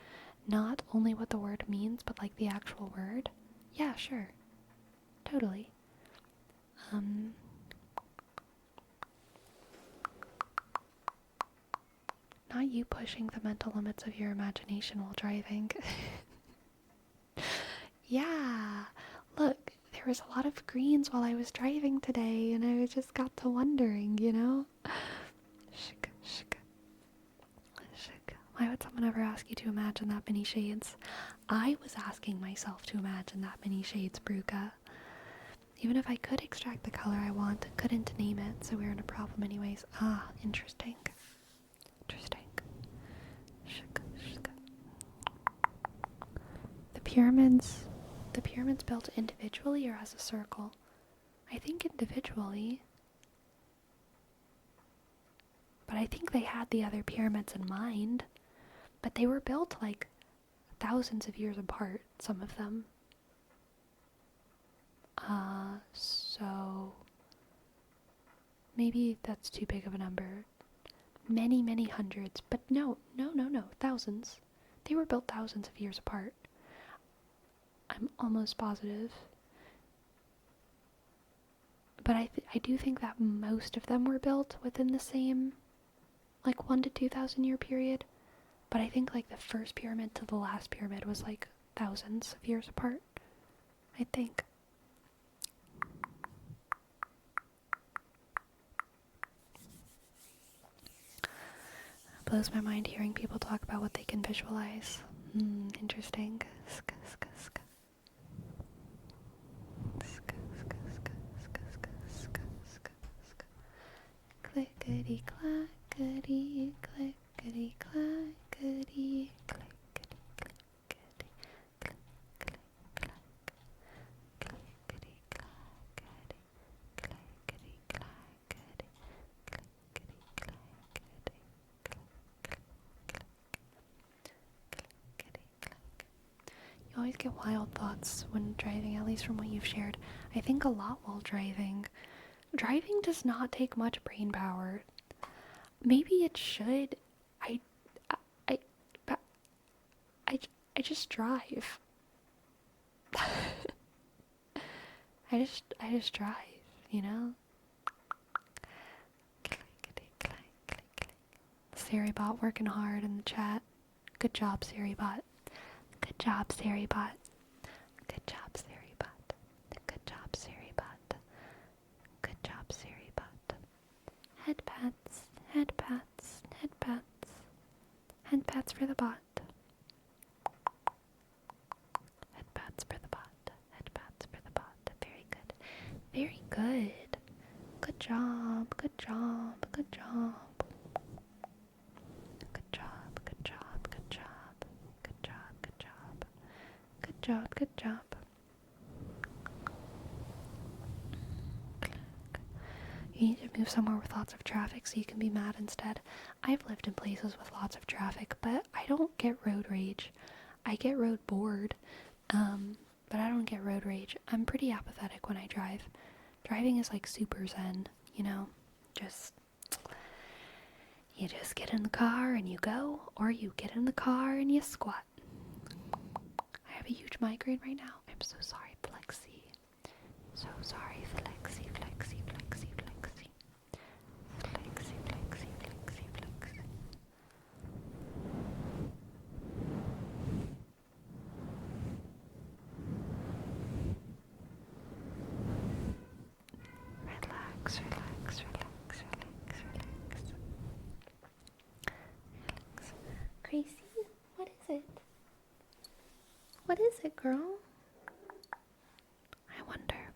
S1: Not only what the word means, but, like, the actual word? Yeah, sure. Totally. Not you pushing the mental limits of your imagination while driving. Yeah, look, there was a lot of greens while I was driving today, and I just got to wondering, you know? Why would someone ever ask you to imagine that many shades? I was asking myself to imagine that many shades, Bruca. Even if I could extract the color I want, couldn't name it, so we're in a problem anyways. Interesting. Interesting. The pyramids built individually or as a circle? I think individually. But but I think they had the other pyramids in mind. But they were built like thousands of years apart, some of them. So maybe that's too big of a number. Many, many hundreds, but no, thousands. They were built thousands of years apart. I'm almost positive. But I do think that most of them were built within the same, like, 1 to 2,000 year period. But I think, like, the first pyramid to the last pyramid was, like, thousands of years apart. I think. It blows my mind hearing people talk about what they can visualize. Interesting. Clickety clackety, clickety clackety, clickety clickety, click click clack, clickety clackety, clickety clackety, clickety clackety, clickety clack. You always get wild thoughts when driving, at least from what you've shared. I think a lot while driving. Driving does not take much brain power. Maybe it should. I just drive. I just drive, you know? Siribot working hard in the chat. Good job, Siribot. Good job, Siribot. Good job, Siribot. Good job, Siribot. Good job, Siribot. Head pats, head pats, head pats. Head pats for the bot. Head pats for the bot. Head pats for the bot. Very good. Very good. Good job, good job, good job. Good job, good job, good job. Good job, good job. Good job, good job. You need to move somewhere with lots of traffic so you can be mad instead. I've lived in places with lots of traffic, but I don't get road rage. I get road bored, but I don't get road rage. I'm pretty apathetic when I drive. Driving is like super zen, you know? You just get in the car and you go, or you get in the car and you squat. I have a huge migraine right now. I'm so sorry, Flexi. So sorry, Flexi, Flexi, Flexi, Flexi. Flexi, Flexi, Flexi, Flexi. Relax, relax, relax, relax, relax. Relax. Gracie, what is it? What is it, girl? I wonder.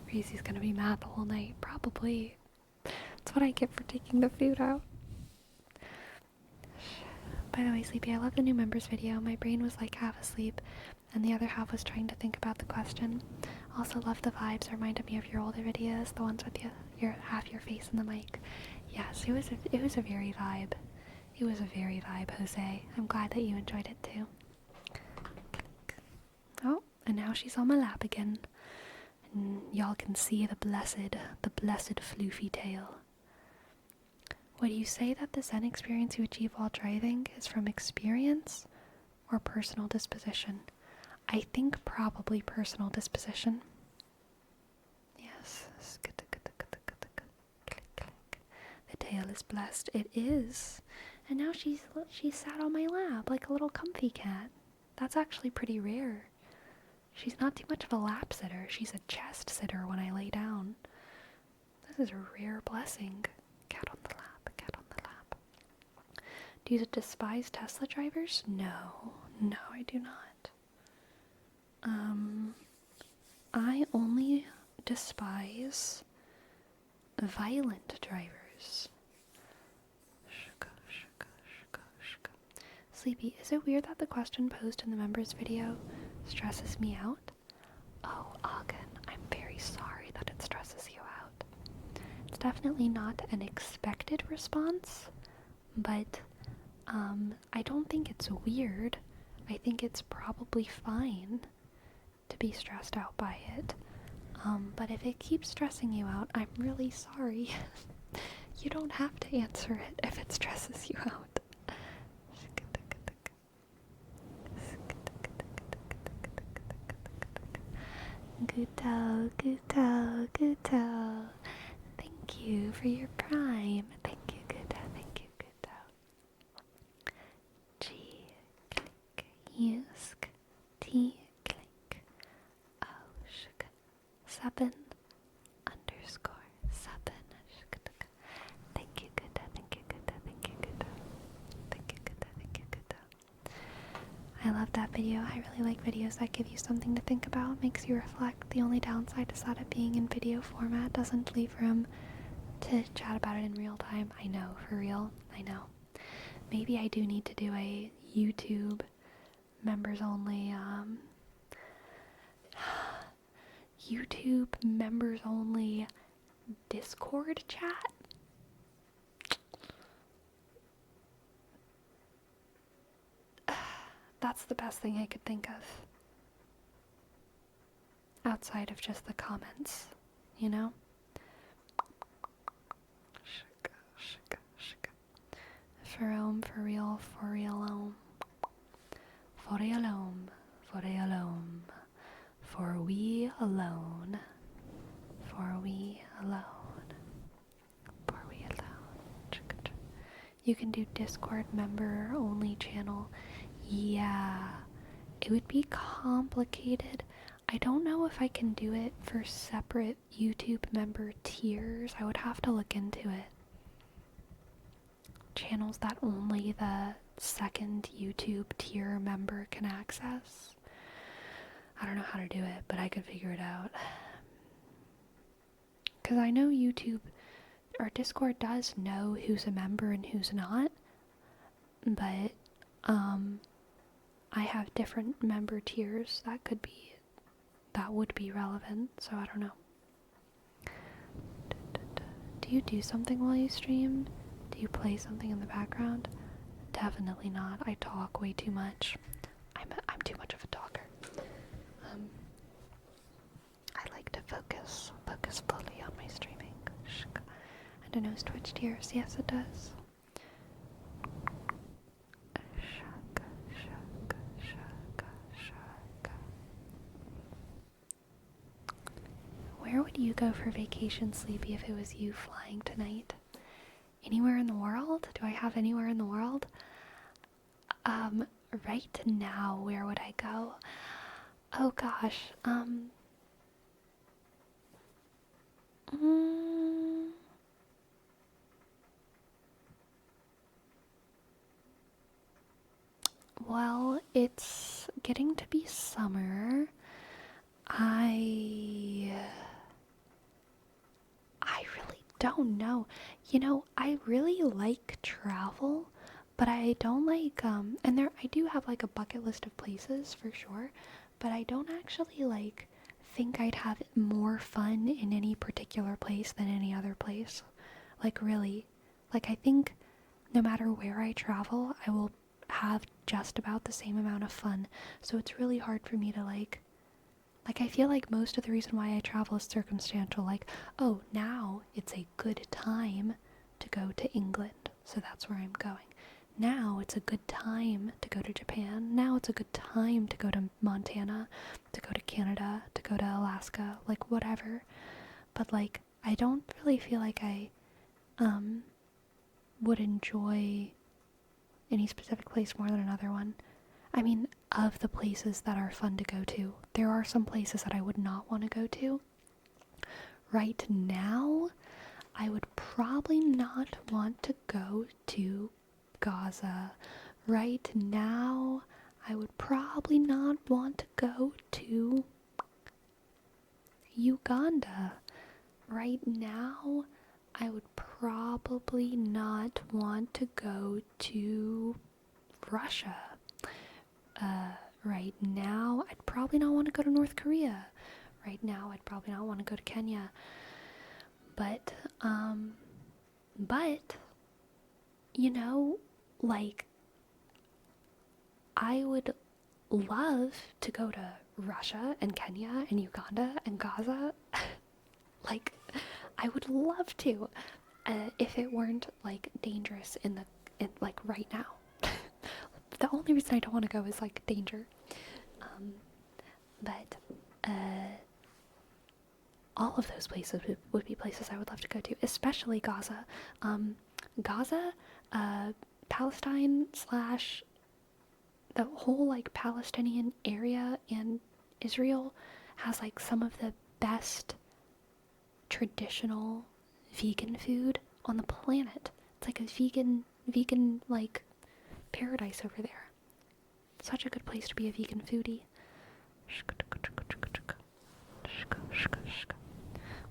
S1: Gracie's gonna be mad the whole night, probably. That's what I get for taking the food out. By the way, Sleepy, I love the new members video. My brain was like half asleep, and the other half was trying to think about the question. Also love the vibes. Reminded me of your older videos, the ones with your half your face in the mic. Yes, it was a very vibe. It was a very vibe, Jose. I'm glad that you enjoyed it too. Oh, and now she's on my lap again. And y'all can see the blessed floofy tail. Would you say that the Zen experience you achieve while driving is from experience or personal disposition? I think probably personal disposition. Yes. The tail is blessed. It is. And now she's sat on my lap like a little comfy cat. That's actually pretty rare. She's not too much of a lap sitter. She's a chest sitter when I lay down. This is a rare blessing. Cat on the lap, cat on the lap. Do you despise Tesla drivers? No, I do not. I only despise violent drivers. Sleepy, is it weird that the question posed in the members video stresses me out? Oh, Agen, I'm very sorry that it stresses you out. definitely not an expected response, but I don't think it's weird. I think it's probably fine to be stressed out by it. But if it keeps stressing you out, I'm really sorry. You don't have to answer it if it stresses you out. Guto, Guto, Guto. Thank you for your prime. Thank you, Guto. Thank you, Guto. G, click, yusk, T, click, O, shk, 7, underscore, 7, shk, thank you, Guto. Thank you, Guto. Thank you, Guto. Thank you, Guto. Thank you, Guto. I love that video. I really like videos that give you something to think about, makes you reflect. The only downside is that it being in video format doesn't leave room to chat about it in real time. I know, for real, I know. Maybe I do need to do a YouTube members only, YouTube members only Discord chat? That's the best thing I could think of. Outside of just the comments, you know? Pherome, for real, for real, for real, for we alone, for we alone, for we alone. You can do Discord member only channel. Yeah, it would be complicated. I don't know if I can do it for separate YouTube member tiers. I would have to look into it. Channels that only the second YouTube tier member can access. I don't know how to do it, but I could figure it out. Because I know YouTube or Discord does know who's a member and who's not, but I have different member tiers that would be relevant, so I don't know. Do you do something while you stream? Do you play something in the background? Definitely not. I talk way too much. I'm too much of a talker. I like to focus fully on my streaming. And it knows Twitch tiers. Yes, it does. Where would you go for vacation, Sleepy, if it was you flying tonight? Anywhere in the world? Do I have anywhere in the world? Right now, where would I go? Oh gosh, well, it's getting to be summer. I really don't know. You know, I really like travel, but I don't like, and I do have like a bucket list of places for sure, but I don't actually like think I'd have more fun in any particular place than any other place. Like really, like I think no matter where I travel, I will have just about the same amount of fun. So it's really hard for me to like I feel like most of the reason why I travel is circumstantial, like, oh, now it's a good time to go to England, so that's where I'm going. Now it's a good time to go to Japan. Now it's a good time to go to Montana, to go to Canada, to go to Alaska, like whatever. But like, I don't really feel like I would enjoy any specific place more than another one. I mean, of the places that are fun to go to, there are some places that I would not want to go to. Right now, I would probably not want to go to Gaza. Right now, I would probably not want to go to Uganda. Right now, I would probably not want to go to Russia. Right now, I'd probably not want to go to North Korea. Right now, I'd probably not want to go to Kenya. But, but, you know, like, I would love to go to Russia and Kenya and Uganda and Gaza. Like, I would love to, if it weren't, like, dangerous like, right now. The only reason I don't want to go is, like, danger. But, all of those places would be places I would love to go to, especially Gaza. Gaza, Palestine slash the whole, like, Palestinian area and Israel has, like, some of the best traditional vegan food on the planet. It's like a vegan, like, paradise over there. Such a good place to be a vegan foodie.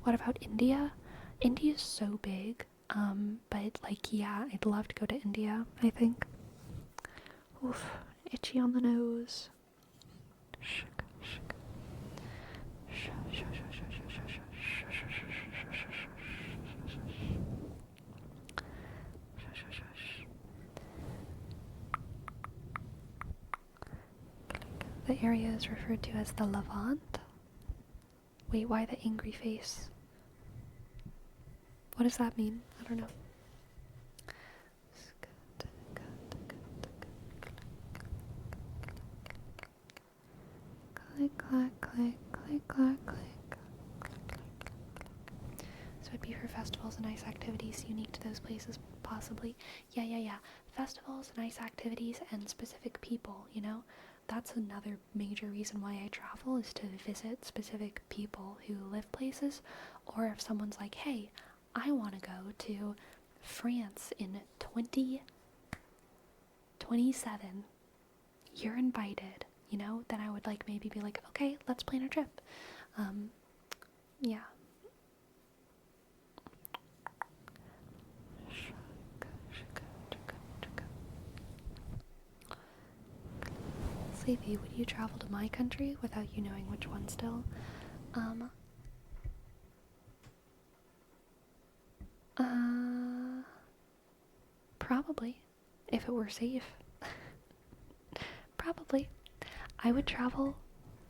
S1: What about India? India is so big. But, like, yeah, I'd love to go to India, I think. Oof, itchy on the nose. The area is referred to as the Levant. Wait, why the angry face? What does that mean? I don't know. Click, clack, click, click, clack, click. So it'd be for festivals and ice activities unique to those places, possibly. Yeah. Festivals and ice activities and specific people, you know? That's another major reason why I travel, is to visit specific people who live places. Or if someone's like, hey, I want to go to France in 2027, you're invited, you know? Then I would, like, maybe be like, okay, let's plan a trip. Yeah. Sleepy, would you travel to my country without you knowing which one still? Probably. If it were safe. Probably. I would travel.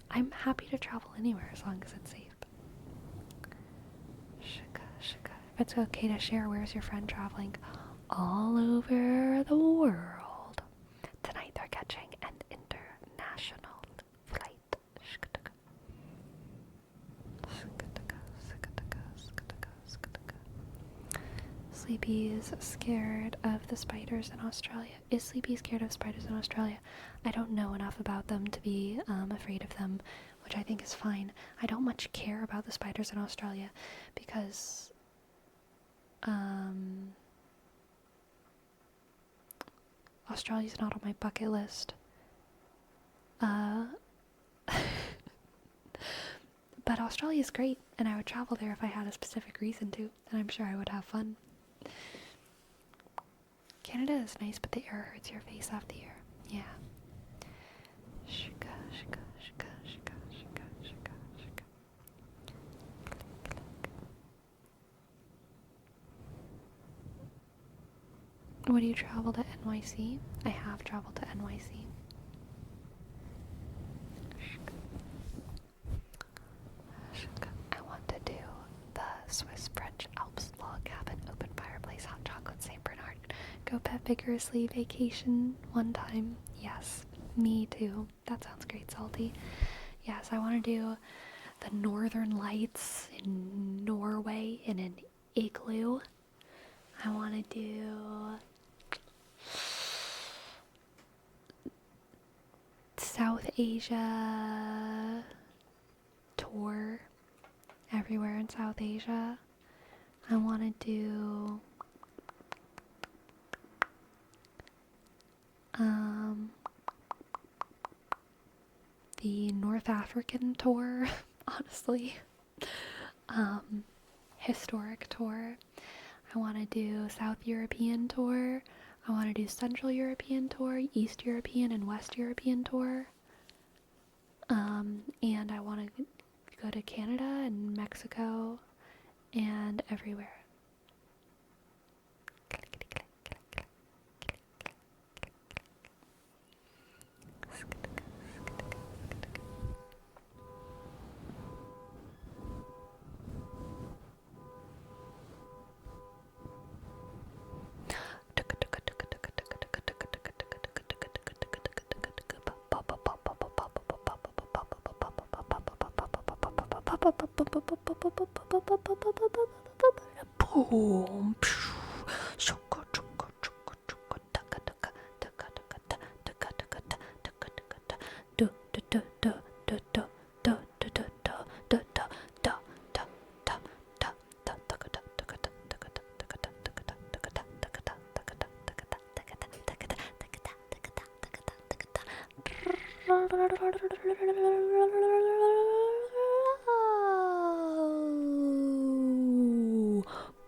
S1: I'm happy to travel anywhere as long as it's safe. If it's okay to share, where's your friend traveling? All over the world. Tonight they're catching an international flight. Sleepy is scared of the spiders in Australia. Is Sleepy scared of spiders in Australia? I don't know enough about them to be afraid of them, which I think is fine. I don't much care about the spiders in Australia because Australia's not on my bucket list. But Australia's great, and I would travel there if I had a specific reason to, and I'm sure I would have fun. Canada is nice, but the air hurts your face half the year. Yeah. Would you travel to NYC? I have traveled to NYC. I want to do the Swiss French Alps log cabin, open fireplace, hot chocolate, St. Bernard. Go pet vigorously, vacation one time. Yes, me too. That sounds great, Salty. Yes, I want to do the Northern Lights in Norway in an igloo. I want to do South Asia tour everywhere in South Asia. I want to do the North African tour, honestly. Historic tour. I want to do South European tour. I want to do Central European tour, East European and West European tour. And I want to go to Canada and Mexico and everywhere.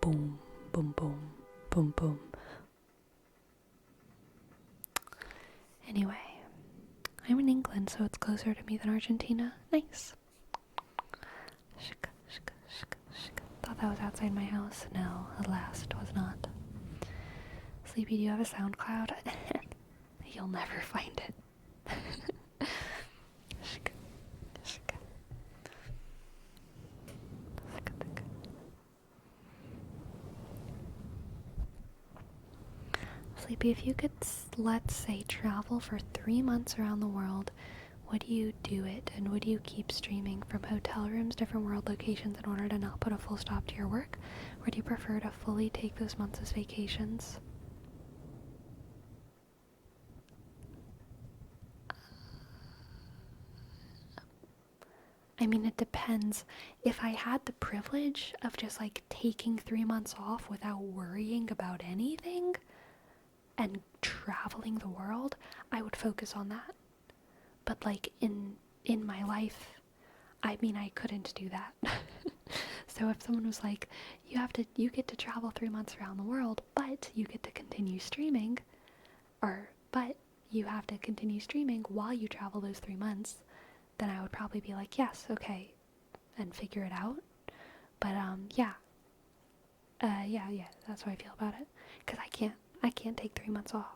S1: Boom. Boom, boom, boom, boom, boom. Anyway, I'm in England, so it's closer to me than Argentina. Nice. Thought that was outside my house. No, alas, it was not. Sleepy, do you have a SoundCloud? You'll never find it. Sleepy, if you could, let's say, travel for 3 months around the world, would you do it? And would you keep streaming from hotel rooms, different world locations in order to not put a full stop to your work? Or do you prefer to fully take those months as vacations? I mean, it depends. If I had the privilege of just like taking 3 months off without worrying about anything and traveling the world, I would focus on that. But like in my life, I mean, I couldn't do that. So if someone was like, you get to travel 3 months around the world, but you get to continue streaming, but you have to continue streaming while you travel those 3 months, then I would probably be like, yes, okay, and figure it out. But yeah, that's how I feel about it. Cause I can't take 3 months off.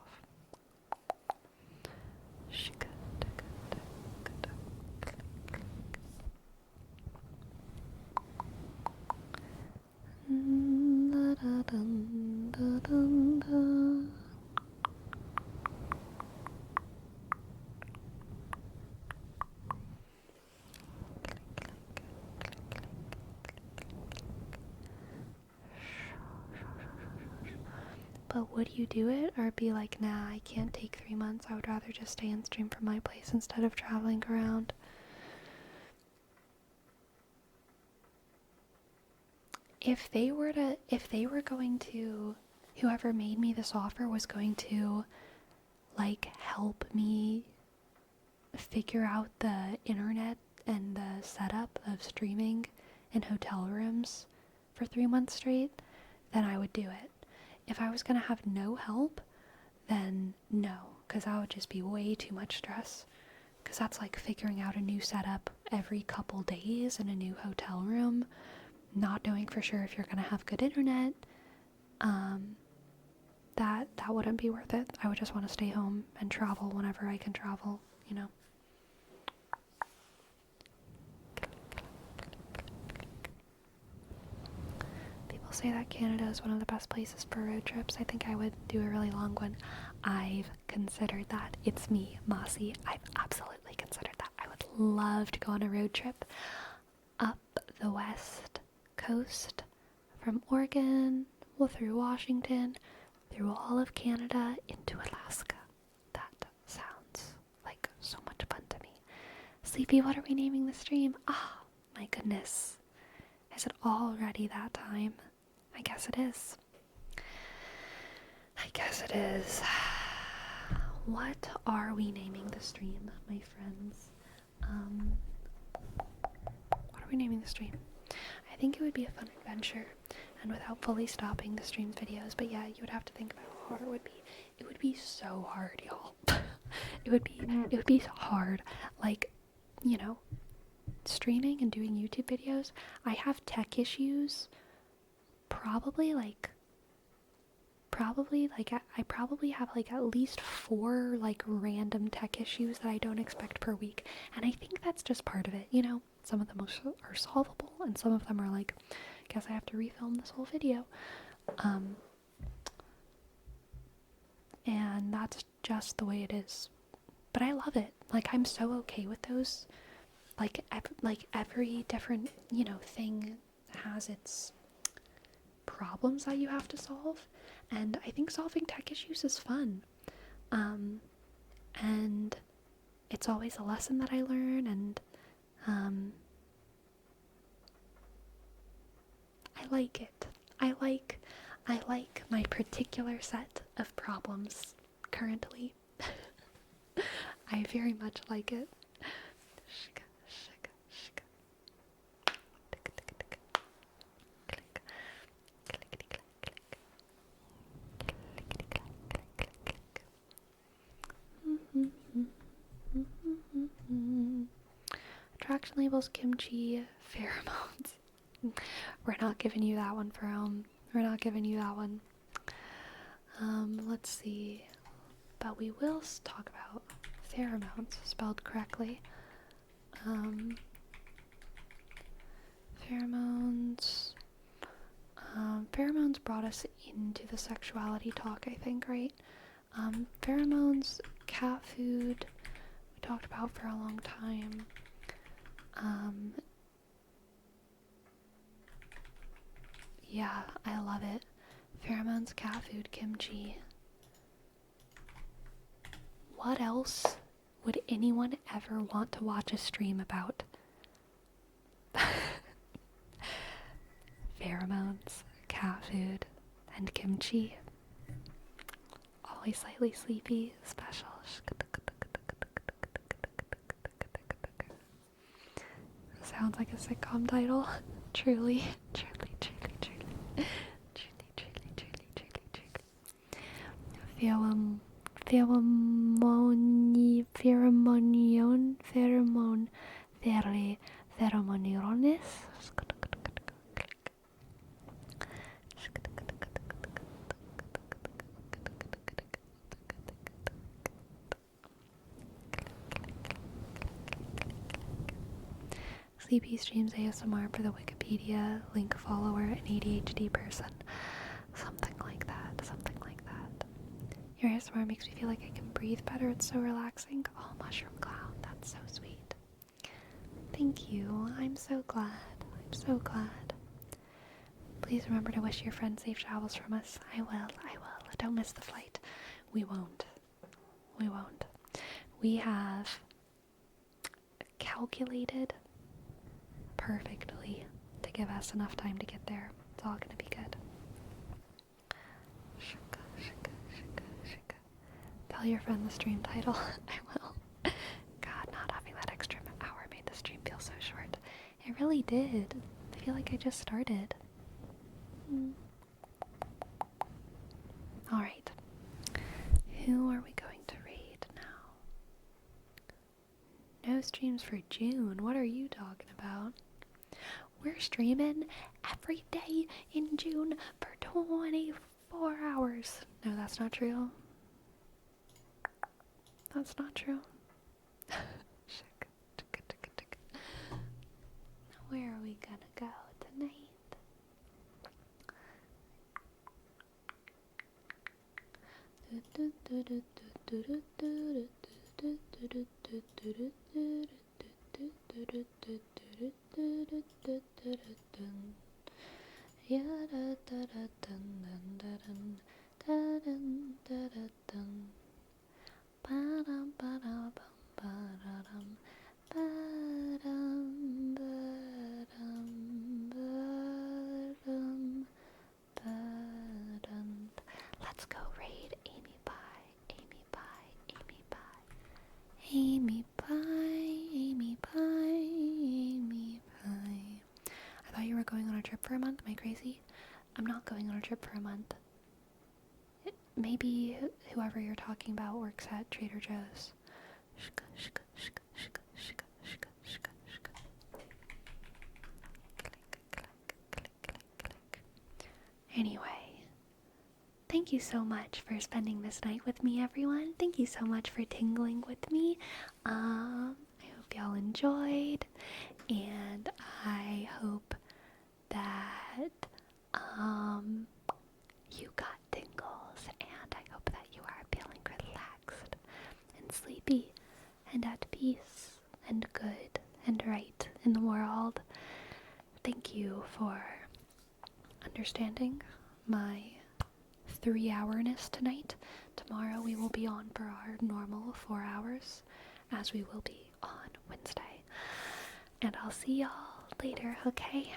S1: But would you do it, or be like, nah, I can't take 3 months, I would rather just stay and stream from my place instead of traveling around? If they were going to, whoever made me this offer was going to, like, help me figure out the internet and the setup of streaming in hotel rooms for 3 months straight, then I would do it. If I was gonna have no help, then no, because that would just be way too much stress. Because that's like figuring out a new setup every couple days in a new hotel room, not knowing for sure if you're gonna have good internet. That wouldn't be worth it. I would just want to stay home and travel whenever I can travel, you know. People say that Canada is one of the best places for road trips. I think I would do a really long one. I've considered that. It's me, Mossy. I've absolutely considered that. I would love to go on a road trip up the west coast from Oregon, through Washington, through all of Canada, into Alaska. That sounds like so much fun to me. Sleepy, what are we naming the stream? Ah, my goodness. Is it already that time? I guess it is. I guess it is. What are we naming the stream, my friends? What are we naming the stream? I think it would be a fun adventure, and without fully stopping the stream videos. But yeah, you would have to think about how hard it would be. It would be so hard, y'all. It would be hard. Like, you know, streaming and doing YouTube videos. I have tech issues I probably have like at least 4 like random tech issues that I don't expect per week, and I think that's just part of it, you know. Some of them are solvable, and some of them are like, guess I have to refilm this whole video. And that's just the way it is. But I love it. Like, I'm so okay with those. Like every different, you know, thing has its problems that you have to solve, and I think solving tech issues is fun. And it's always a lesson that I learn, and I like it. I like my particular set of problems currently. I very much like it. Attraction labels, kimchi, pheromones. We're not giving you that one, Pherome. We're not giving you that one. Let's see. But we will talk about pheromones, spelled correctly. Pheromones. Pheromones brought us into the sexuality talk, I think, right? Pheromones, cat food, we talked about for a long time. Yeah, I love it. Pheromones, cat food, kimchi. What else would anyone ever want to watch a stream about? Pheromones, cat food, and kimchi. Always slightly sleepy, special. Sounds like a sitcom title. Truly. Pheromones. Sleepy streams ASMR for the Wikipedia, link follower, an ADHD person. Something like that. Your ASMR makes me feel like I can breathe better. It's so relaxing. Oh, Mushroom Cloud. That's so sweet. Thank you. I'm so glad. Please remember to wish your friends safe travels from us. I will. Don't miss the flight. We won't. We have calculated perfectly to give us enough time to get there. It's all gonna be good. Tell your friend the stream title. I will. God, not having that extra hour made the stream feel so short. It really did. I feel like I just started. Alright. Who are we going to raid now? No streams for June. What are you talking about? We're streaming every day in June for 24 hours. No, that's not true. That's not true. Where are we gonna go tonight? Let's go raid Amy Pie. I thought you were going on a trip for a month. Am I crazy? I'm not going on a trip for a month. Maybe whoever you're talking about works at Trader Joe's. Anyway, thank you so much for spending this night with me, everyone. Thank you so much for tingling with me. I hope y'all enjoyed, and I hope that you got tingles, and I hope that you are feeling relaxed and sleepy and at peace and good and right in the world. Thank you for understanding my 3-hourness tonight. Tomorrow we will be on for our normal 4 hours, as we will be on Wednesday. And I'll see y'all later, okay?